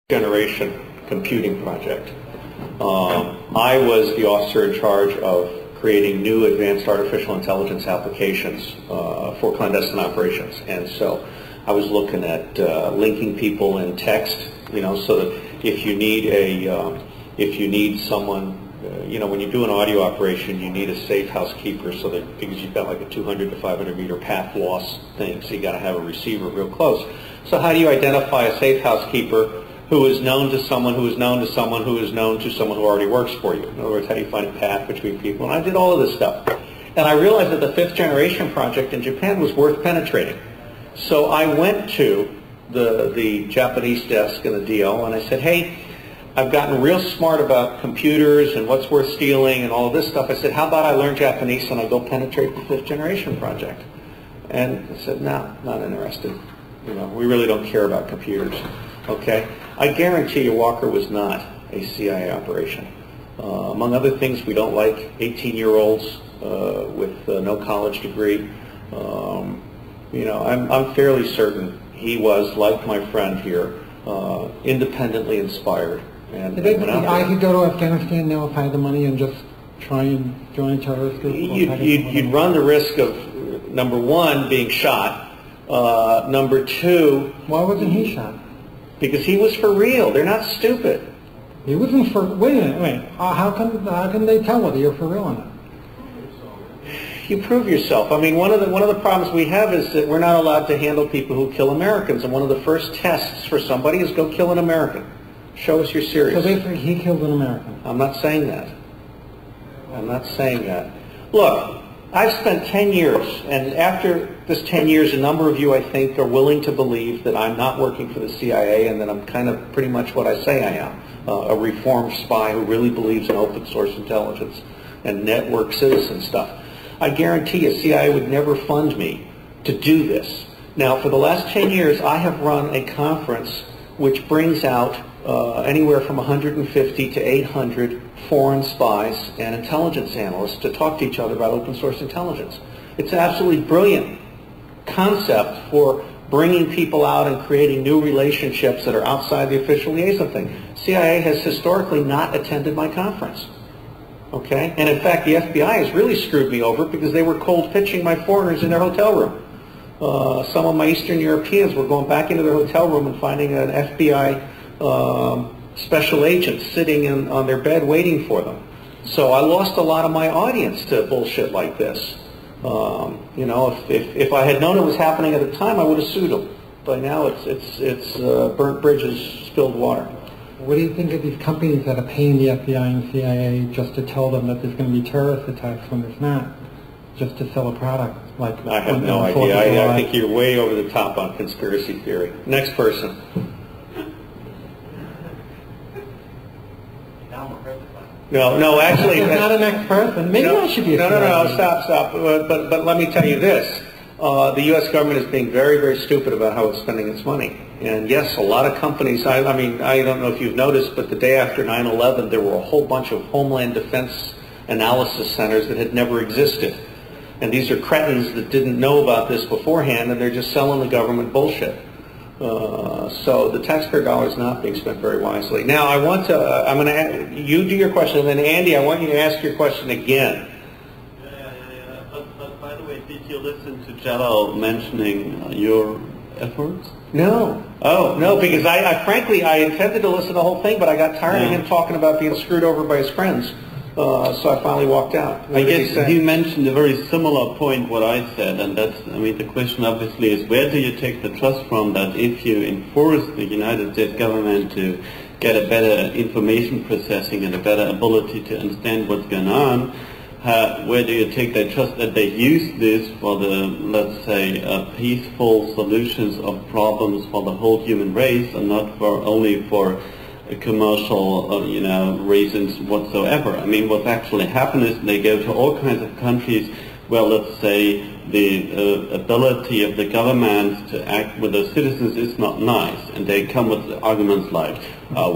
Generation computing project. I was the officer in charge of creating new advanced artificial intelligence applications for clandestine operations, and so I was looking at linking people in text, so that if you need someone, when you do an audio operation, you need a safe housekeeper, so that because you've got like a 200 to 500 meter path loss thing, so you got to have a receiver real close. So how do you identify a safe housekeeper who is known to someone who is known to someone who is known to someone who already works for you? In other words, how do you find a path between people? And I did all of this stuff. And I realized that the 5th generation project in Japan was worth penetrating. So I went to the Japanese desk in the DO and I said, hey, I've gotten real smart about computers and what's worth stealing and all of this stuff. I said, how about I learn Japanese and I go penetrate the 5th generation project? And they said, no, not interested. We really don't care about computers. Okay? I guarantee you Walker was not a CIA operation. Among other things, we don't like 18-year-olds with no college degree. I'm fairly certain he was, like my friend here, independently inspired. And so basically, I could go to Afghanistan now if I had the money and just try and join a terrorist group? You'd run the risk of, number one, being shot. Number two... Why wasn't he shot? Because he was for real. They're not stupid. He wasn't for... Wait a minute. How can they tell whether you're for real or not? You prove yourself. I mean, one of the problems we have is that we're not allowed to handle people who kill Americans, and one of the first tests for somebody is go kill an American. Show us you're serious. So basically, he killed an American. I'm not saying that. I'm not saying that. Look, I've spent 10 years, and after this 10 years, a number of you, I think, are willing to believe that I'm not working for the CIA and that I'm kind of pretty much what I say I am, a reformed spy who really believes in open source intelligence and network citizen stuff. I guarantee you, CIA would never fund me to do this. Now, for the last 10 years, I have run a conference which brings out anywhere from 150 to 800 foreign spies and intelligence analysts to talk to each other about open source intelligence. It's an absolutely brilliant concept for bringing people out and creating new relationships that are outside the official liaison thing. CIA has historically not attended my conference. Okay? And in fact, the FBI has really screwed me over because they were cold pitching my foreigners in their hotel room. Some of my Eastern Europeans were going back into their hotel room and finding an FBI special agent sitting on their bed waiting for them. So I lost a lot of my audience to bullshit like this. If I had known it was happening at the time, I would have sued them. By now, it's burnt bridges, spilled water. What do you think of these companies that are paying the FBI and CIA just to tell them that there's going to be terrorist attacks when there's not, just to sell a product? Like I have no idea. I think you're way over the top on conspiracy theory. Next person. No, actually... That's not an next person. Maybe I should be a No, stop. But let me tell you this. The U.S. government is being very, very stupid about how it's spending its money. And yes, a lot of companies, I don't know if you've noticed, but the day after 9/11, there were a whole bunch of Homeland Defense analysis centers that had never existed. And these are cretins that didn't know about this beforehand, and they're just selling the government bullshit. So the taxpayer dollar is not being spent very wisely. Now, I'm going to, you do your question, and then Andy, I want you to ask your question again. But by the way, did you listen to Jalal mentioning your efforts? No. Oh, no, because frankly, I intended to listen to the whole thing, but I got tired of him talking about being screwed over by his friends. So I finally walked out. I guess he mentioned a very similar point what I said, and that's, I mean, the question obviously is where do you take the trust from that if you enforce the United States government to get a better information processing and a better ability to understand what's going on, where do you take that trust that they use this for the, let's say, peaceful solutions of problems for the whole human race and not for only for commercial, reasons whatsoever. I mean, what's actually happened is they go to all kinds of countries where, let's say, the ability of the government to act with the citizens is not nice, and they come with arguments like,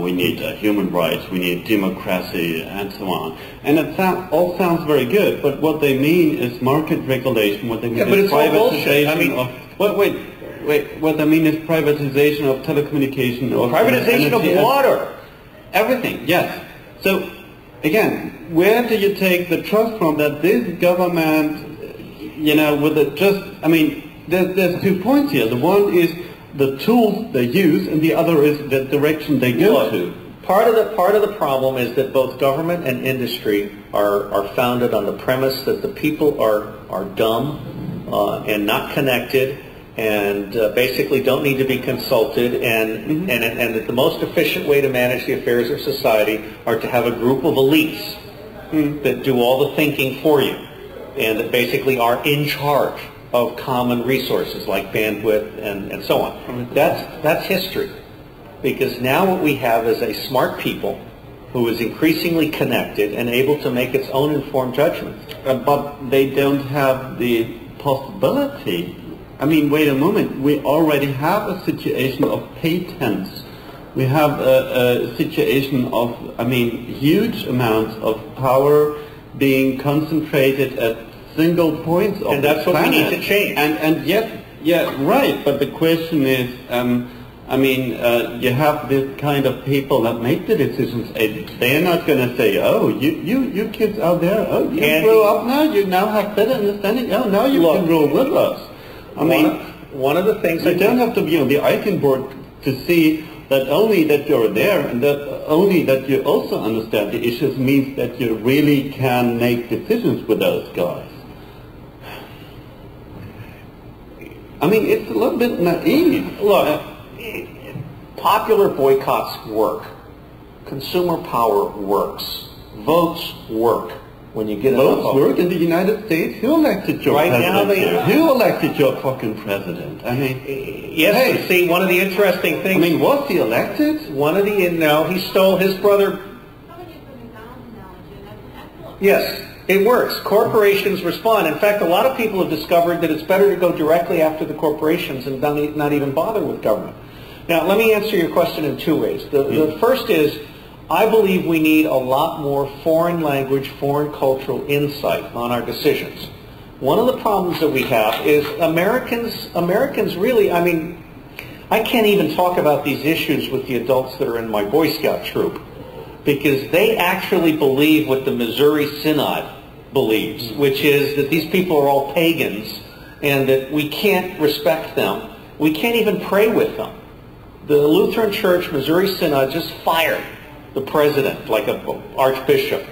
we need human rights, we need democracy, and so on. And it all sounds very good, but what they mean is market regulation, what they mean is privatization what I mean is privatization of telecommunication, or privatization of water, everything. Yes. So again, where do you take the trust from that this government, with it just? I mean, there's 2 points here. The one is the tools they use, and the other is the direction they go to. Part of the problem is that both government and industry are founded on the premise that the people are dumb and not connected, and basically don't need to be consulted, and that the most efficient way to manage the affairs of society are to have a group of elites that do all the thinking for you, and that basically are in charge of common resources like bandwidth and so on. That's history, because now what we have is a smart people who is increasingly connected and able to make its own informed judgments. But they don't have the possibility. I mean, wait a moment, we already have a situation of patents. We have a situation of, huge amounts of power being concentrated at single points of and that's the what planet. we need to change. And yet, yeah, right, but the question is, you have this kind of people that make the decisions. They're not going to say, oh, you kids out there, oh, you grow up now, you now have better understanding, oh, now you can rule with us. One of the things you don't have to be on the Eichen board to see that only that you're there and that only that you also understand the issues means that you really can make decisions with those guys. I mean, it's a little bit naive. Look, popular boycotts work. Consumer power works. Votes work. When you get votes work in the United States, who elected your president? Who elected your fucking president? I mean, yes. Hey, see, one of the interesting things. I mean, was he elected? He stole his brother. Yes, it works. Corporations respond. In fact, a lot of people have discovered that it's better to go directly after the corporations and not even bother with government. Now, let me answer your question in 2 ways. The first is, I believe we need a lot more foreign language, foreign cultural insight on our decisions. One of the problems that we have is Americans really, I can't even talk about these issues with the adults that are in my Boy Scout troop, because they actually believe what the Missouri Synod believes, which is that these people are all pagans and that we can't respect them. We can't even pray with them. The Lutheran Church Missouri Synod just fired the president, like an archbishop,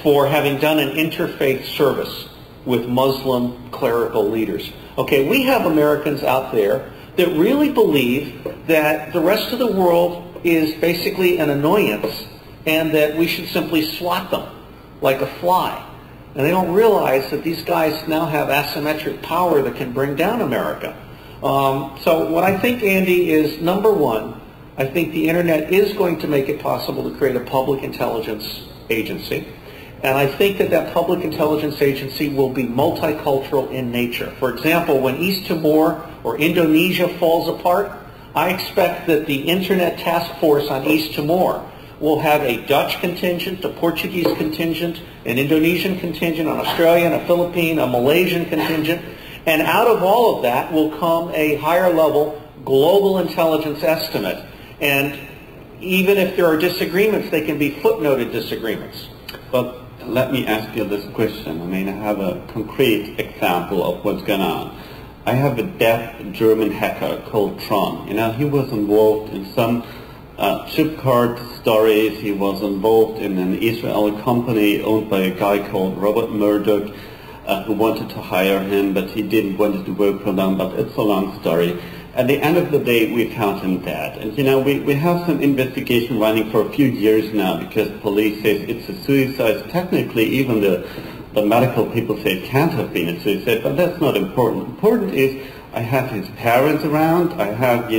for having done an interfaith service with Muslim clerical leaders. Okay, we have Americans out there that really believe that the rest of the world is basically an annoyance and that we should simply swat them like a fly. And they don't realize that these guys now have asymmetric power that can bring down America. So what I think, Andy, is number one, I think the internet is going to make it possible to create a public intelligence agency. And I think that public intelligence agency will be multicultural in nature. For example, when East Timor or Indonesia falls apart, I expect that the Internet Task Force on East Timor will have a Dutch contingent, a Portuguese contingent, an Indonesian contingent, an Australian, a Philippine, a Malaysian contingent. And out of all of that will come a higher level global intelligence estimate. And even if there are disagreements, they can be footnoted disagreements. But let me ask you this question. I have a concrete example of what's going on. I have a deaf German hacker called Tron. He was involved in some chip card stories. He was involved in an Israeli company owned by a guy called Robert Murdoch, who wanted to hire him, but he didn't want to work for them, but it's a long story. At the end of the day, we found him dead. And we have some investigation running for a few years now because police say it's a suicide. Technically, even the medical people say it can't have been a suicide, but that's not important. Important is I have his parents around. I have,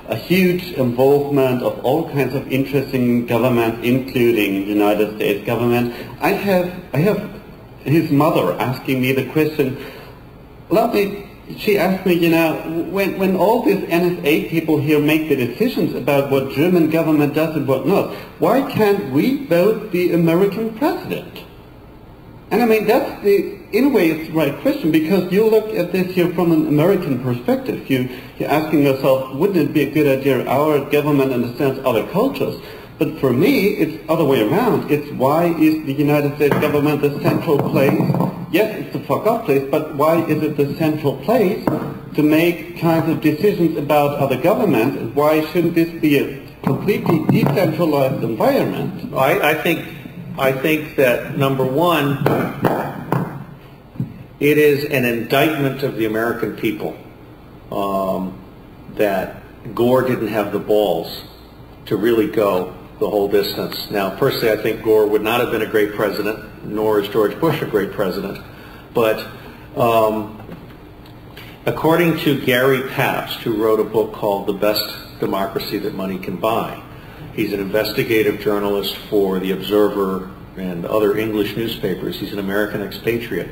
a huge involvement of all kinds of interesting governments, including the United States government. I have his mother asking me the question, she asked me, when all these NSA people here make the decisions about what German government does and what not, why can't we vote the American president? And I mean, in a way, it's the right question, because you look at this here from an American perspective. You're asking yourself, wouldn't it be a good idea our government understands other cultures? But for me, it's the other way around. It's why is the United States government the central place? Yes, it's the fuck up place, but why is it the central place to make kinds of decisions about other governments? And why shouldn't this be a completely decentralized environment? I think that, number one, it is an indictment of the American people that Gore didn't have the balls to really go the whole distance. Now, personally, I think Gore would not have been a great president, nor is George Bush a great president. But according to Gary Pabst, who wrote a book called The Best Democracy That Money Can Buy, he's an investigative journalist for The Observer and other English newspapers. He's an American expatriate.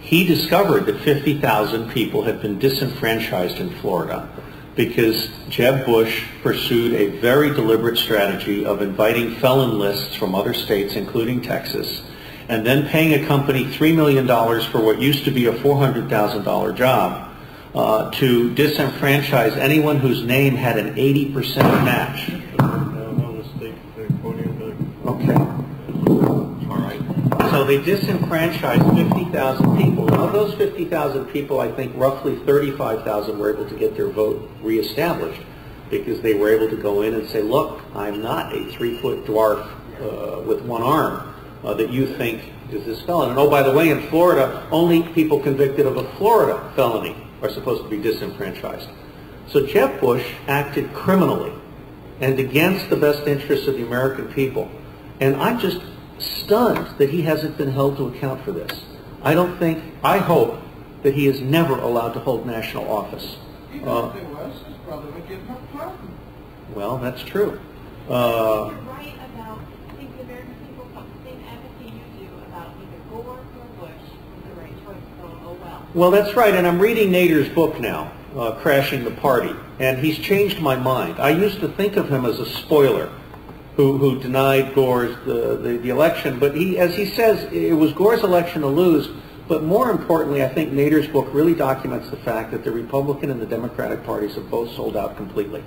He discovered that 50,000 people had been disenfranchised in Florida because Jeb Bush pursued a very deliberate strategy of inviting felon lists from other states, including Texas, and then paying a company $3 million for what used to be a $400,000 job to disenfranchise anyone whose name had an 80% match. Okay. All right. So they disenfranchised 50,000 people. Of those 50,000 people, I think roughly 35,000 were able to get their vote reestablished because they were able to go in and say, look, I'm not a 3-foot dwarf with one arm that you think is this felon. And oh, by the way, in Florida, only people convicted of a Florida felony are supposed to be disenfranchised. So Jeb Bush acted criminally and against the best interests of the American people. And I'm just stunned that he hasn't been held to account for this. I hope that he is never allowed to hold national office. Even if it was, his brother would give him a pardon. Well, that's true. You're right about, I think the American people felt the same empathy you do about either Gore or Bush was the right choice, so oh well. Well, that's right, and I'm reading Nader's book now, Crashing the Party, and he's changed my mind. I used to think of him as a spoiler who denied Gore's the election, but as he says, it was Gore's election to lose, but more importantly, I think Nader's book really documents the fact that the Republican and the Democratic parties have both sold out completely.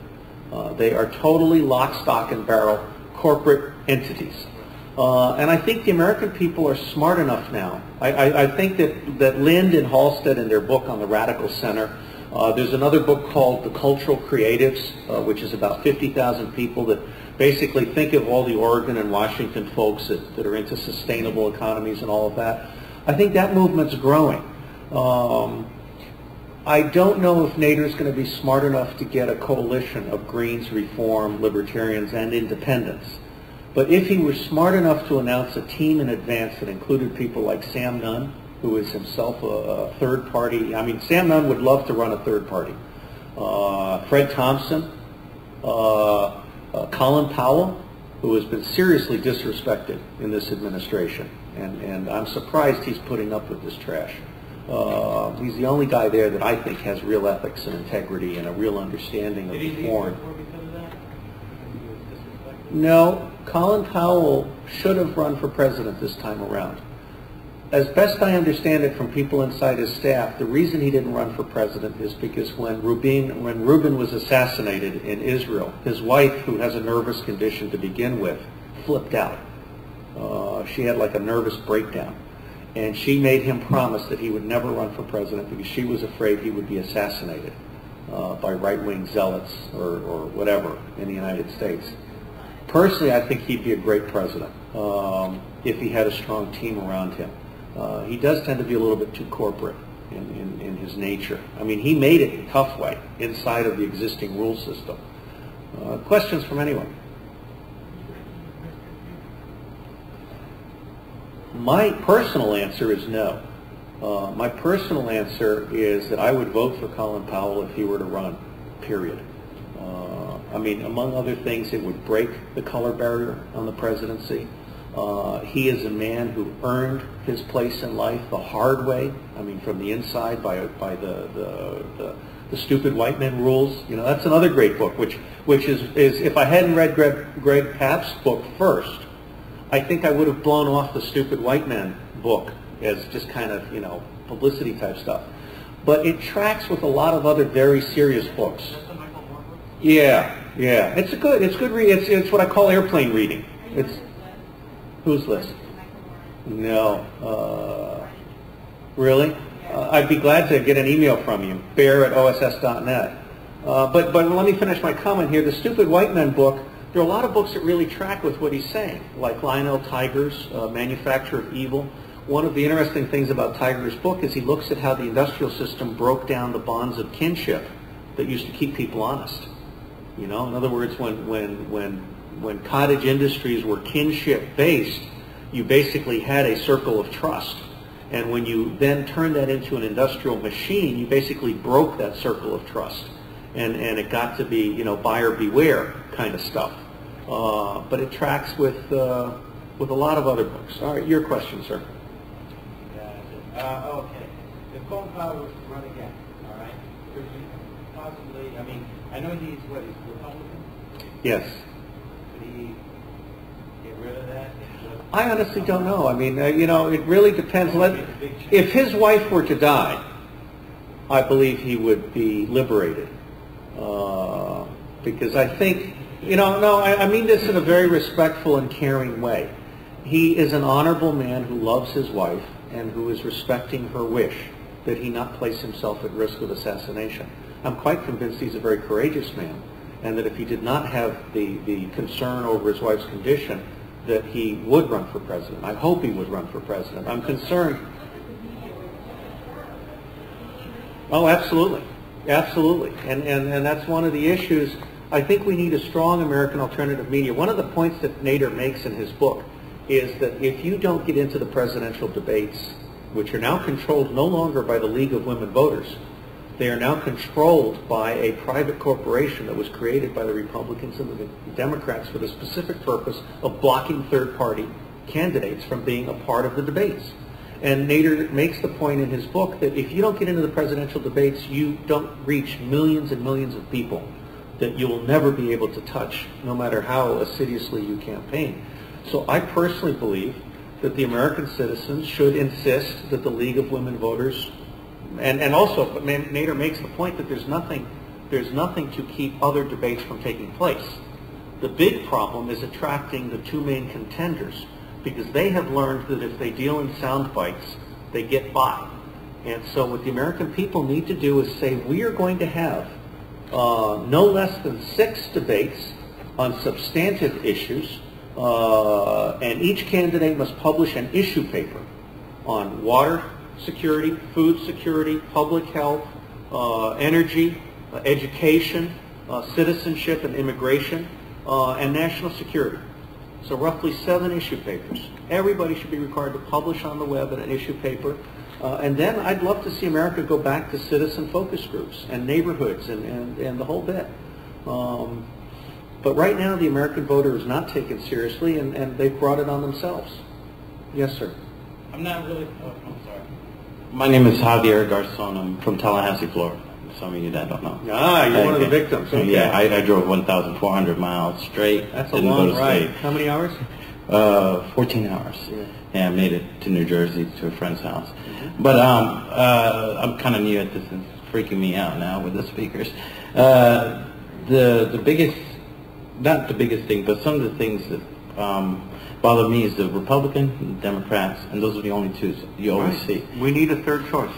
They are totally lock, stock, and barrel corporate entities. And I think the American people are smart enough now. I think that Lind and Halstead in their book on the Radical Center, there's another book called The Cultural Creatives, which is about 50,000 people that basically think of all the Oregon and Washington folks that are into sustainable economies and all of that. I think that movement's growing. I don't know if Nader's going to be smart enough to get a coalition of Greens, Reform, Libertarians, and Independents. But if he were smart enough to announce a team in advance that included people like Sam Nunn, who is himself a third party. I mean, Sam Nunn would love to run a third party. Fred Thompson, Colin Powell, who has been seriously disrespected in this administration. And I'm surprised he's putting up with this trash. He's the only guy there that I think has real ethics and integrity and a real understanding of reform. No, Colin Powell should have run for president this time around. As best I understand it from people inside his staff, the reason he didn't run for president is because when Rubin was assassinated in Israel, his wife, who has a nervous condition to begin with, flipped out. She had like a nervous breakdown. And she made him promise that he would never run for president because she was afraid he would be assassinated. by right-wing zealots or whatever in the United States. Personally, I think he'd be a great president if he had a strong team around him. He does tend to be a little bit too corporate in his nature. I mean, he made it a tough way inside of the existing rule system. Questions from anyone? My personal answer is no. My personal answer is that I would vote for Colin Powell if he were to run, period. I mean, among other things, it would break the color barrier on the presidency. He is a man who earned his place in life the hard way. I mean, from the inside by the stupid white men rules. You know, that's another great book, which is if I hadn't read Greg Papp's book first, I think I would have blown off the stupid white men book as just kind of, you know, publicity type stuff. But it tracks with a lot of other very serious books. Yeah. It's good read. It's what I call airplane reading. It's whose list? No. Really? I'd be glad to get an email from you, bear@oss.net. But let me finish my comment here. The Stupid White Men book, there are a lot of books that really track with what he's saying, like Lionel Tiger's Manufacture of Evil. One of the interesting things about Tiger's book is he looks at how the industrial system broke down the bonds of kinship that used to keep people honest. You know, in other words, when cottage industries were kinship based, you basically had a circle of trust. And when you then turned that into an industrial machine, you basically broke that circle of trust. And it got to be, you know, buyer beware kind of stuff. But it tracks with a lot of other books. All right, your question, sir. Okay. If Colin Powell was to run again, all right, could you possibly, I mean, I know he's Republican? Yes. Could he get rid of that? I honestly don't know. I mean, you know, it really depends. If his wife were to die, I believe he would be liberated. Because I think, you know, no, I mean this in a very respectful and caring way. He is an honorable man who loves his wife and who is respecting her wish that he not place himself at risk of assassination. I'm quite convinced he's a very courageous man, and that if he did not have the concern over his wife's condition, that he would run for president. I hope he would run for president. I'm concerned. Oh, absolutely. Absolutely. And that's one of the issues. I think we need a strong American alternative media. One of the points that Nader makes in his book is that if you don't get into the presidential debates, which are now controlled no longer by the League of Women Voters, they are now controlled by a private corporation that was created by the Republicans and the Democrats for the specific purpose of blocking third-party candidates from being a part of the debates. And Nader makes the point in his book that if you don't get into the presidential debates, you don't reach millions and millions of people that you will never be able to touch, no matter how assiduously you campaign. So I personally believe that the American citizens should insist that the League of Women Voters, and also, but Nader makes the point that there's nothing to keep other debates from taking place. The big problem is attracting the two main contenders, because they have learned that if they deal in sound bites, they get by. And so what the American people need to do is say, we are going to have no less than 6 debates on substantive issues, and each candidate must publish an issue paper on water security, food security, public health, energy, education, citizenship and immigration, and national security. So roughly 7 issue papers. Everybody should be required to publish on the web an issue paper. And then I'd love to see America go back to citizen focus groups and neighborhoods and the whole bit. But right now the American voter is not taken seriously, and they've brought it on themselves. Yes, sir. I'm not really, I'm sorry. My name is Javier Garzon. I'm from Tallahassee, Florida. Some of you that don't know. Ah, you're one of the victims. Okay. Yeah, I drove 1,400 miles straight. That's a long ride. How many hours? 14 hours. Yeah, I made it to New Jersey to a friend's house. Mm-hmm. But I'm kind of new at this. It's freaking me out now with the speakers. The biggest, not the biggest thing, but some of the things that bother me is the Republican, the Democrats, and those are the only two you always see. We need a third choice.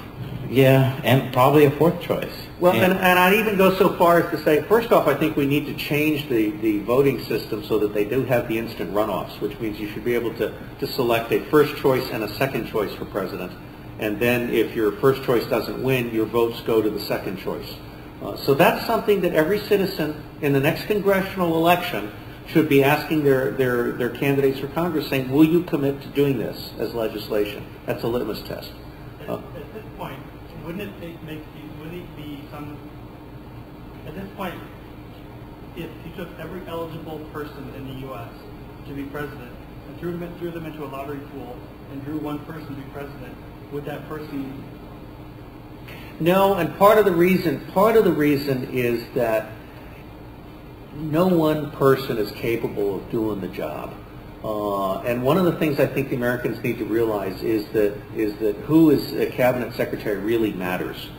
Yeah, and probably a fourth choice. Well, and I'd even go so far as to say, first off, I think we need to change the voting system so that they do have the instant runoffs, which means you should be able to select a first choice and a second choice for president. And then if your first choice doesn't win, your votes go to the second choice. So that's something that every citizen in the next congressional election should be asking their candidates for Congress, saying, will you commit to doing this as legislation? That's a litmus test. At this point, wouldn't it be some, at this point, if you took every eligible person in the U.S. to be president and threw them into a lottery pool and drew one person to be president, would that person? No, and part of the reason is that no one person is capable of doing the job. And one of the things I think the Americans need to realize is that who is a cabinet secretary really matters.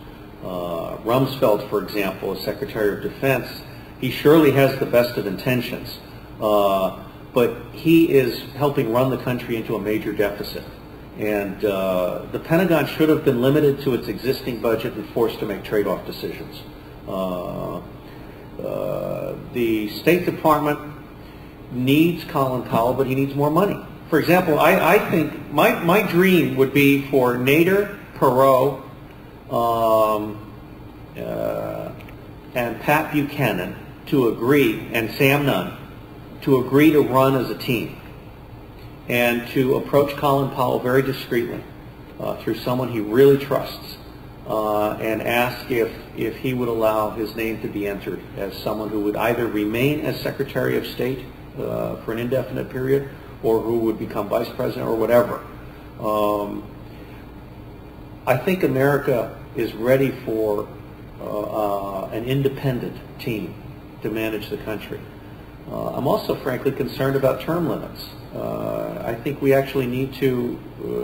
Rumsfeld, for example, as Secretary of Defense, he surely has the best of intentions, but he is helping run the country into a major deficit. And the Pentagon should have been limited to its existing budget and forced to make trade-off decisions. The State Department needs Colin Powell, but he needs more money. For example, I think my dream would be for Nader, Perot, and Pat Buchanan to agree, and Sam Nunn, to agree to run as a team and to approach Colin Powell very discreetly through someone he really trusts and ask if he would allow his name to be entered as someone who would either remain as Secretary of State for an indefinite period or who would become Vice President or whatever. I think America is ready for an independent team to manage the country. I'm also frankly concerned about term limits. I think we actually need to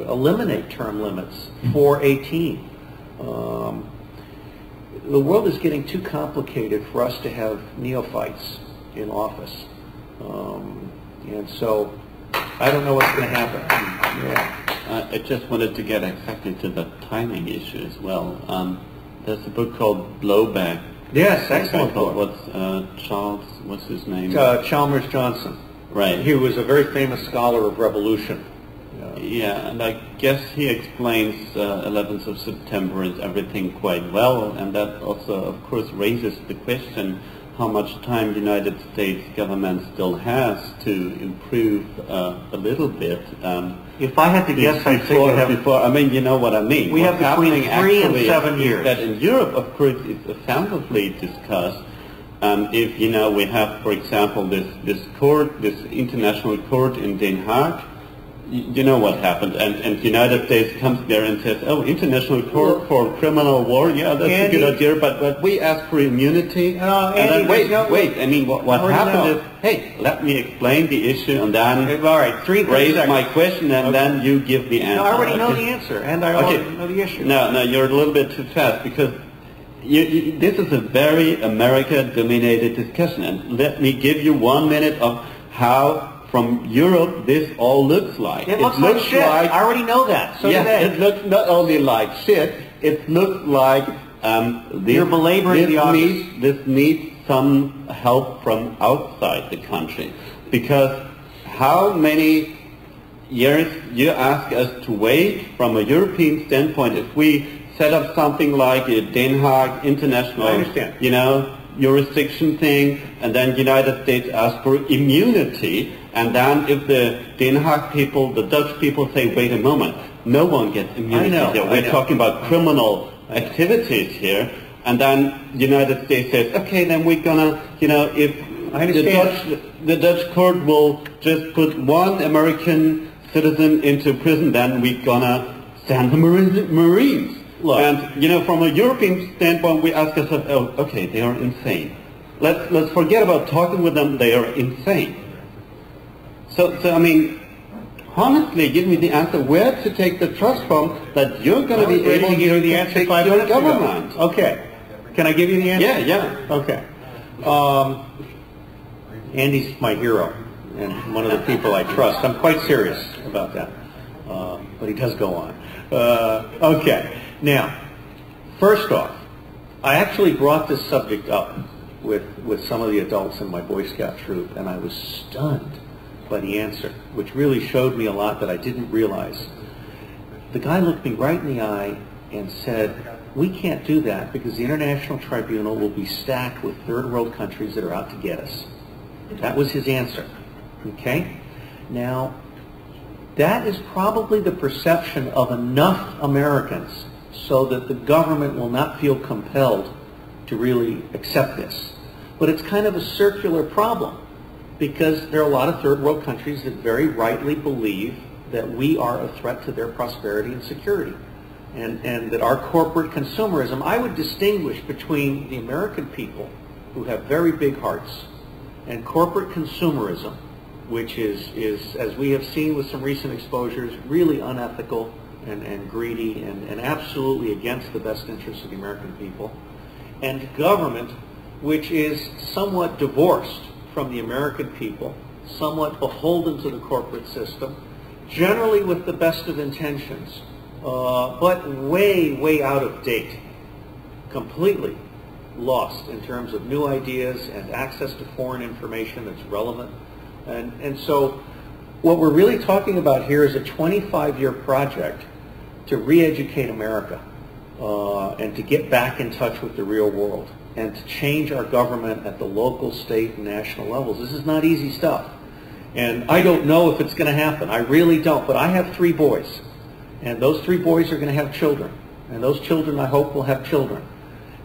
eliminate term limits for a team. The world is getting too complicated for us to have neophytes in office. And so I don't know what's going to happen. Yeah. I just wanted to get exactly to the timing issue as well. There's a book called Blowback. Yes, excellent book. What's his name? Chalmers Johnson. Right. He was a very famous scholar of revolution. Yeah, and I guess he explains 11th of September and everything quite well, and that also, of course, raises the question how much time the United States government still has to improve a little bit. If I had to guess, I'd say I mean, you know what I mean. We have between 3 and 7 years. That in Europe, of course, it's extensively discussed. If, you know, we have, for example, this court, this international court in Den Haag, you know what happened, and the United States comes there and says, oh, international court for criminal war, yeah, that's a good idea, but we ask for immunity. And then, wait, I mean, what happened is, hey, let me explain the issue, and then all right, raise my question, and then you give the answer. No, I already know the answer, and I already know the issue. No, you're a little bit too fast, because this is a very America-dominated discussion, and let me give you 1 minute of how from Europe this all looks like. It looks like shit. I already know that. So yes, it looks not only like shit, it looks like you're belaboring the obvious. This needs some help from outside the country. Because how many years you ask us to wait from a European standpoint if we set up something like a Den Haag international, you know, jurisdiction thing, and then United States ask for immunity, and then if the Den Haag people, the Dutch people say, wait a moment, no one gets immunity there. We're talking about criminal activities here, and then the United States says, okay, then we're gonna, you know, if the Dutch court will just put one American citizen into prison, then we're gonna send the Marines. Look, and, you know, from a European standpoint, we ask ourselves, oh, okay, they are insane. Let's forget about talking with them. They are insane. So I mean, honestly, give me the answer where to take the trust from that you're going to be able to give the answer to your government. Okay. Can I give you the answer? Yeah. Okay. Andy's my hero and one of the people I trust. I'm quite serious about that. But he does go on. Okay. Now, first off, I actually brought this subject up with some of the adults in my Boy Scout troop, and I was stunned by the answer, which really showed me a lot that I didn't realize. The guy looked me right in the eye and said, we can't do that because the International Tribunal will be stacked with third world countries that are out to get us. That was his answer. Okay? Now, that is probably the perception of enough Americans so that the government will not feel compelled to really accept this. But it's kind of a circular problem because there are a lot of third world countries that very rightly believe that we are a threat to their prosperity and security. And that our corporate consumerism, I would distinguish between the American people who have very big hearts and corporate consumerism, which is, as we have seen with some recent exposures, really unethical and greedy and absolutely against the best interests of the American people, and government, which is somewhat divorced from the American people, somewhat beholden to the corporate system, generally with the best of intentions, but way out of date, completely lost in terms of new ideas and access to foreign information that's relevant. And so what we're really talking about here is a 25-year project to re-educate America and to get back in touch with the real world and to change our government at the local, state, and national levels. This is not easy stuff. And I don't know if it's going to happen. I really don't. But I have 3 boys. And those 3 boys are going to have children. And those children, I hope, will have children.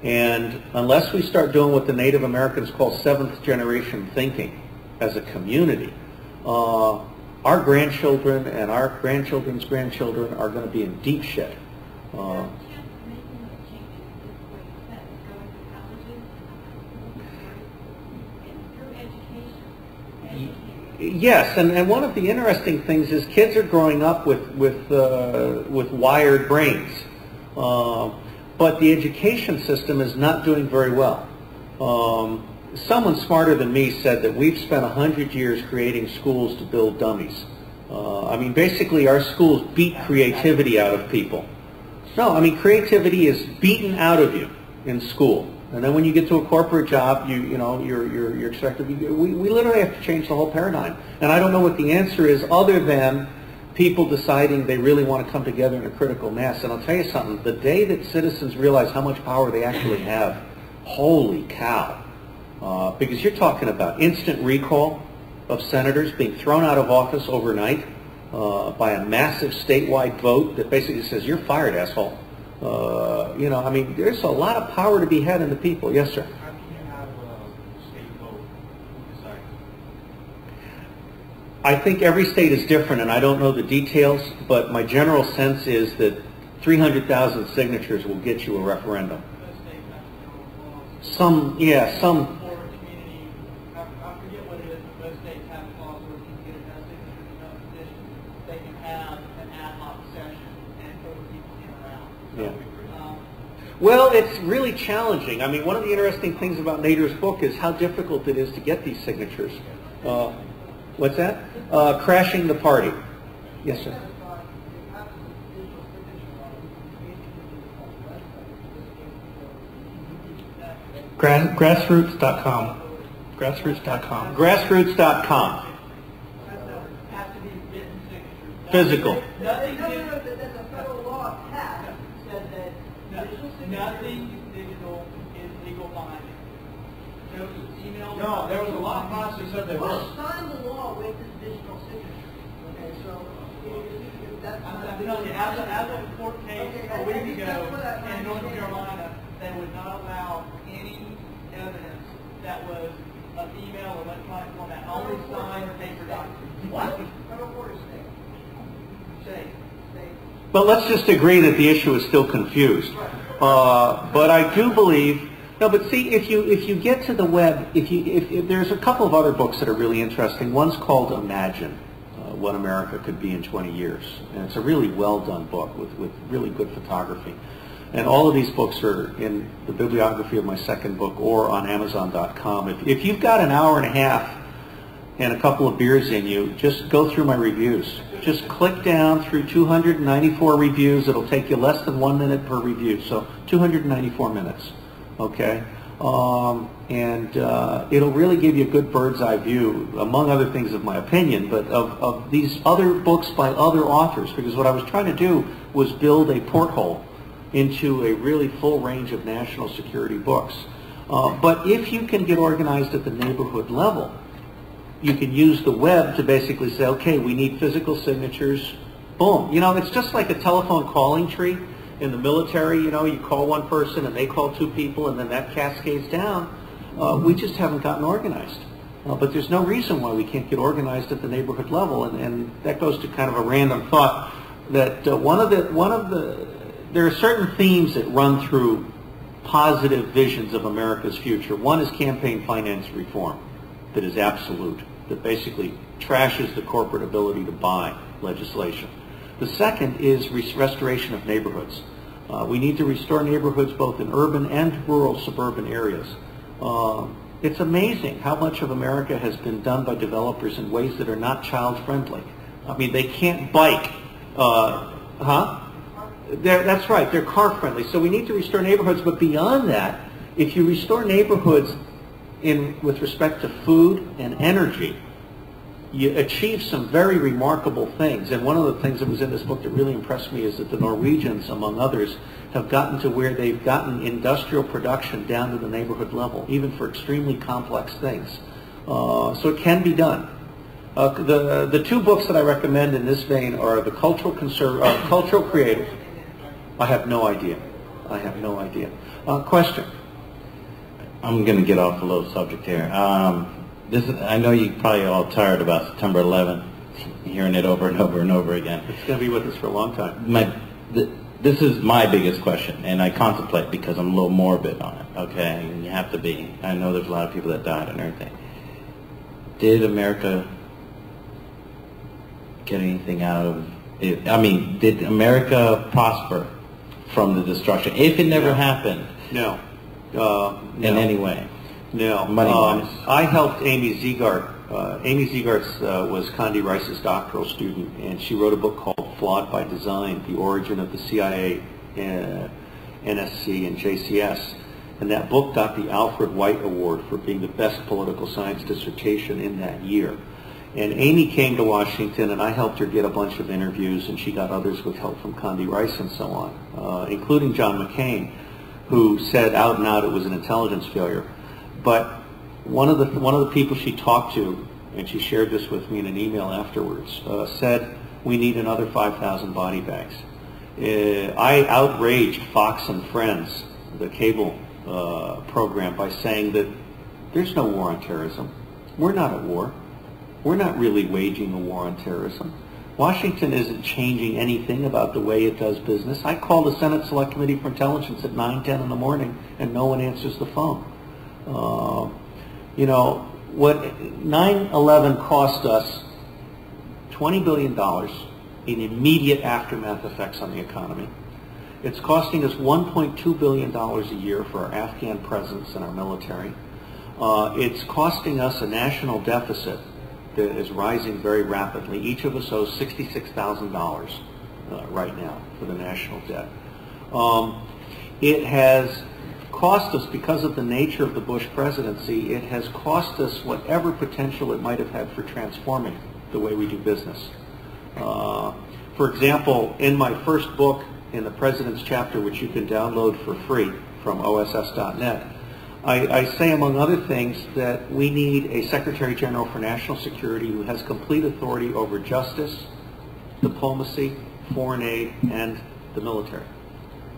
And unless we start doing what the Native Americans call 7th generation thinking as a community, our grandchildren and our grandchildren's grandchildren are going to be in deep shit. Yes, and one of the interesting things is kids are growing up with wired brains, but the education system is not doing very well. Someone smarter than me said that we've spent 100 years creating schools to build dummies. I mean, basically our schools beat creativity out of people. No, I mean, creativity is beaten out of you in school. And then when you get to a corporate job, you're expected to be, we literally have to change the whole paradigm. And I don't know what the answer is other than people deciding they really want to come together in a critical mass. And I'll tell you something, the day that citizens realize how much power they actually have, holy cow. Because you're talking about instant recall of senators being thrown out of office overnight by a massive statewide vote that basically says, you're fired, asshole. I mean, there's a lot of power to be had in the people. Yes, sir. How can you have a state vote decide? I think every state is different, and I don't know the details, but my general sense is that 300,000 signatures will get you a referendum. Some. I forget what it is, but most states have clauses where if you get enough signatures in enough petitions, they can have an ad hoc session and throw people in and out. Yeah. Well, it's really challenging. I mean, one of the interesting things about Nader's book is how difficult it is to get these signatures. What's that? Crashing the party. Yes, sir. Grassroots.com. Grassroots.com. Grassroots.com. Physical. Nothing digital is legal binding. So email. No, there was a law process that they were. Well, sign the law with this digital signature. Okay, so if that's. I'm telling you, as of a court case a week ago in North Carolina, they would not allow any evidence that was of email or electronic format. Only signed paper documents. What? Federal court is state. But let's just agree that the issue is still confused. But I do believe, no, but see, if you get to the web, if there's a couple of other books that are really interesting. One's called Imagine, What America Could Be in 20 Years. And it's a really well done book with really good photography. And all of these books are in the bibliography of my second book or on Amazon.com. If you've got an hour and a half and a couple of beers in you, just go through my reviews. Just click down through 294 reviews. It'll take you less than 1 minute per review, so 294 minutes. okay? It'll really give you a good bird's eye view, among other things of my opinion, but of these other books by other authors, because what I was trying to do was build a porthole into a really full range of national security books. But if you can get organized at the neighborhood level, you can use the web to basically say, okay, we need physical signatures, boom. You know, it's just like a telephone calling tree in the military. You know, you call one person and they call two people and then that cascades down. We just haven't gotten organized. But there's no reason why we can't get organized at the neighborhood level, and that goes to kind of a random thought that there are certain themes that run through positive visions of America's future. One is campaign finance reform that is absolute, that basically trashes the corporate ability to buy legislation. The second is restoration of neighborhoods. We need to restore neighborhoods both in urban and rural suburban areas. It's amazing how much of America has been done by developers in ways that are not child-friendly. I mean, they can't bike, that's right, they're car-friendly. So we need to restore neighborhoods, but beyond that, if you restore neighborhoods with respect to food and energy, you achieve some very remarkable things. And one of the things that was in this book that really impressed me is that the Norwegians, among others, have gotten to where they've gotten industrial production down to the neighborhood level, even for extremely complex things. So it can be done. The two books that I recommend in this vein are The Cultural Creative. I have no idea. I have no idea. Question? I'm going to get off a little subject here. I know you're probably all tired about September 11th, hearing it over and over and over again. It's going to be with us for a long time. This is my biggest question, and I contemplate because I'm a little morbid on it, okay? And you have to be. I know there's a lot of people that died and everything. Did America get anything out of it? I mean, did America prosper from the destruction? If it never happened. No. In any way. No. Money-wise. I helped Amy Ziegart. Amy Ziegart was Condi Rice's doctoral student, and she wrote a book called Flawed by Design, The Origin of the CIA, NSC, and JCS. And that book got the Alfred White Award for being the best political science dissertation in that year. And Amy came to Washington, and I helped her get a bunch of interviews, and she got others with help from Condi Rice and so on, including John McCain, who said out and out it was an intelligence failure. But one of the people she talked to, and she shared this with me in an email afterwards, said we need another 5,000 body bags. I outraged Fox and Friends, the cable program, by saying that there's no war on terrorism. We're not at war. We're not really waging a war on terrorism. Washington isn't changing anything about the way it does business. I call the Senate Select Committee for Intelligence at 9, 10 in the morning, and no one answers the phone. You know, what 9/11 cost us $20 billion in immediate aftermath effects on the economy. It's costing us $1.2 billion a year for our Afghan presence and our military. It's costing us a national deficit that is rising very rapidly. Each of us owes $66,000 right now for the national debt. It has cost us, because of the nature of the Bush presidency, it has cost us whatever potential it might have had for transforming the way we do business. For example, in my first book, in the President's Chapter, which you can download for free from OSS.net, I say, among other things, that we need a Secretary General for National Security who has complete authority over justice, diplomacy, foreign aid, and the military.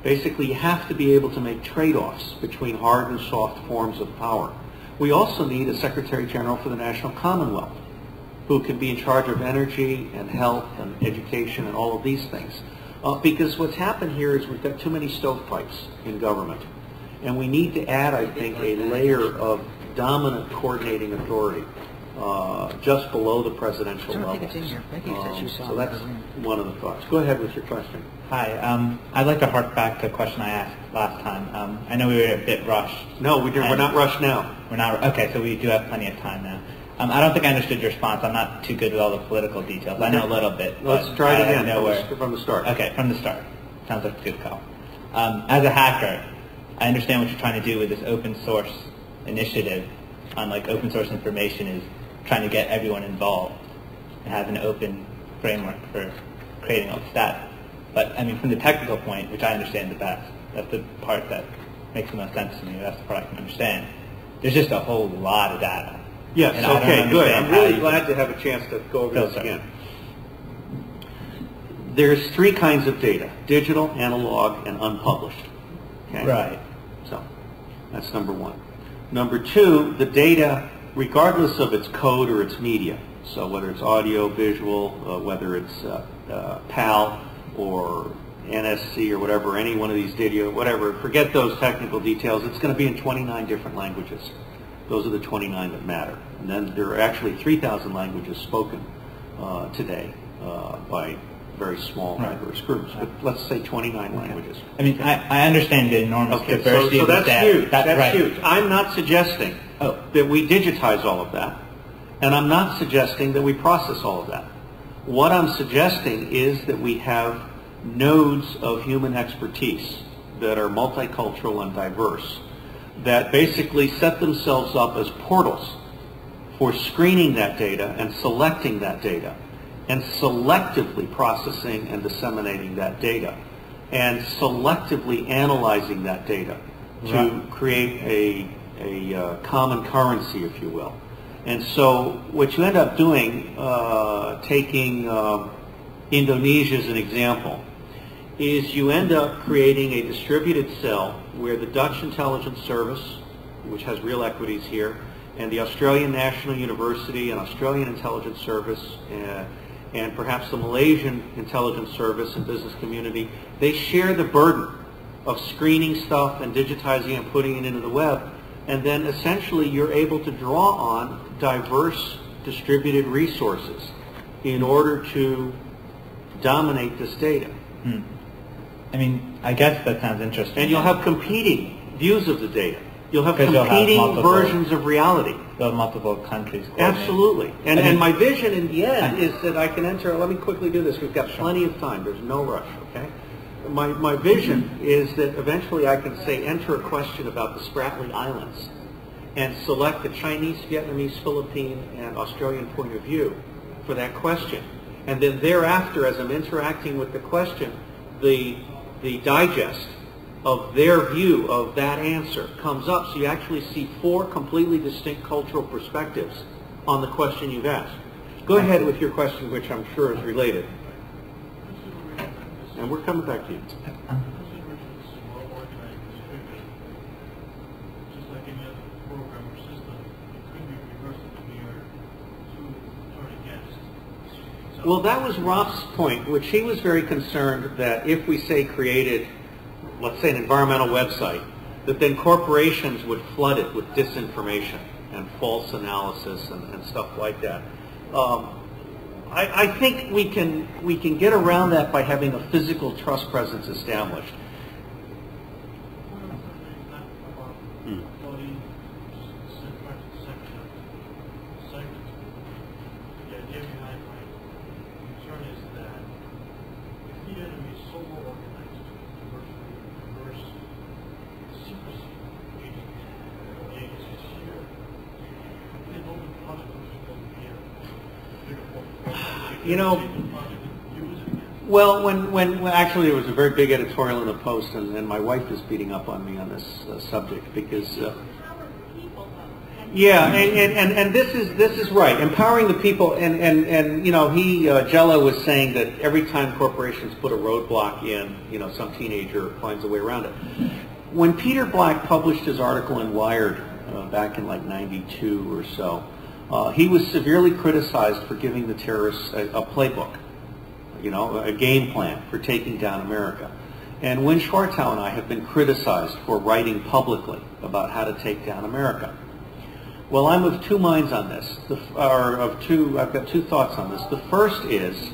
Basically, you have to be able to make trade-offs between hard and soft forms of power. We also need a Secretary General for the National Commonwealth who can be in charge of energy and health and education and all of these things. Because what's happened here is we've got too many stovepipes in government. And we need to add, I think, a layer of dominant coordinating authority just below the presidential level. So that's one of the thoughts. Go ahead with your question. Hi. I'd like to hark back to a question I asked last time. I know we were a bit rushed. No, we're not rushed now. We're not. Okay, so we do have plenty of time now. I don't think I understood your response. I'm not too good with all the political details. I know a little bit. Let's try it again from the start. Okay, from the start. Sounds like a good call. As a hacker, I understand what you're trying to do with this open source initiative on like open source information is trying to get everyone involved and have an open framework for creating all this data. But I mean, from the technical point, which I understand the best, that's the part that makes the most sense to me. That's the part I can understand. There's just a whole lot of data. Yes, And I don't okay, good. understand I'm how really you glad to have a chance to go over this sorry. again. There's three kinds of data: digital, analog, and unpublished. Okay? Right. So that's number one. Number two, the data, regardless of its code or its media, so whether it's audio, visual, whether it's PAL or NSC or whatever, any one of these video, whatever, forget those technical details, it's going to be in 29 different languages. Those are the 29 that matter. And then there are actually 3,000 languages spoken today by very small, diverse groups. But let's say 29 languages. I mean, I understand the enormous Okay, diversity so of the that's data. huge. That's right. huge. I'm not suggesting that we digitize all of that, and I'm not suggesting that we process all of that. What I'm suggesting is that we have nodes of human expertise that are multicultural and diverse, that basically set themselves up as portals for screening that data and selecting that data and selectively processing and disseminating that data and selectively analyzing that data to create a common currency, if you will. And so what you end up doing, taking Indonesia as an example, is you end up creating a distributed cell where the Dutch Intelligence Service, which has real equities here, and the Australian National University and Australian Intelligence Service, and perhaps the Malaysian Intelligence Service and business community, they share the burden of screening stuff and digitizing and putting it into the web. And then essentially you're able to draw on diverse distributed resources in order to dominate this data. I mean, I guess that sounds interesting. And you'll have competing views of the data. You'll have 'Cause you'll have competing multiple- versions of reality. There are multiple countries. coordinating. Absolutely. And, I mean- and my vision in the end is that I can enter, let me quickly do this, we've got plenty of time, there's no rush, okay? My vision is that eventually I can say, enter a question about the Spratly Islands and select the Chinese, Vietnamese, Philippine, and Australian point of view for that question. And then thereafter, as I'm interacting with the question, the digest of their view of that answer comes up, so you actually see four completely distinct cultural perspectives on the question you've asked. Go ahead with your question, which I'm sure is related. And we're coming back to you. Well, that was Rob's point, which he was very concerned that if we, say, created, let's say, an environmental website, that then corporations would flood it with disinformation and false analysis and stuff like that. I think we can get around that by having a physical trust presence established. You know, well, when actually there was a very big editorial in the Post, and my wife is beating up on me on this subject because, yeah, and this is right, empowering the people, and you know, Jello was saying that every time corporations put a roadblock in, you know, some teenager finds a way around it. When Peter Black published his article in Wired back in like '92 or so, he was severely criticized for giving the terrorists a playbook, you know, a game plan for taking down America. And Wynne Schwartau and I have been criticized for writing publicly about how to take down America. Well, I'm of two minds on this, I've got two thoughts on this. The first is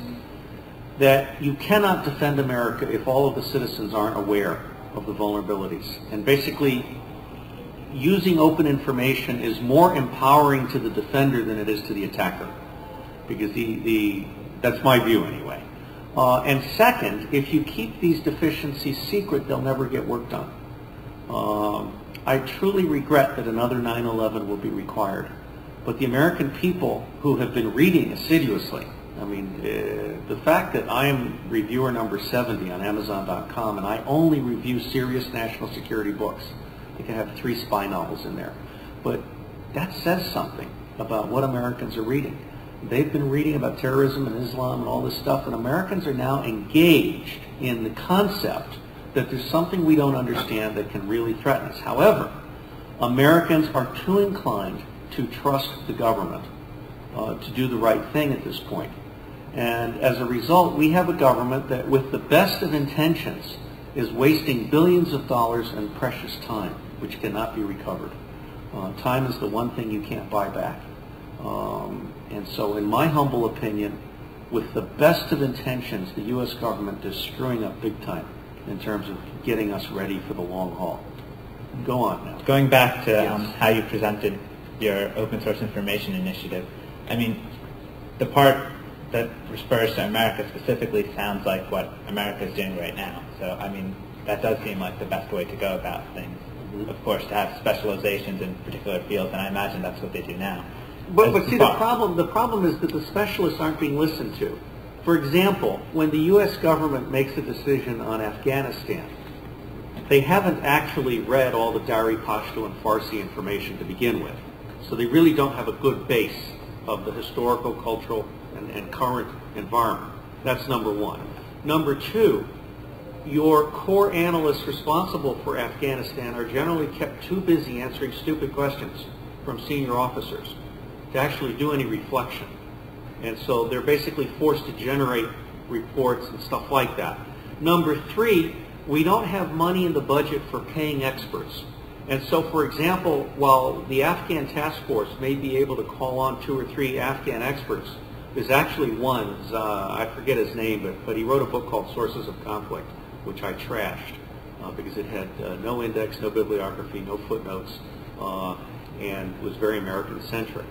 that you cannot defend America if all of the citizens aren't aware of the vulnerabilities. And basically, using open information is more empowering to the defender than it is to the attacker, because that's my view anyway. And second, if you keep these deficiencies secret, they'll never get work done. I truly regret that another 9/11 will be required. But the American people who have been reading assiduously, I mean, the fact that I am reviewer number 70 on Amazon.com and I only review serious national security books. I think I have 3 spy novels in there. But that says something about what Americans are reading. They've been reading about terrorism and Islam and all this stuff, and Americans are now engaged in the concept that there's something we don't understand that can really threaten us. However, Americans are too inclined to trust the government to do the right thing at this point. And as a result, we have a government that, with the best of intentions, is wasting billions of dollars in precious time, which cannot be recovered. Time is the one thing you can't buy back. And so in my humble opinion, with the best of intentions, the U.S. government is screwing up big time in terms of getting us ready for the long haul. Go on now. Going back to how you presented your open source information initiative, I mean, the part that refers to America specifically sounds like what America is doing right now. So, I mean, that does seem like the best way to go about things. Of course, to have specializations in particular fields, and I imagine that's what they do now. But see, the problem is that the specialists aren't being listened to. For example, when the U.S. government makes a decision on Afghanistan, they haven't actually read all the Dari, Pashto, and Farsi information to begin with. So they really don't have a good base of the historical, cultural, and current environment. That's number one. Number two, your core analysts responsible for Afghanistan are generally kept too busy answering stupid questions from senior officers to actually do any reflection. And so they're basically forced to generate reports and stuff like that. Number three, we don't have money in the budget for paying experts. And so, for example, while the Afghan task force may be able to call on 2 or 3 Afghan experts, there's actually one, I forget his name, but he wrote a book called Sources of Conflict, which I trashed because it had no index, no bibliography, no footnotes, and was very American-centric.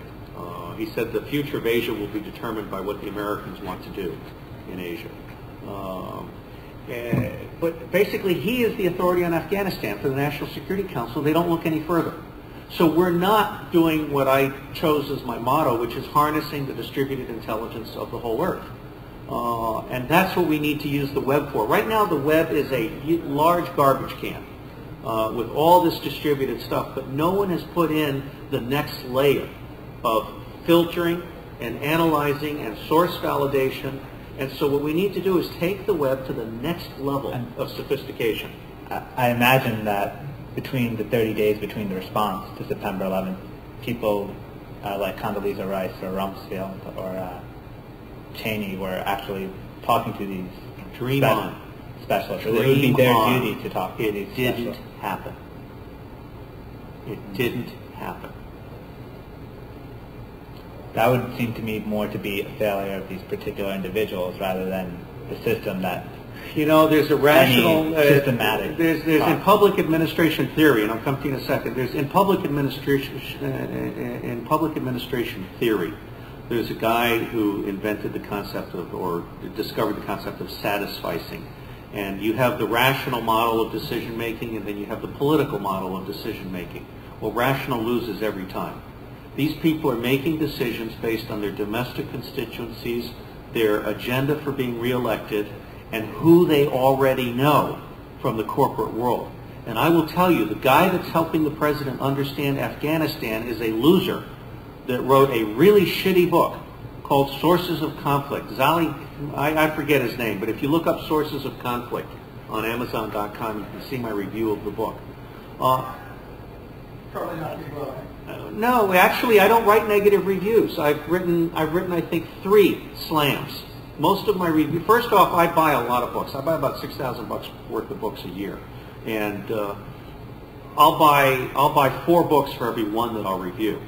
He said the future of Asia will be determined by what the Americans want to do in Asia. But basically, he is the authority on Afghanistan for the National Security Council. They don't look any further. So we're not doing what I chose as my motto, which is harnessing the distributed intelligence of the whole earth. And that's what we need to use the web for. Right now, the web is a large garbage can with all this distributed stuff, but no one has put in the next layer of filtering and analyzing and source validation. And so what we need to do is take the web to the next level of sophistication. I imagine that between the 30 days between the response to September 11th, people like Condoleezza Rice or Rumsfeld or Cheney were actually talking to these specialists. It would be their duty to talk to these specialists. It didn't happen. It didn't happen. That would seem to me more to be a failure of these particular individuals rather than the system that... You know, there's a rational... systematic... There's in public administration theory, and I'll come to you in a second, there's in public administration theory, there's a guy who invented the concept of, or discovered the concept of satisficing. And you have the rational model of decision-making, and then you have the political model of decision-making. Well, rational loses every time. These people are making decisions based on their domestic constituencies, their agenda for being reelected, and who they already know from the corporate world. And I will tell you, the guy that's helping the president understand Afghanistan is a loser that wrote a really shitty book called Sources of Conflict. Zali, I forget his name, but if you look up Sources of Conflict on Amazon.com, you can see my review of the book. Probably not as well. No, actually, I don't write negative reviews. I've written, I think, 3 slams. Most of my reviews. First off, I buy a lot of books. I buy about $6,000 worth of books a year, and I'll buy 4 books for every one that I'll review,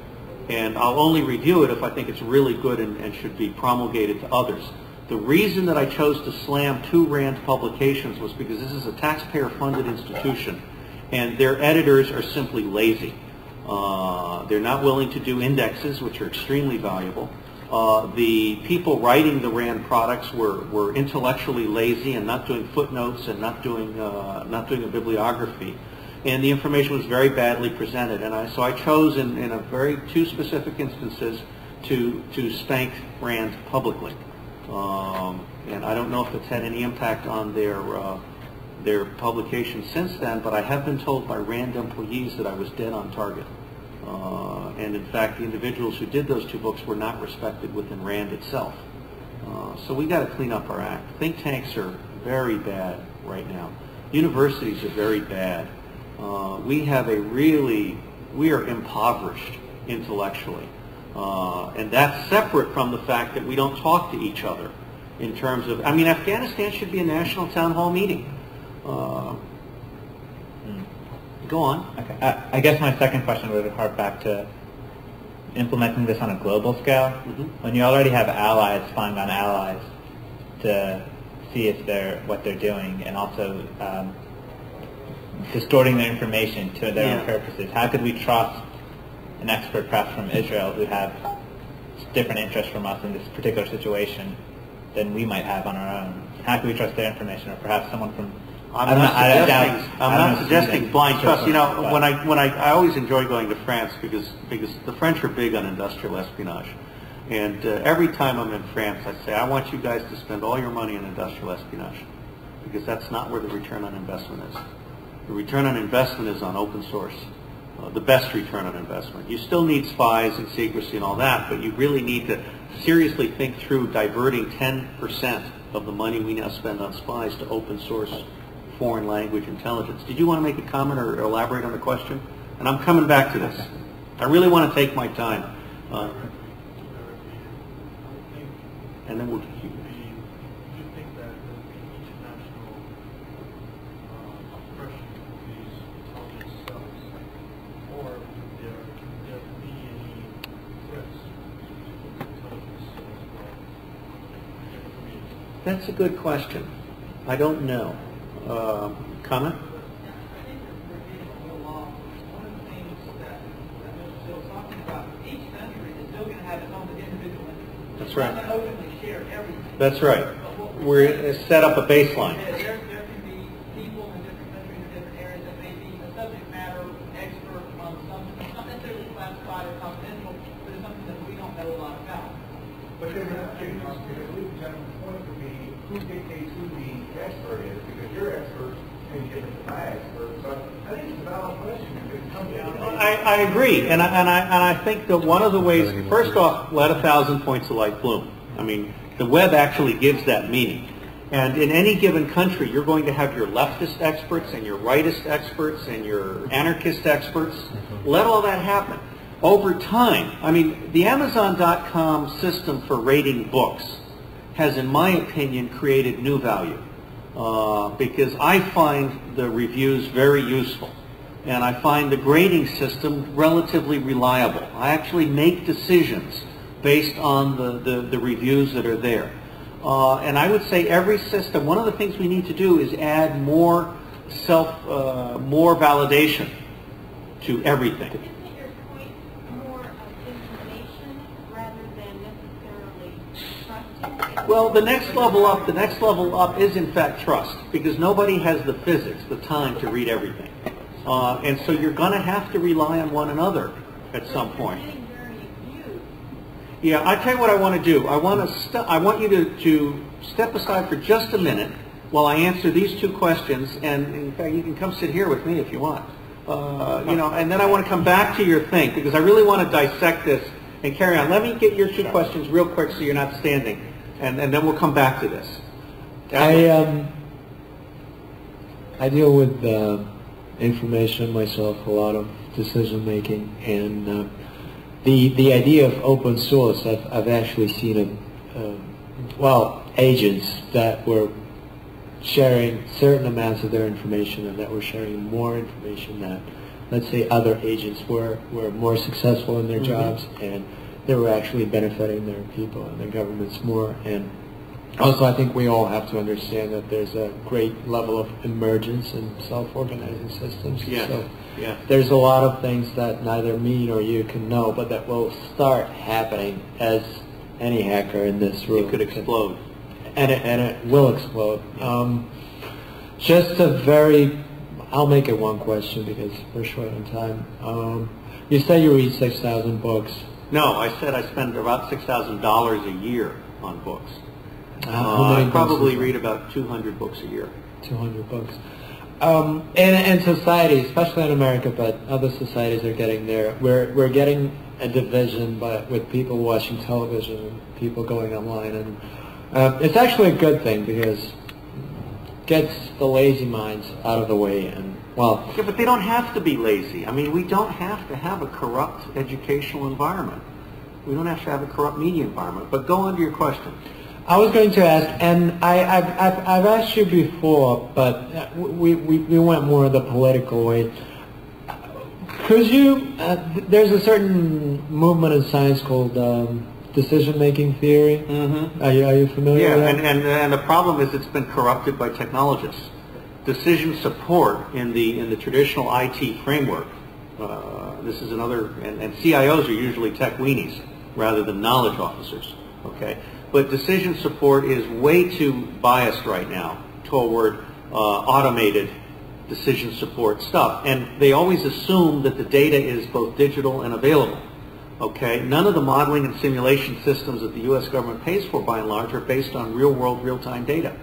and I'll only review it if I think it's really good and should be promulgated to others. The reason that I chose to slam 2 Rand publications was because this is a taxpayer-funded institution, and their editors are simply lazy. They're not willing to do indexes, which are extremely valuable. The people writing the RAND products were intellectually lazy and not doing footnotes and not doing a bibliography. and the information was very badly presented. And so I chose in a very two specific instances to spank Rand publicly. And I don't know if it's had any impact on their publication since then, but I have been told by Rand employees that I was dead on target. And in fact, the individuals who did those two books were not respected within Rand itself. So we got to clean up our act. Think tanks are very bad right now. Universities are very bad. We are impoverished intellectually. And that's separate from the fact that we don't talk to each other in terms of, I mean, Afghanistan should be a national town hall meeting. Go on. Okay. I guess my second question would hark back to implementing this on a global scale. When you already have allies spying on allies to see if what they're doing, and also distorting their information to their own purposes, how could we trust an expert perhaps from Israel who have different interests from us in this particular situation than we might have on our own? How can we trust their information, or perhaps someone from? I'm not suggesting blind trust. You know, when I always enjoy going to France because the French are big on industrial espionage, and every time I'm in France, I say I want you guys to spend all your money on industrial espionage, because that's not where the return on investment is. The return on investment is on open source. The best return on investment. You still need spies and secrecy and all that, but you really need to seriously think through diverting 10% of the money we now spend on spies to open source foreign language intelligence. Did you want to make a comment or elaborate on the question? And I'm coming back to this. I really want to take my time. And then we'll... That's a good question. I don't know. Comment? That's right. That's right. We're set up a baseline. There can be people in different countries in different areas that may be a subject matter expert on something, not necessarily classified or confidential, but it's something that we don't know a lot about. But then I believe the gentleman's point would be who dictates who the expert is, because your experts may be different than my experts. But I think it's a valid question. I agree, and I think that one of the ways, first off, let 1,000 points of light bloom. I mean, the web actually gives that meaning. And in any given country, you're going to have your leftist experts and your rightist experts and your anarchist experts. Let all that happen. Over time, I mean, the Amazon.com system for rating books has, in my opinion, created new value because I find the reviews very useful. And I find the grading system relatively reliable. I actually make decisions based on the reviews that are there. And I would say every system, one of the things we need to do is add more more validation to everything. Isn't your point more of information rather than necessarily trusting? Well, the next level up is in fact trust, because nobody has the physics, the time to read everything. And so you're going to have to rely on one another at some point. Yeah, I tell you what I want to do. I want you to step aside for just a minute while I answer these two questions, and in fact, you can come sit here with me if you want. You know, and then I want to come back to your thing, because I really want to dissect this and carry on. Let me get your two questions real quick so you're not standing, and then we'll come back to this. I deal with information myself, a lot of decision making, and the idea of open source, I've actually seen agents that were sharing certain amounts of their information and that were sharing more information that, let's say, other agents were more successful in their jobs, and they were actually benefiting their people and their governments more. And also, I think we all have to understand that there's a great level of emergence in self-organizing systems. Yeah. So yeah. There's a lot of things that neither me nor you can know, but that will start happening as any hacker in this room. It could explode. And it will explode. Just a very I'll make it one question because we're short on time. You say you read 6,000 books. No, I said I spend about $6,000 a year on books. How many I probably books? read about 200 books a year. 200 books. And society, especially in America, but other societies are getting there. We're getting a division, but with people watching television and people going online, and it's actually a good thing because it gets the lazy minds out of the way. And well, yeah, but they don't have to be lazy. I mean, we don't have to have a corrupt educational environment. We don't have to have a corrupt media environment. But go on to your question. I was going to ask, and I've asked you before, but we went more the political way. Could you? There's a certain movement in science called decision-making theory. Mm-hmm. Are you familiar yeah, with that? and the problem is it's been corrupted by technologists. Decision support in the traditional IT framework. This is another, and CIOs are usually tech weenies rather than knowledge officers. Okay. But decision support is way too biased right now toward automated decision support stuff. And they always assume that the data is both digital and available. Okay? None of the modeling and simulation systems that the U.S. government pays for, by and large, are based on real-world, real-time data.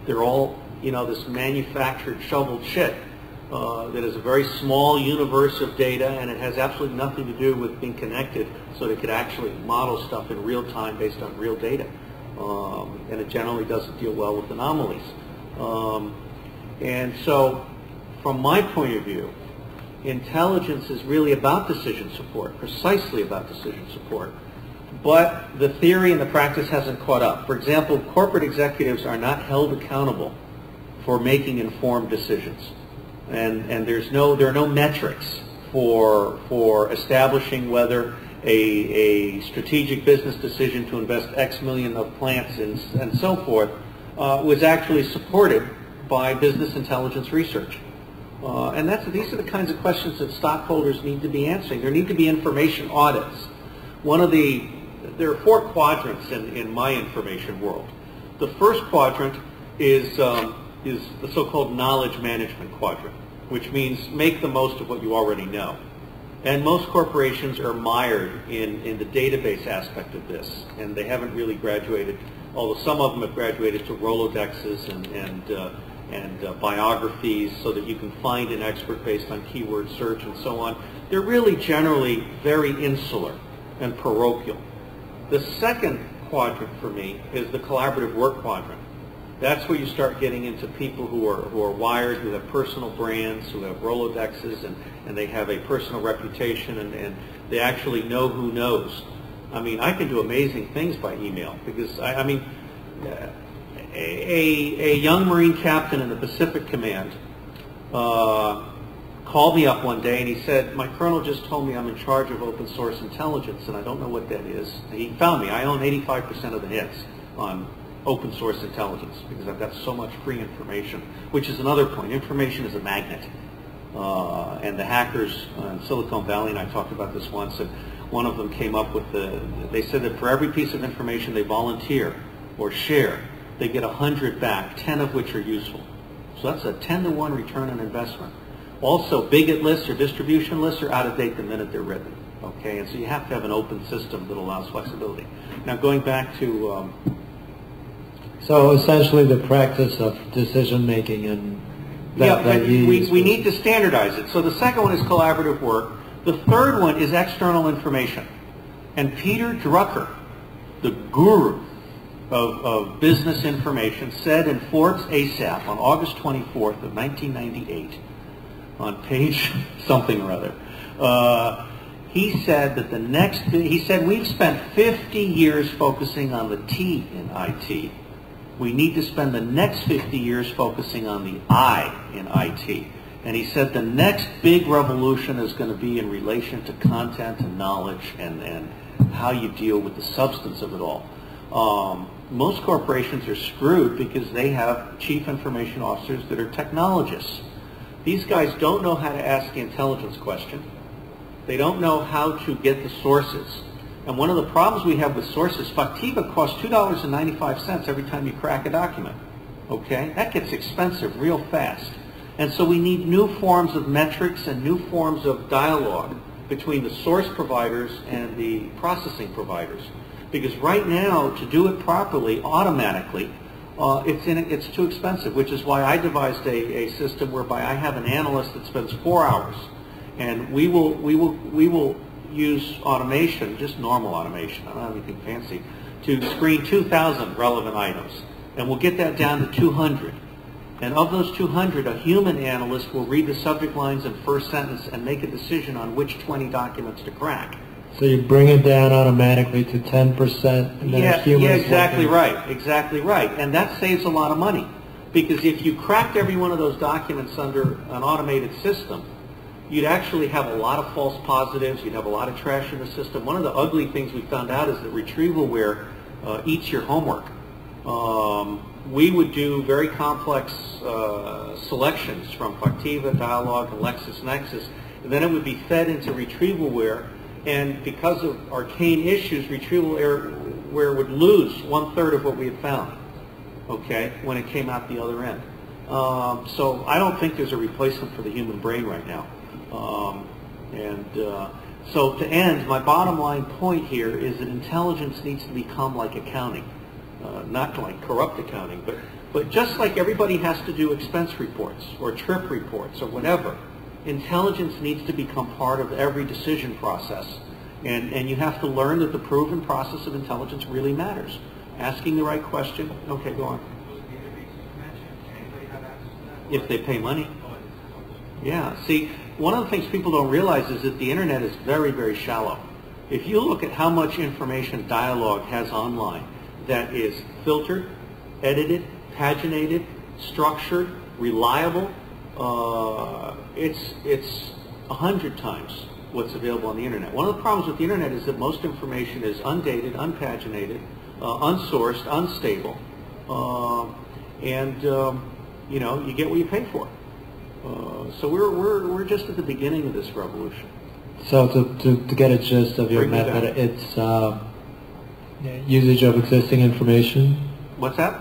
They're all, this manufactured, shoveled shit that is a very small universe of data, and it has absolutely nothing to do with being connected so that it could actually model stuff in real time based on real data. And it generally doesn't deal well with anomalies. And so, from my point of view, intelligence is really about decision support, precisely about decision support. But the theory and the practice hasn't caught up. For example, corporate executives are not held accountable for making informed decisions. And there are no metrics for establishing whether a strategic business decision to invest X million of plants and so forth was actually supported by business intelligence research. And these are the kinds of questions that stockholders need to be answering. There need to be information audits. There are 4 quadrants in my information world. The first quadrant is the so-called knowledge management quadrant, which means make the most of what you already know. And most corporations are mired in the database aspect of this, and they haven't really graduated, although some of them have graduated to Rolodexes and biographies so that you can find an expert based on keyword search and so on. They're really generally very insular and parochial. The second quadrant for me is the collaborative work quadrant. That's where you start getting into people who are wired, who have personal brands, who have Rolodexes, and they have a personal reputation, and they actually know who knows. I mean, I can do amazing things by email because, a young Marine captain in the Pacific Command called me up one day and he said, my colonel just told me I'm in charge of open source intelligence and I don't know what that is. And he found me. I own 85% of the hits on open source intelligence because I've got so much free information, which is another point. Information is a magnet. And the hackers in Silicon Valley, and I talked about this once, and one of them came up with they said that for every piece of information they volunteer or share, they get 100 back, 10 of which are useful. So that's a 10-to-1 return on investment. Also, bigot lists or distribution lists are out of date the minute they're written. Okay, and so you have to have an open system that allows flexibility. Now, going back to so essentially the practice of decision making and we need to standardize it. So the second one is collaborative work. The third one is external information. And Peter Drucker, the guru of business information, said in Forbes ASAP on August 24th of 1998, on page something or other, he said that he said we've spent 50 years focusing on the T in IT. We need to spend the next 50 years focusing on the I in IT. And he said the next big revolution is going to be in relation to content and knowledge and how you deal with the substance of it all. Most corporations are screwed because they have chief information officers that are technologists. These guys don't know how to ask the intelligence question. They don't know how to get the sources. And one of the problems we have with sources, Factiva costs $2.95 every time you crack a document. Okay? That gets expensive real fast. And so we need new forms of metrics and new forms of dialogue between the source providers and the processing providers. Because right now, to do it properly, automatically, it's too expensive, which is why I devised a system whereby I have an analyst that spends 4 hours, and we will use automation, just normal automation, I don't have anything fancy, to screen 2,000 relevant items. And we'll get that down to 200. And of those 200, a human analyst will read the subject lines and first sentence and make a decision on which 20 documents to crack. So you bring it down automatically to 10%, and then a human exactly right, exactly right. And that saves a lot of money. Because if you cracked every one of those documents under an automated system, you'd actually have a lot of false positives, you'd have a lot of trash in the system. One of the ugly things we found out is that retrievalware eats your homework. We would do very complex selections from Factiva, Dialog, and LexisNexis, and then it would be fed into retrievalware, and because of arcane issues, retrievalware would lose 1/3 of what we had found, okay, when it came out the other end. So I don't think there's a replacement for the human brain right now. So to end, my bottom line point here is that intelligence needs to become like accounting. Not like corrupt accounting, but just like everybody has to do expense reports or trip reports or whatever, intelligence needs to become part of every decision process. And you have to learn that the proven process of intelligence really matters. Asking the right question. Okay, go on. If they pay money. Yeah, see, one of the things people don't realize is that the internet is very, very shallow. If you look at how much information Dialog has online that is filtered, edited, paginated, structured, reliable, it's 100 times what's available on the internet. One of the problems with the internet is that most information is undated, unpaginated, unsourced, unstable, you know, you get what you pay for. So we're just at the beginning of this revolution. So to get a gist of your method, it's usage of existing information. What's that?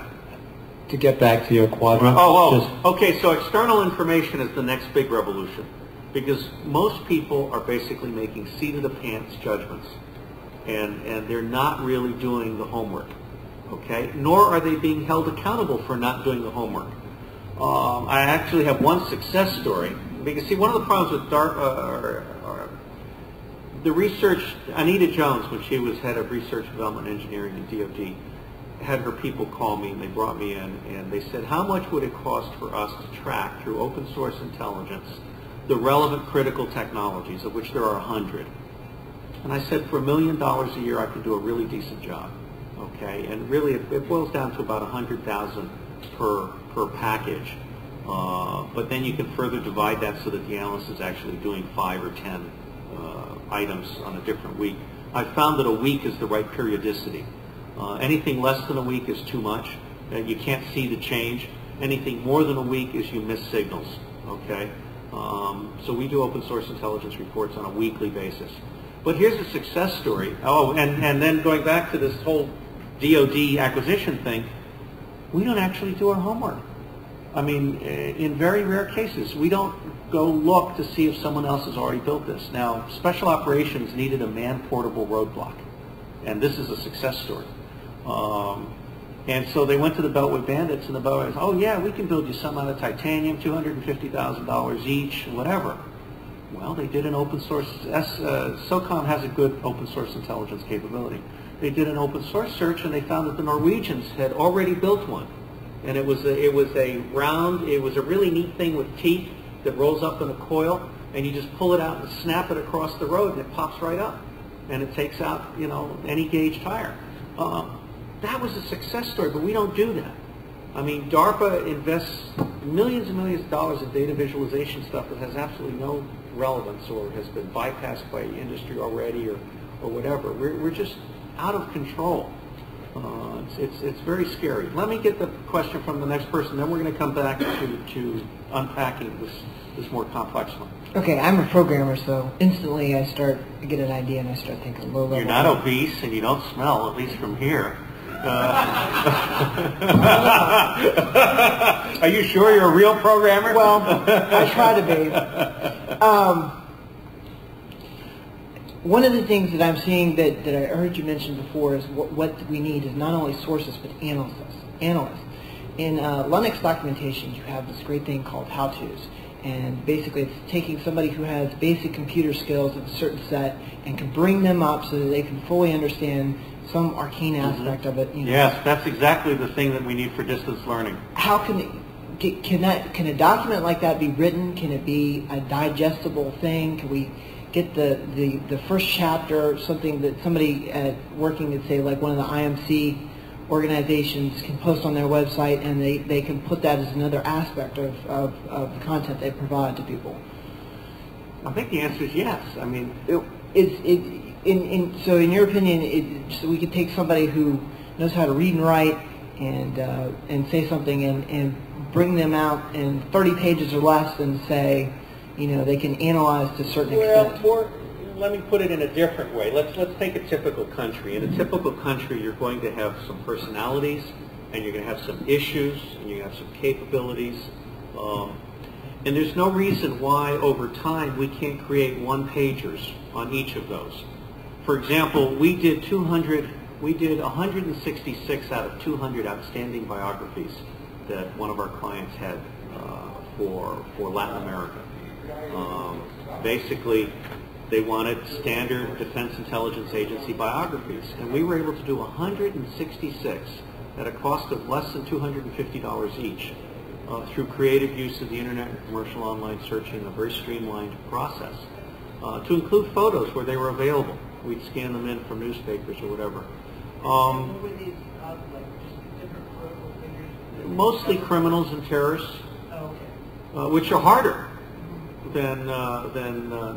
To get back to your quadrant. Okay, so external information is the next big revolution, because most people are basically making seat-of-the-pants judgments, and they're not really doing the homework, okay? Nor are they being held accountable for not doing the homework. I actually have one success story, because see, one of the problems with the research, Anita Jones, when she was head of research development engineering in DoD, had her people call me, and they brought me in, and they said, how much would it cost for us to track through open source intelligence the relevant critical technologies, of which there are 100? And I said, for $1 million a year, I could do a really decent job, okay? And really, it boils down to about 100,000 per package. But then you can further divide that so that the analyst is actually doing 5 or 10 items on a different week. I found that a week is the right periodicity. Anything less than a week is too much. You can't see the change. Anything more than a week is you miss signals, okay? So we do open source intelligence reports on a weekly basis. But here's a success story. Oh, and then going back to this whole DoD acquisition thing, we don't actually do our homework. I mean, in very rare cases, we don't go look to see if someone else has already built this. Now, special operations needed a man-portable roadblock, and this is a success story. And so they went to the Beltway Bandits, and the Beltway said, oh yeah, we can build you some out of titanium, $250,000 each, whatever. Well, they did an open source, SOCOM has a good open source intelligence capability. They did an open source search, and they found that the Norwegians had already built one. And it was a really neat thing with teeth that rolls up in a coil, and you just pull it out and snap it across the road, and it pops right up. And it takes out, you know, any gauge tire. That was a success story, but we don't do that. I mean, DARPA invests millions and millions of dollars in data visualization stuff that has absolutely no relevance or has been bypassed by industry already or whatever. We're just out of control. It's very scary. Let me get the question from the next person, then we're going to come back to unpacking this more complex one. Okay, I'm a programmer, so instantly I get an idea and I start thinking low level. You're not obese and you don't smell, at least from here. Are you sure you're a real programmer? Well, I try to be. One of the things that I'm seeing that I heard you mention before is what we need is not only sources but analysts. In Linux documentation, you have this great thing called how-tos. And basically it's taking somebody who has basic computer skills of a certain set and can bring them up so that they can fully understand some arcane aspect of it. You know. Yes, that's exactly the thing that we need for distance learning. How can a document like that be written? Can it be a digestible thing? Can we get the first chapter, something that somebody working at, say, like one of the IMC organizations can post on their website, and they can put that as another aspect of the content they provide to people? I think the answer is yes. I mean, so in your opinion, so we could take somebody who knows how to read and write and say something and bring them out in 30 pages or less and say, you know, they can analyze to a certain extent. Well, let me put it in a different way. Let's take a typical country. In a typical country, you're going to have some personalities, and you're going to have some issues, and you're going to have some capabilities. And there's no reason why, over time, we can't create one-pagers on each of those. For example, we did 166 out of 200 outstanding biographies that one of our clients had for Latin America. Basically, they wanted standard Defense Intelligence Agency biographies, and we were able to do 166 at a cost of less than $250 each through creative use of the internet and commercial online searching, a very streamlined process, to include photos where they were available. We'd scan them in from newspapers or whatever. Mostly criminals and terrorists, which are harder than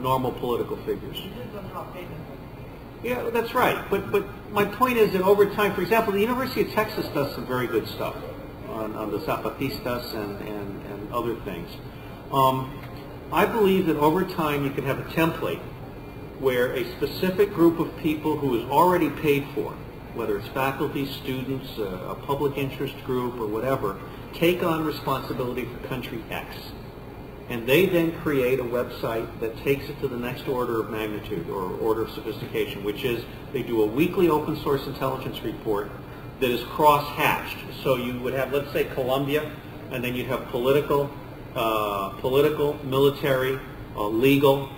normal political figures. Yeah, that's right. But my point is that over time, for example, the University of Texas does some very good stuff on the Zapatistas and other things. I believe that over time you can have a template where a specific group of people who is already paid for, whether it's faculty, students, a public interest group, or whatever, take on responsibility for country X. And they then create a website that takes it to the next order of magnitude or order of sophistication, which is they do a weekly open source intelligence report that is cross-hatched. So you would have, let's say, Colombia, and then you'd have political, military, legal,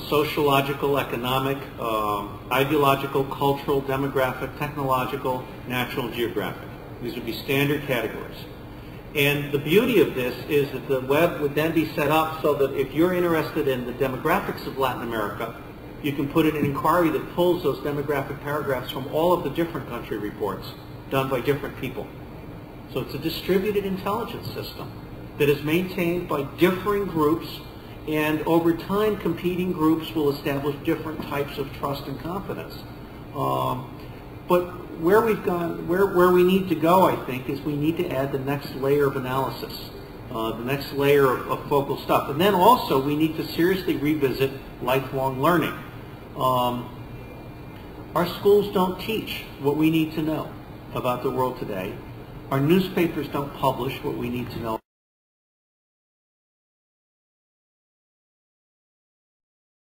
sociological, economic, ideological, cultural, demographic, technological, natural, geographic. These would be standard categories. And the beauty of this is that the web would then be set up so that if you're interested in the demographics of Latin America, you can put in an inquiry that pulls those demographic paragraphs from all of the different country reports done by different people. So it's a distributed intelligence system that is maintained by differing groups, and over time competing groups will establish different types of trust and confidence. But where we've gone, where we need to go, I think, is we need to add the next layer of analysis, the next layer of focal stuff. And then also we need to seriously revisit lifelong learning. Our schools don't teach what we need to know about the world today. Our newspapers don't publish what we need to know.